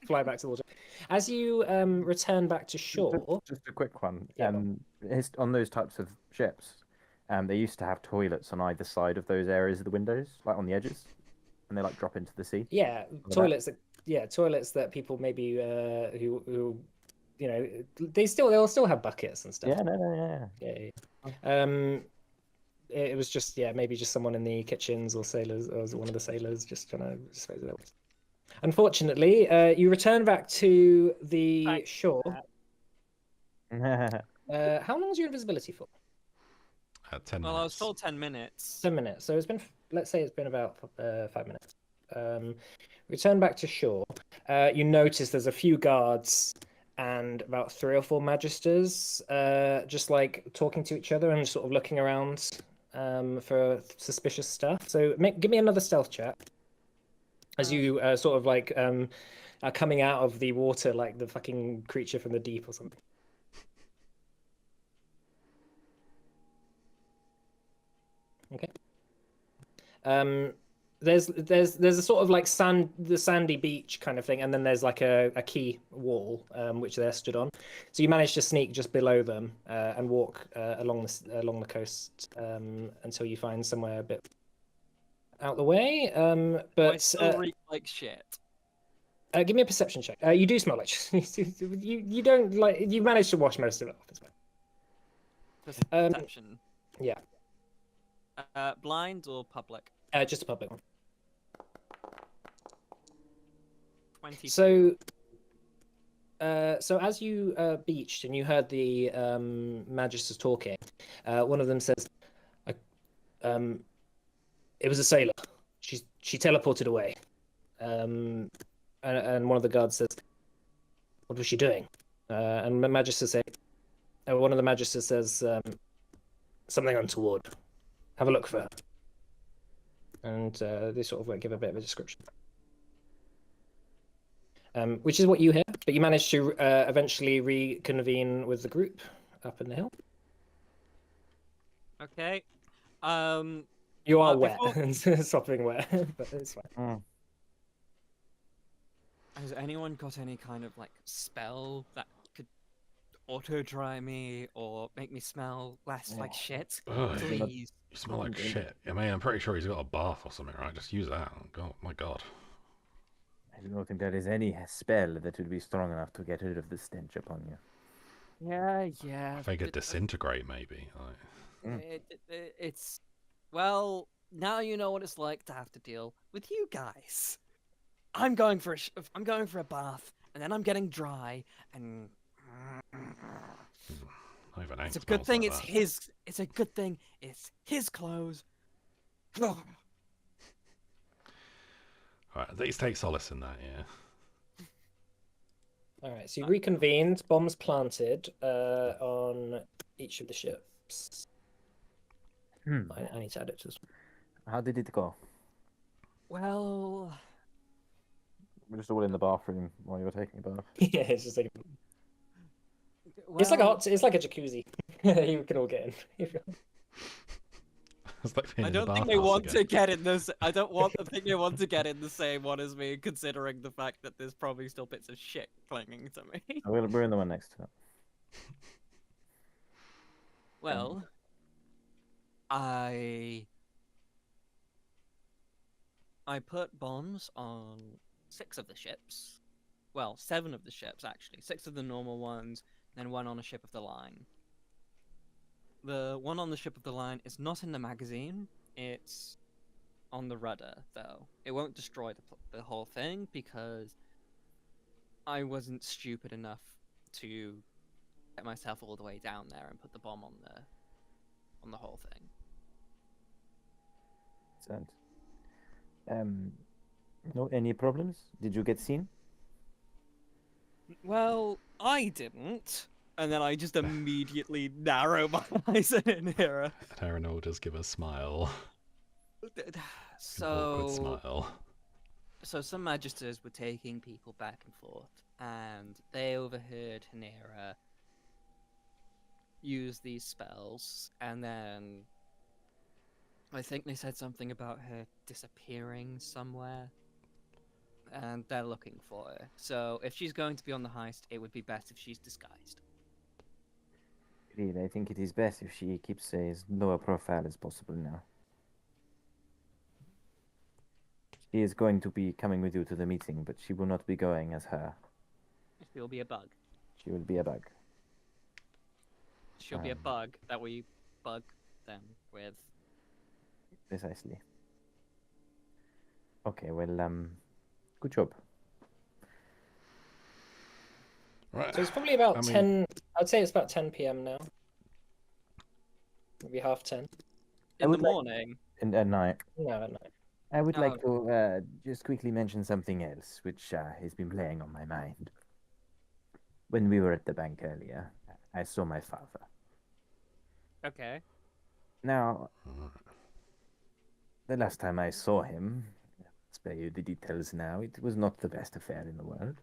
fly back to the water. As you return back to shore. Just a quick one. Yeah, On those types of ships, they used to have toilets on either side of those areas of the windows, like on the edges, and they like drop into the sea. Yeah, toilets that people maybe who you know they'll still have buckets and stuff. Yeah. It was just maybe just someone in the kitchens or sailors or one of the sailors just trying to dispose of that. Unfortunately, you return back to the shore. How long is your invisibility for? 10 minutes. Well, I was told 10 minutes. 10 minutes. So let's say it's been about 5 minutes. Return back to shore. You notice there's a few guards and about 3 or 4 magisters just like talking to each other and sort of looking around for suspicious stuff. So give me another stealth check as you sort of like are coming out of the water like the fucking creature from the deep or something. Okay. There's a sort of like the sandy beach kind of thing, and then there's like a quay wall which they're stood on. So you manage to sneak just below them and walk along the coast until you find somewhere a bit out the way. But I still reek like shit. give me a perception check. You do smell like you don't like you managed to wash most of it off as well. Perception. Yeah. Blind or public? Just a public one. 20. So as you beached and you heard the magisters talking, one of them says, "It was a sailor. She teleported away." And one of the guards says, "What was she doing?" And the magister say, one of the magisters says, "Something untoward. Have a look for her." And they sort of like give a bit of a description. Which is what you hear, but you manage to eventually reconvene with the group up in the hill. Okay. You are wet before- and sopping wet, but it's fine. Has anyone got any kind of like spell that could auto dry me or make me smell less like shit? Ugh, Please. you smell like shit. I mean, I'm pretty sure he's got a bath or something, right? Just use that. Oh my god. I don't think there is any spell that would be strong enough to get rid of the stench upon you. Yeah. I think a disintegrate maybe. Like, It's well, now you know what it's like to have to deal with you guys. I'm going for a bath, and then I'm getting dry, and not even it's a Hank good smells thing like it's that. his. It's a good thing it's his clothes. Alright, at least take solace in that, yeah. All right, so you reconvened, bombs planted on each of the ships. I need to add it to this. How did it go? Well, We're just all in the bathroom while you were taking a bath. Yeah, it's just like well, it's like a hot, it's like a jacuzzi. You can all get in. If you want. It's like being I in the don't think they bathhouse want again. to get in this. I don't want. I think they want to get in the same one as me, considering the fact that there's probably still bits of shit clinging to me. We're in the one next to it. Well, I put bombs on 6 of the ships. Well, 7 of the ships actually. 6 of the normal ones, then 1 on a ship of the line. The one on the ship of the line is not in the magazine. It's on the rudder, though. It won't destroy the whole thing because I wasn't stupid enough to get myself all the way down there and put the bomb on the whole thing. Excellent. No, any problems? Did you get seen? Well, I didn't. And then I just immediately narrow my eyes at Inhira. And Aaron will just give a smile. An awkward So, smile. some magisters were taking people back and forth, and they overheard Hanera use these spells, and then I think they said something about her disappearing somewhere, and they're looking for her. So if she's going to be on the heist, it would be best if she's disguised. Agreed. I think it is best if she keeps as low a profile as possible now. She is going to be coming with you to the meeting, but she will not be going as her. She'll be a bug. She will be a bug. She'll be a bug that we bug them with. Precisely. Okay, well, good job. Right. So it's probably about I mean- 10. I'd say it's about 10 p.m. now. Maybe half 10. In the would like- morning. And at night, No, at night. I would Oh. like to just quickly mention something else, which has been playing on my mind. When we were at the bank earlier, I saw my father. Okay. Now, the last time I saw him, I'll spare you the details now, it was not the best affair in the world.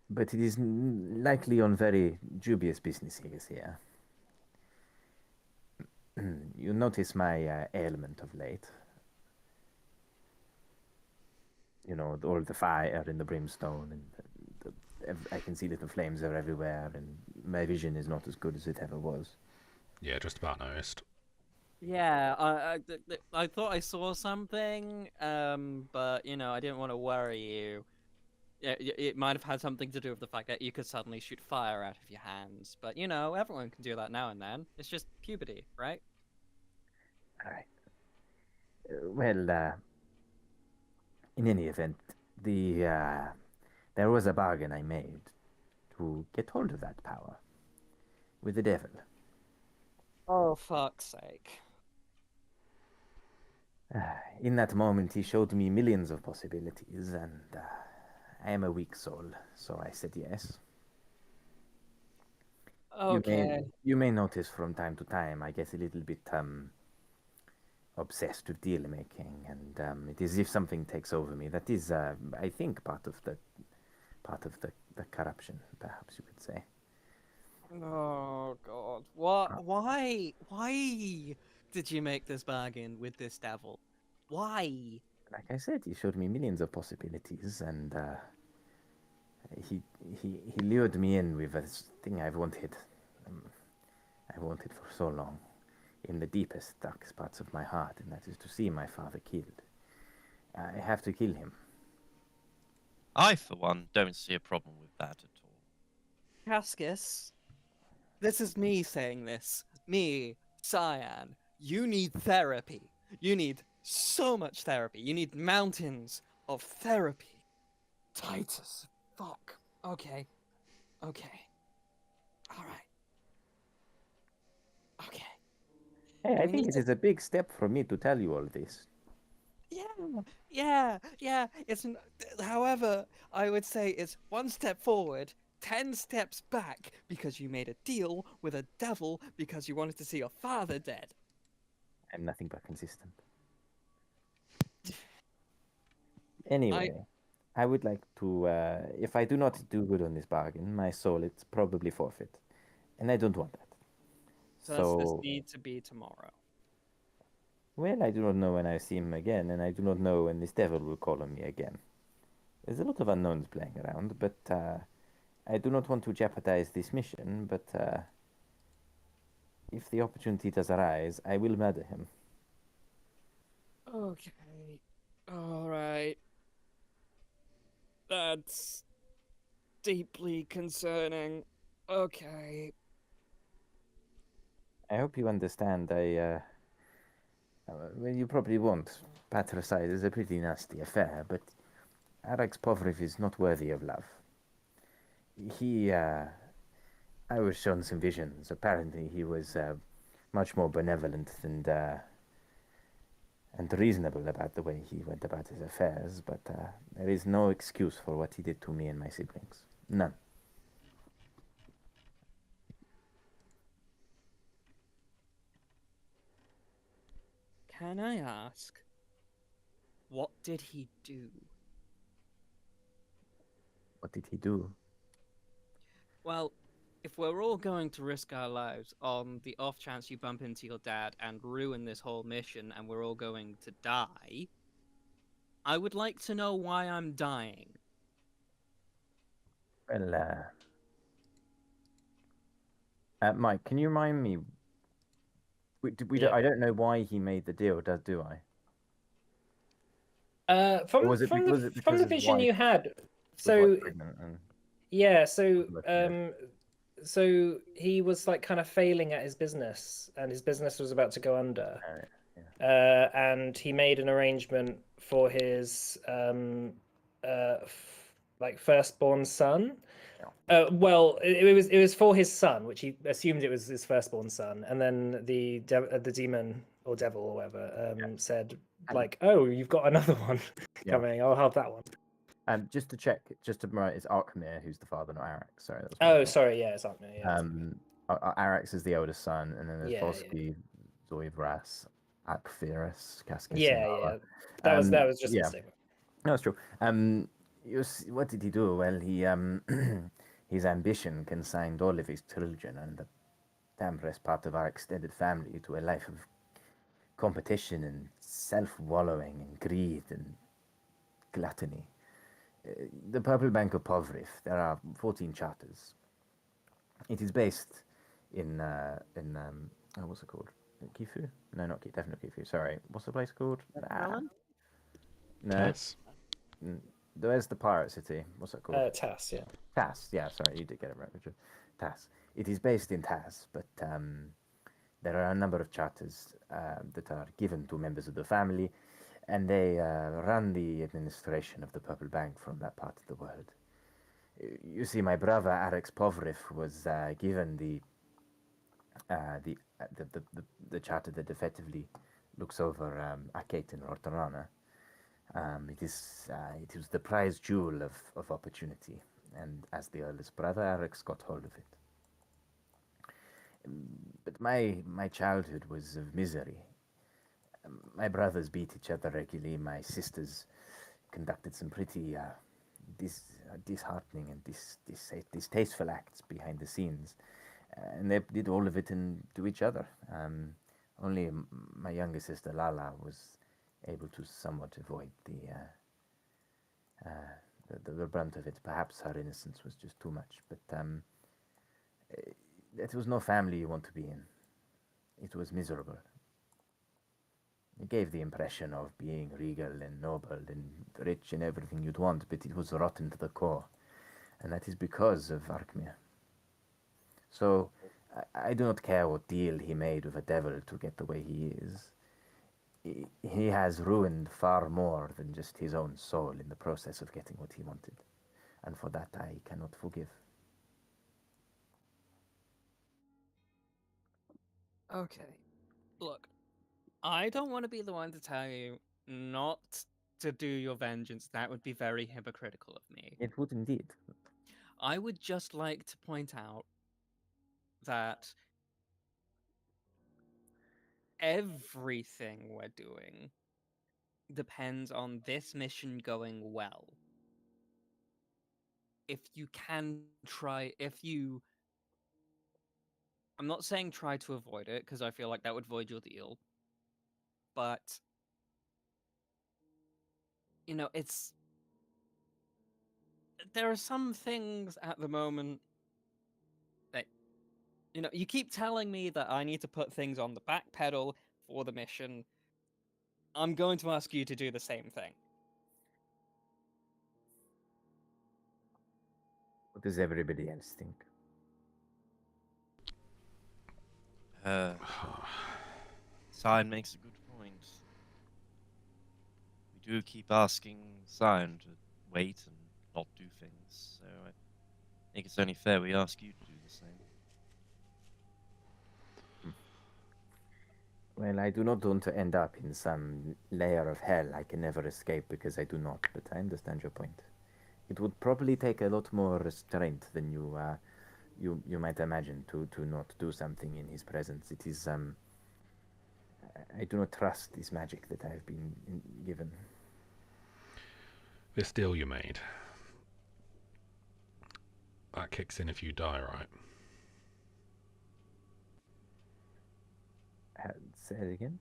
But it is likely on very dubious business he is here. You notice my ailment of late. You know, all the fire and the brimstone, and I can see little flames are everywhere, and my vision is not as good as it ever was. Yeah, just about noticed. Yeah, I thought I saw something, but you know, I didn't want to worry you. Yeah, it might have had something to do with the fact that you could suddenly shoot fire out of your hands, but you know, everyone can do that now and then. It's just puberty, right? All right. Well, in any event, there was a bargain I made to get hold of that power with the devil. Oh, fuck's sake. In that moment, he showed me millions of possibilities, and I am a weak soul, so I said yes. Okay. You may notice from time to time I get a little bit obsessed with deal making, and it is as if something takes over me. That is, I think, part of the corruption, perhaps you could say. Oh god. What? Why did you make this bargain with this devil? Why? Like I said, he showed me millions of possibilities, and he lured me in with a thing I've wanted. I've wanted for so long, in the deepest, darkest parts of my heart, and that is to see my father killed. I have to kill him. I, for one, don't see a problem with that at all. Cascus, this is me saying this. Me, Cyan. You need therapy. You need so much therapy. You need mountains of therapy. Titus. Fuck. Okay. Okay. Alright. Okay. Hey, Do I we think need it to... is a big step for me to tell you all this. Yeah. However, I would say it's one step forward, 10 steps back, because you made a deal with a devil because you wanted to see your father dead. I'm nothing but consistent. Anyway, I would like to, if I do not do good on this bargain, my soul it's probably forfeit. And I don't want that. Does this So, need to be tomorrow? well, I do not know when I see him again, and I do not know when this devil will call on me again. There's a lot of unknowns playing around, but I do not want to jeopardize this mission, but if the opportunity does arise, I will murder him. Okay. Alright. That's deeply concerning. Okay. I hope you understand. Well, you probably won't. Patricide is a pretty nasty affair, but Arax Povriv is not worthy of love. I was shown some visions. Apparently, he was much more benevolent and reasonable about the way he went about his affairs, but there is no excuse for what he did to me and my siblings. None. Can I ask, what did he do? What did he do? Well, if we're all going to risk our lives on the off chance you bump into your dad and ruin this whole mission and we're all going to die, I would like to know why I'm dying. Well, Mike, can you remind me? Yeah. I don't know why he made the deal, do I? Or From was it from was the it from because the his vision wife you had, was like so pregnant and yeah, looking dead? so he was like kind of failing at his business, and his business was about to go under. And he made an arrangement for his like firstborn son. Well, it was for his son, which he assumed it was his firstborn son, and then the demon or devil or whatever said like, "Oh, you've got another one Yeah. coming. I'll have that one." Just to check, just to right, it's Arkmir who's the father, not Arax. Sorry, that was my Oh, fault. sorry, yeah, it's Arkner, yeah. Arax is the oldest son, and then there's Yeah, Volsky, Zoivras, Akfiris, Cascus, and yeah. Vala. That was just a yeah. mistake. No, that's true. What did he do? Well, he his ambition consigned all of his children and the damn rest part of our extended family to a life of competition and self-wallowing and greed and gluttony. The Purple Bank of Povriv, there are 14 charters. It is based in what's it called? Kifu? No, not Kifu. Definitely Kifu. Sorry, what's the place called? No, Yes. there's the pirate city. What's that called? Tass, yeah. Tass. Yeah, sorry, you did get it right, Richard. Tass. It is based in Tass, but there are a number of charters that are given to members of the family, and they run the administration of the Purple Bank from that part of the world. You see, my brother Alex Povriv was given the charter that effectively looks over Akate and Rortorana. It was the prize jewel of opportunity, and as the eldest brother, Alex got hold of it. But my childhood was of misery. My brothers beat each other regularly. My sisters conducted some pretty disheartening and distasteful acts behind the scenes, and they did all of it to each other. Only my younger sister Lala was able to somewhat avoid the brunt of it. Perhaps her innocence was just too much, but it was no family you want to be in. It was miserable. It gave the impression of being regal and noble and rich and everything you'd want, but it was rotten to the core. And that is because of Arkmir. So I do not care what deal he made with a devil to get the way he is. He has ruined far more than just his own soul in the process of getting what he wanted. And for that I cannot forgive. Okay. Look, I don't want to be the one to tell you not to do your vengeance. That would be very hypocritical of me. It would indeed. I would just like to point out that everything we're doing depends on this mission going well. If you can try, if you. I'm not saying try to avoid it, because I feel like that would void your deal. But, it's. There are some things at the moment that. You keep telling me that I need to put things on the back pedal for the mission. I'm going to ask you to do the same thing. What does everybody else think? Sign makes a good point. We do keep asking Sign to wait and not do things, so I think it's only fair we ask you to do the same. Well, I do not want to end up in some layer of hell I can never escape because I do not, but I understand your point. It would probably take a lot more restraint than you might imagine to not do something in his presence. It is I do not trust this magic that I have been given. This deal you made, that kicks in if you die, right? Say it again.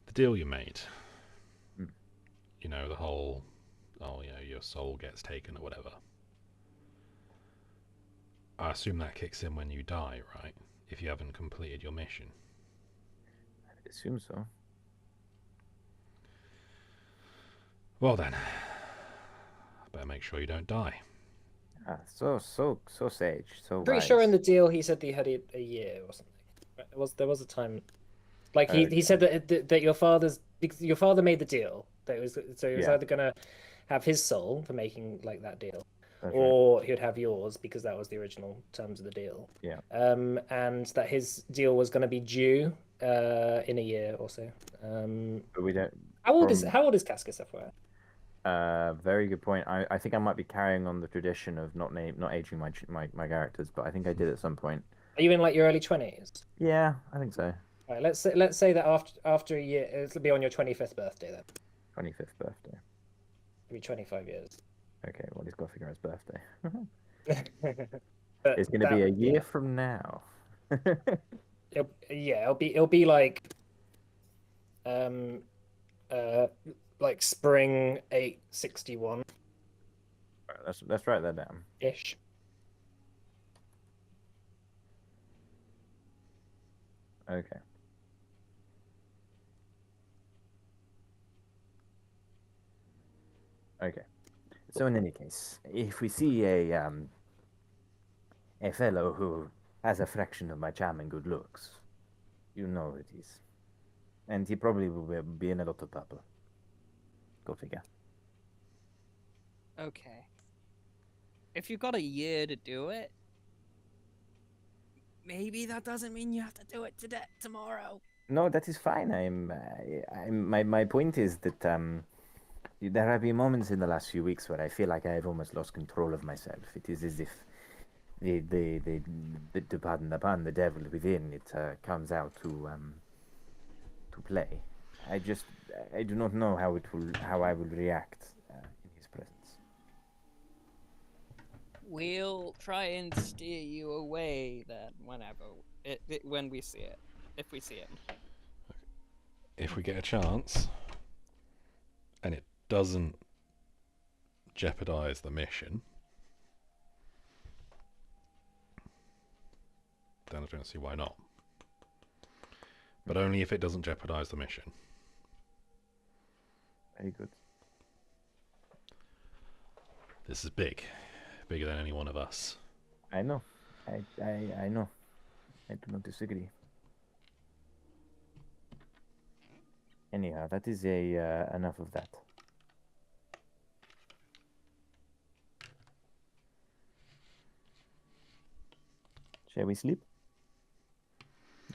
The deal you made. Hmm. You know, the whole, your soul gets taken or whatever. I assume that kicks in when you die, right? If you haven't completed your mission. I would assume so. Well then, better make sure you don't die. So sage, so Pretty wise. sure in the deal he said that he had it a year or something. There was a time, like he said that your father made the deal. That it was so he was Yeah. either gonna have his soul for making like that deal, That's right. or he would have yours because that was the original terms of the deal. Yeah. And that his deal was going to be due in a year or so. But we don't. How old is Casca FYI? Very good point. I think I might be carrying on the tradition of not aging my characters, but I think I did at some point. Are you in like your early 20s? Yeah, I think so. All right, let's say that after a year, it'll be on your 25th birthday then. 25th birthday. It'll be 25 years. Okay, well he's got to figure out his birthday. But It's going to be a year yeah. from now. It'll be like like spring 861 Let's write that down. ish. Okay. Okay. So in any case, if we see a fellow who has a fraction of my charm and good looks, you know it is. And he probably will be in a lot of purple. Go figure. Okay. If you've got a year to do it, maybe that doesn't mean you have to do it tomorrow. No, that is fine. My point is that there have been moments in the last few weeks where I feel like I have almost lost control of myself. It is as if to pardon the pun, the devil within it comes out to play. I do not know how I will react in his presence. We'll try and steer you away then when we see it. If we see him. If we get a chance, and it doesn't jeopardize the mission, then I don't see why not. But only if it doesn't jeopardize the mission. Very good. This is big. Bigger than any one of us. I know. I know. I do not disagree. Anyhow, that is enough of that. Shall we sleep?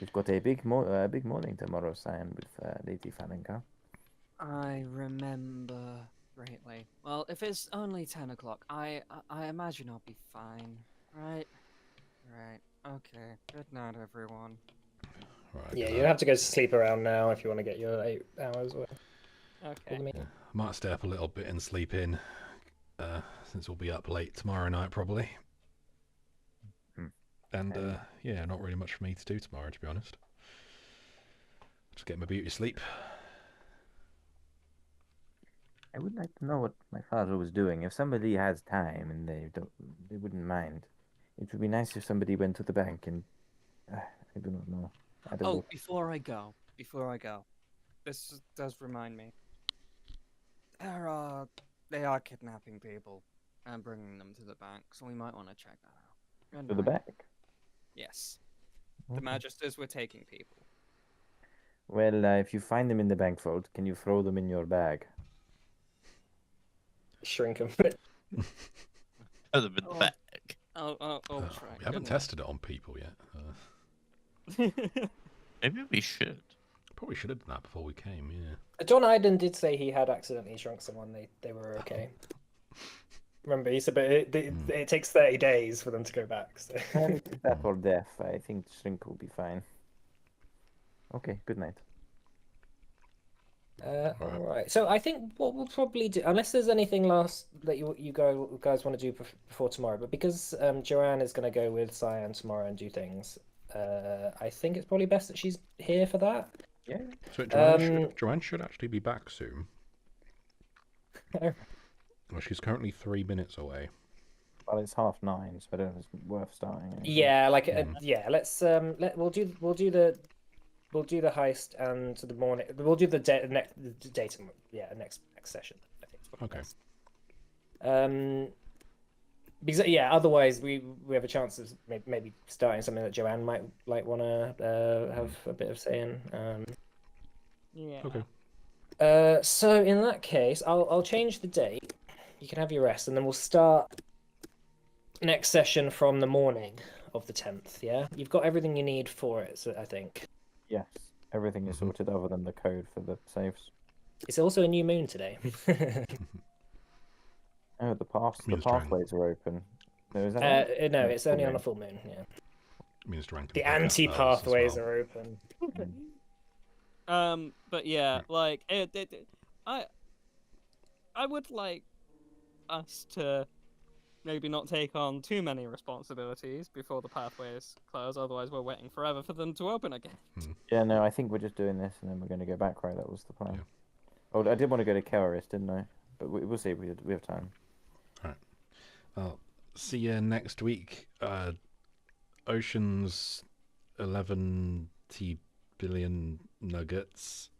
We've got a big morning tomorrow, Cyan, with Lady Falinka. I remember greatly. Well, if it's only 10 o'clock, I imagine I'll be fine, right? Right. Okay. Good night, everyone. Right, Yeah, 'cause you have to go to sleep around now if you want to get your 8 hours worth. Okay. I might stay up a little bit and sleep in, since we'll be up late tomorrow night probably. And yeah, not really much for me to do tomorrow, to be honest. Just get my beauty sleep. I would like to know what my father was doing. If somebody has time and they wouldn't mind, it would be nice if somebody went to the bank and I do not know. I don't Oh, know. before I go, this does remind me. They are kidnapping people and bringing them to the bank, so we might want to check that out. Good To the night. bank. Yes, the Okay. Magisters were taking people. Well, if you find them in the bank vault, can you throw them in your bag? Shrink them. Throw them in the Oh. bag. I'll try. We haven't Good tested it on people yet. night. Maybe we should. Probably should have done that before we came, yeah. John Iden did say he had accidentally shrunk someone. They were okay. Remember, he said, but it takes 30 days for them to go back. So. Well, if that or death, I think shrink will be fine. Okay, good night. All right. So I think what we'll probably do, unless there's anything last that you guys want to do before tomorrow, but because Joanne is going to go with Cyan tomorrow and do things, I think it's probably best that she's here for that. Yeah. So Joanne should actually be back soon. Well, she's currently 3 minutes away. Well, it's 9:30, so I don't know if it's worth starting. Anything. Yeah, like yeah. Let's we'll do the heist and the morning. We'll do the next data. Yeah, next session. I think. Okay. Best. Because yeah, otherwise we have a chance of maybe starting something that Joanne might want to have a bit of say in. Yeah. Okay. So in that case, I'll change the date. You can have your rest, and then we'll start next session from the morning of the 10th. Yeah, you've got everything you need for it. So I think. Yes, everything is sorted other than the code for the safes. It's also a new moon today. Oh, the pathways are open. No, is that right? No, it's only on a full moon. Yeah. Means to rank The anti-pathways are open. But yeah, like I would like us to maybe not take on too many responsibilities before the pathways close. Otherwise, we're waiting forever for them to open again. Yeah, no, I think we're just doing this and then we're going to go back. Right, that was the plan. Yeah. Oh, I did want to go to Kelleris, didn't I? But we'll see. We have time. All right. Well, see you next week. Ocean's 11 billion nuggets.